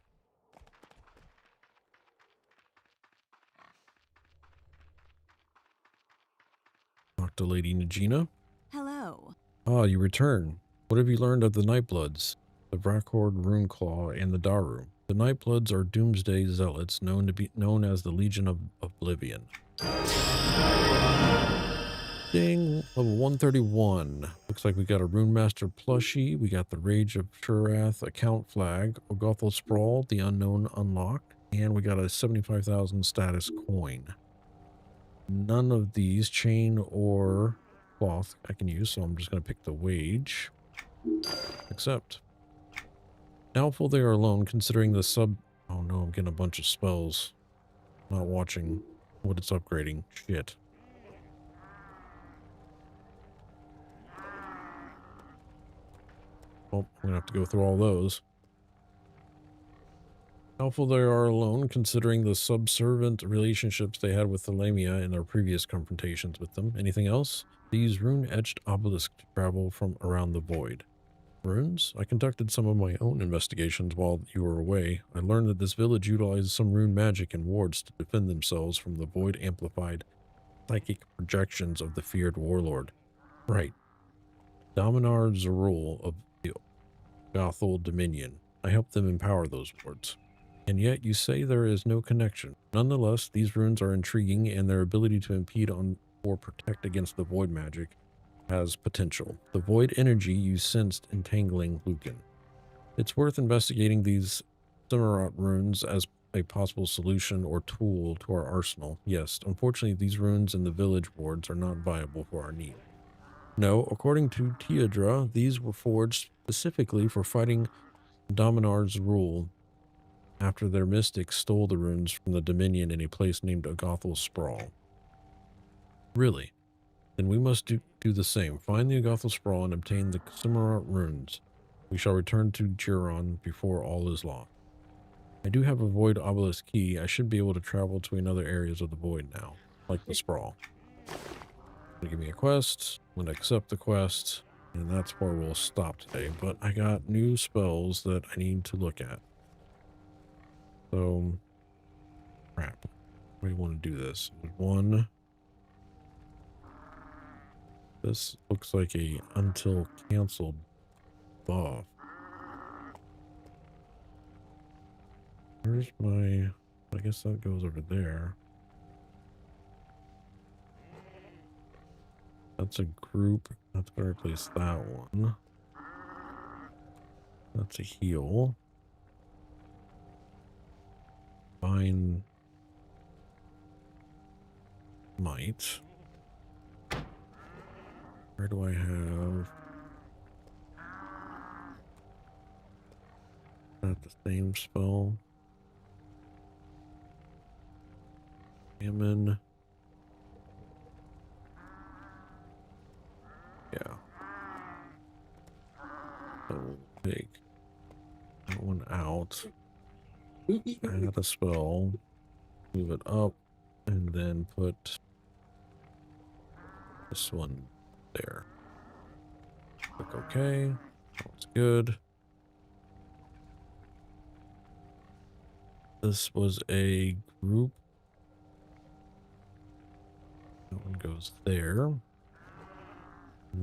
[SPEAKER 2] Talk to Lady Nagina.
[SPEAKER 5] Hello.
[SPEAKER 2] Ah, you return. What have you learned of the Nightbloods, the Vrakord Runeclaw, and the Daru? The Nightbloods are doomsday zealots known as the Legion of Oblivion. Ding, level 131. Looks like we got a Rune Master plushie. We got the Rage of Cthurath account flag, Ogothel Sprawl, the Unknown unlocked, and we got a 75,000 status coin. None of these, chain or cloth, I can use, so I'm just going to pick the wage. Accept. Doubtful they are alone considering the sub... Oh no, I'm getting a bunch of spells. Not watching what it's upgrading. Shit. Oh, I'm going to have to go through all those. Doubtful they are alone considering the subservient relationships they had with the Lamia in their previous confrontations with them. Anything else? These rune-etched obelisks travel from around the void. Runes? I conducted some of my own investigations while you were away. I learned that this village utilizes some rune magic and wards to defend themselves from the void-amplified psychic projections of the feared warlord. Right. Dominar Zerul of the Gothel Dominion. I helped them empower those wards. And yet you say there is no connection. Nonetheless, these runes are intriguing, and their ability to impede on or protect against the void magic has potential. The void energy you sensed entangling Lucan. It's worth investigating these Cimarron runes as a possible solution or tool to our arsenal. Yes, unfortunately these runes in the village wards are not viable for our need. No, according to Teodra, these were forged specifically for fighting Dominar's rule after their mystics stole the runes from the Dominion in a place named Ogothel Sprawl. Really? Then we must do the same. Find the Ogothel Sprawl and obtain the Cimarron runes. We shall return to Giron before all is lost. I do have a Void Obelisk key. I should be able to travel between other areas of the Void now, like the Sprawl. Give me a quest. I'm going to accept the quest. And that's where we'll stop today. But I got new spells that I need to look at. So, crap. How do you want to do this? One. This looks like a until canceled buff. Where's my... I guess that goes over there. That's a group. That's going to replace that one. That's a heal. Fine. Might. Where do I have... Not the same spell. Salmon. Yeah. So we'll take that one out. Add a spell. Move it up. And then put this one there. Click OK. That's good. This was a group. That one goes there. And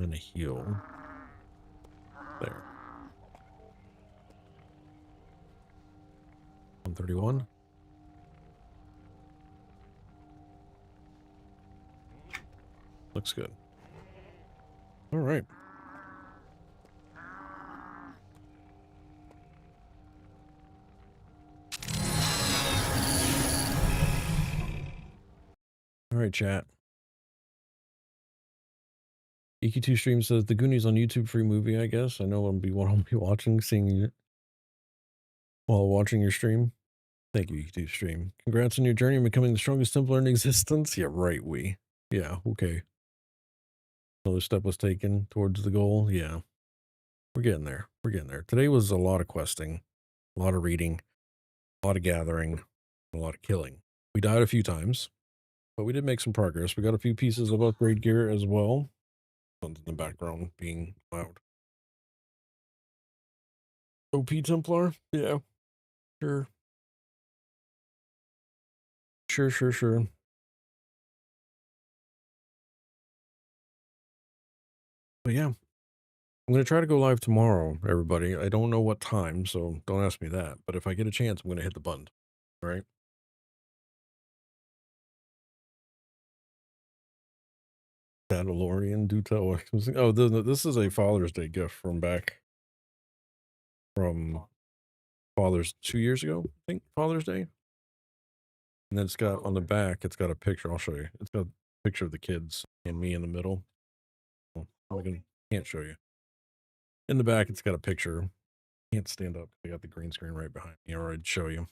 [SPEAKER 2] then a heal. There. 131. Looks good. All right. All right, chat. EQ2 Stream says the Goonies on YouTube free movie, I guess. I know what I'll be watching, seeing it while watching your stream. Thank you, EQ2 Stream. Congrats on your journey in becoming the strongest Templar in existence. Yeah, right, we. Yeah, okay. Another step was taken towards the goal. Yeah. We're getting there. We're getting there. Today was a lot of questing, a lot of reading, a lot of gathering, a lot of killing. We died a few times, but we did make some progress. We got a few pieces of upgrade gear as well. Someone's in the background being loud. OP Templar? Yeah. Sure. Sure. But yeah, I'm going to try to go live tomorrow, everybody. I don't know what time, so don't ask me that. But if I get a chance, I'm going to hit the button. All right? Mandalorian, do tell. Oh, this is a Father's Day gift from Father's 2 years ago, I think, Father's Day. And then it's got on the back, it's got a picture. I'll show you. It's got a picture of the kids and me in the middle. Well, can't show you. In the back, it's got a picture. Can't stand up. I got the green screen right behind me, or I'd show you.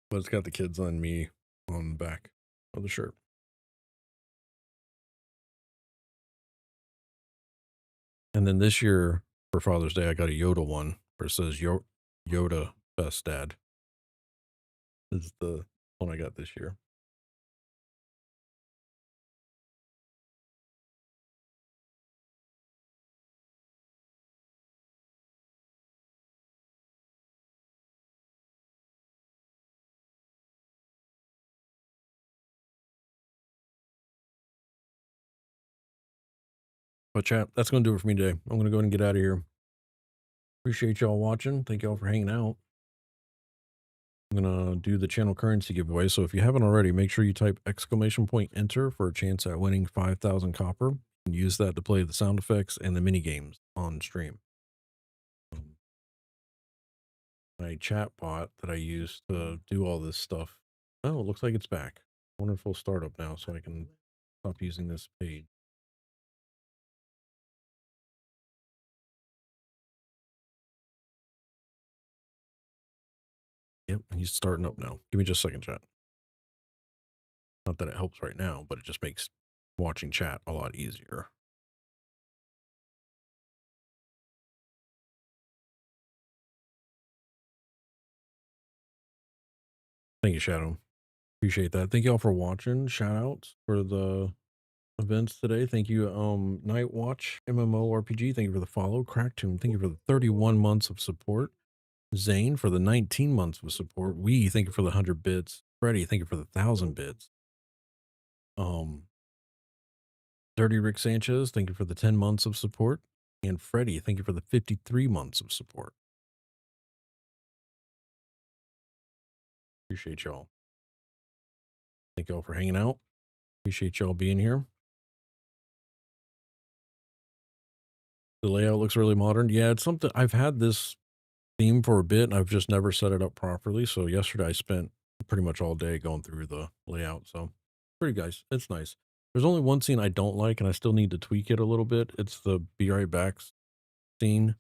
[SPEAKER 2] But it's got the kids on me on the back of the shirt. And then this year for Father's Day, I got a Yoda one where it says Yoda Best Dad. This is the one I got this year. But chat, that's going to do it for me today. I'm going to go ahead and get out of here. Appreciate y'all watching. Thank y'all for hanging out. I'm going to do the channel currency giveaway. So if you haven't already, make sure you type !enter for a chance at winning 5,000 copper and use that to play the sound effects and the mini games on stream. My chat bot that I use to do all this stuff. Oh, it looks like it's back. Wonderful startup now, so I can stop using this page. Yep, he's starting up now. Give me just a second, chat. Not that it helps right now, but it just makes watching chat a lot easier. Thank you, Shadow. Appreciate that. Thank y'all for watching. Shout outs for the events today. Thank you, Night Watch MMORPG. Thank you for the follow. Cracktoon, thank you for the 31 months of support. Zane for the 19 months of support. We thank you for the 100 bits. Freddie, thank you for the 1,000 bits. Um, Dirty Rick Sanchez, thank you for the 10 months of support. And Freddie, thank you for the 53 months of support. Appreciate y'all. Thank y'all for hanging out. Appreciate y'all being here. The layout looks really modern. Yeah, it's something I've had this theme for a bit and I've just never set it up properly. So yesterday I spent pretty much all day going through the layout. So pretty guys, it's nice. There's only one scene I don't like and I still need to tweak it a little bit. It's the Be Right Back scene.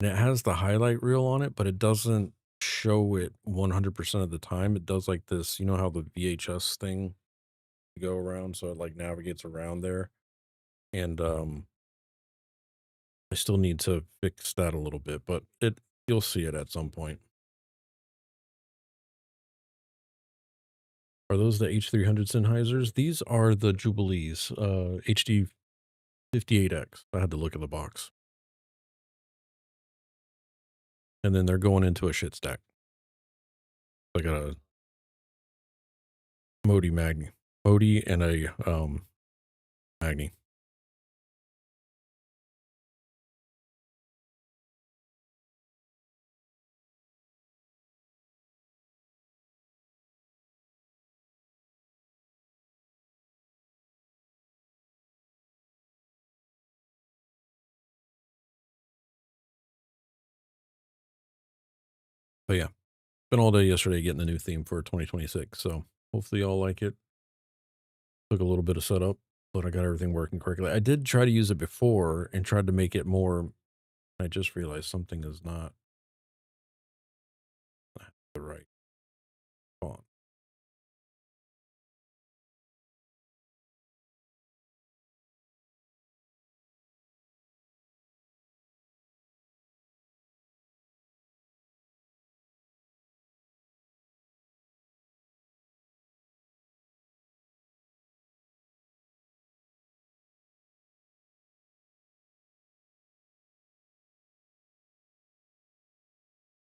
[SPEAKER 2] And it has the highlight reel on it, but it doesn't show it 100% of the time. It does like this, you know how the VHS thing go around, so it like navigates around there. And I still need to fix that a little bit, but you'll see it at some point. Are those the H300 Sennheisers? These are the Jubilees, HD 58X. I had to look at the box. And then they're going into a shit stack. I got a Modi and a Magni. But yeah, been all day yesterday getting the new theme for 2026. So hopefully y'all like it. Took a little bit of setup, but I got everything working correctly. I did try to use it before and tried to make it more. I just realized something is not the right font.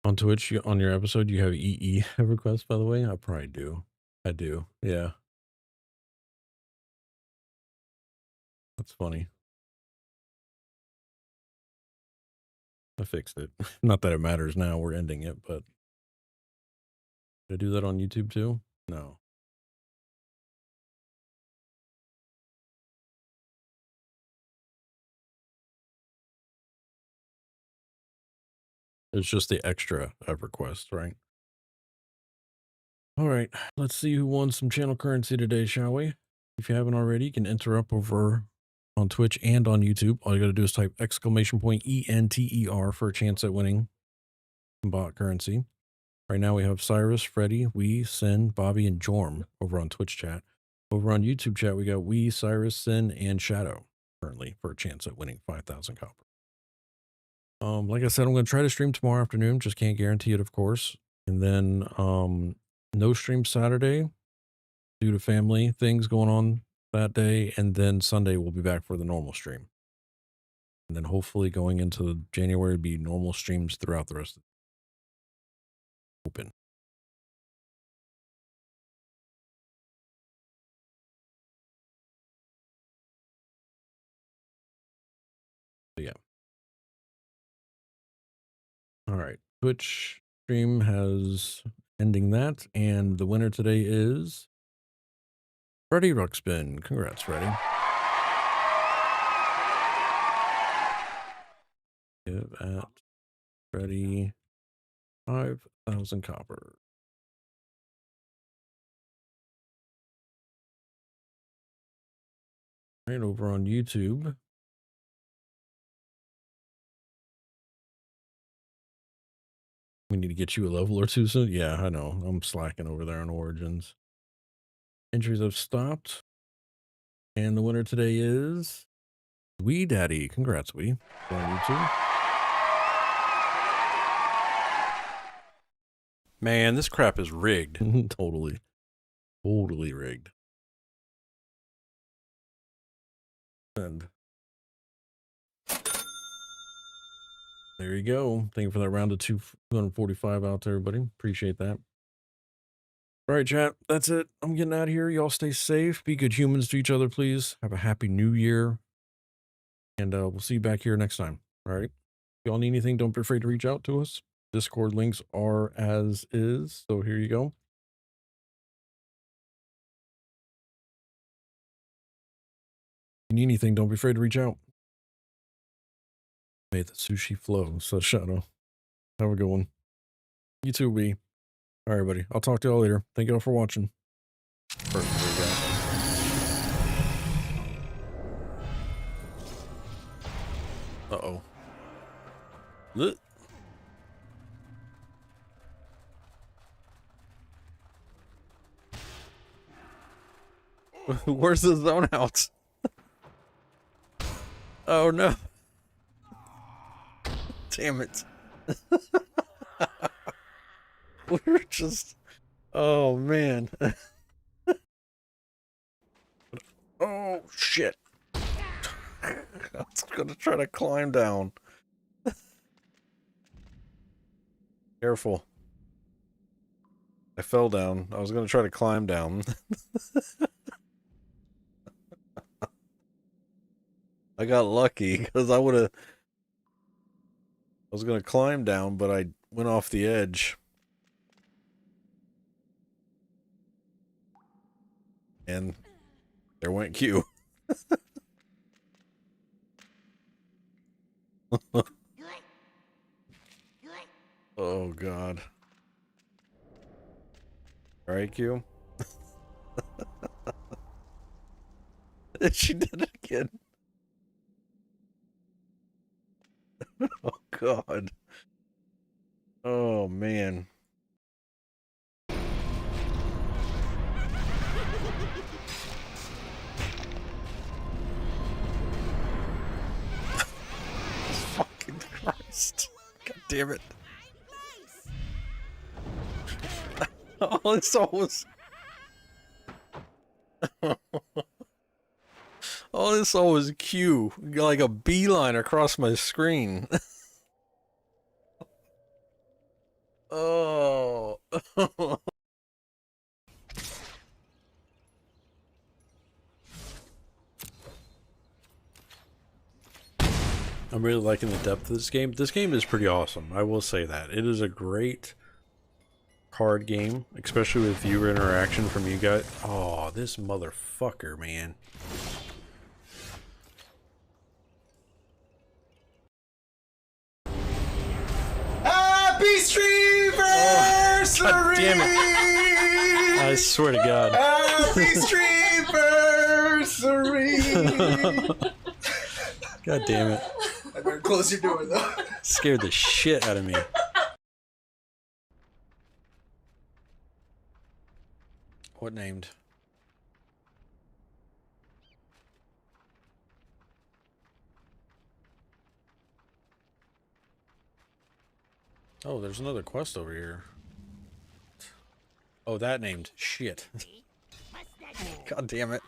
[SPEAKER 2] On Twitch, on your episode, you have EE EverQuest, by the way? I probably do. I do. Yeah. That's funny. I fixed it. Not that it matters now. We're ending it, but did I do that on YouTube too? No. It's just the extra EverQuest, right? All right. Let's see who won some channel currency today, shall we? If you haven't already, you can enter up over on Twitch and on YouTube. All you got to do is type !ENTER for a chance at winning some bot currency. Right now we have Cyrus, Freddie, we, Sin, Bobby, and Jorm over on Twitch chat. Over on YouTube chat, we got we, Cyrus, Sin, and Shadow currently for a chance at winning 5,000 copper. Like I said, I'm going to try to stream tomorrow afternoon. Just can't guarantee it, of course. And then no stream Saturday due to family things going on that day. And then Sunday we'll be back for the normal stream. And then hopefully going into January be normal streams throughout the rest of the open. So yeah. All right. Twitch stream has ending that. And the winner today is Freddie Ruxpin. Congrats, Freddie. Give at Freddie 5,000 copper. Right over on YouTube. We need to get you a level or two soon. Yeah, I know. I'm slacking over there on Origins. Entries have stopped. And the winner today is Wee Daddy. Congrats, Wee. On YouTube.
[SPEAKER 1] Man, this crap is rigged.
[SPEAKER 2] Totally. Totally rigged. we go. Thank you for that round of 245 out to everybody. Appreciate that. All right, chat. That's it. I'm getting out of here. Y'all stay safe. Be good humans to each other, please. Have a happy new year. And we'll see you back here next time. All right. If y'all need anything, don't be afraid to reach out to us. Discord links are as is. So here you go. If you need anything, don't be afraid to reach out. May the sushi flow, says Shadow. Have a good one. You too, B. All right, buddy. I'll talk to y'all later. Thank y'all for watching. Uh-oh. Look. Where's the zone out? Oh no. Damn it. We're just... Oh man. Oh shit. I was gonna try to climb down. Careful. I fell down. I was gonna try to climb down. I got lucky because I was gonna climb down, but I went off the edge. And there went Q. Oh god. Alright, Q. She did it again. Oh god. Oh man. Fucking Christ. God damn it. All I saw was... All I saw was Q, like a beeline across my screen. Oh. I'm really liking the depth of this game. This game is pretty awesome. I will say that. It is a great card game, especially with viewer interaction from you guys. Oh, this motherfucker, man.
[SPEAKER 6] Happy Streetversary!
[SPEAKER 1] God damn it. I swear to God.
[SPEAKER 6] Happy Streetversary!
[SPEAKER 1] God damn it.
[SPEAKER 6] I better close your door though.
[SPEAKER 1] Scared the shit out of me. What named? Oh, there's another quest over here. Oh, that named shit. God damn it.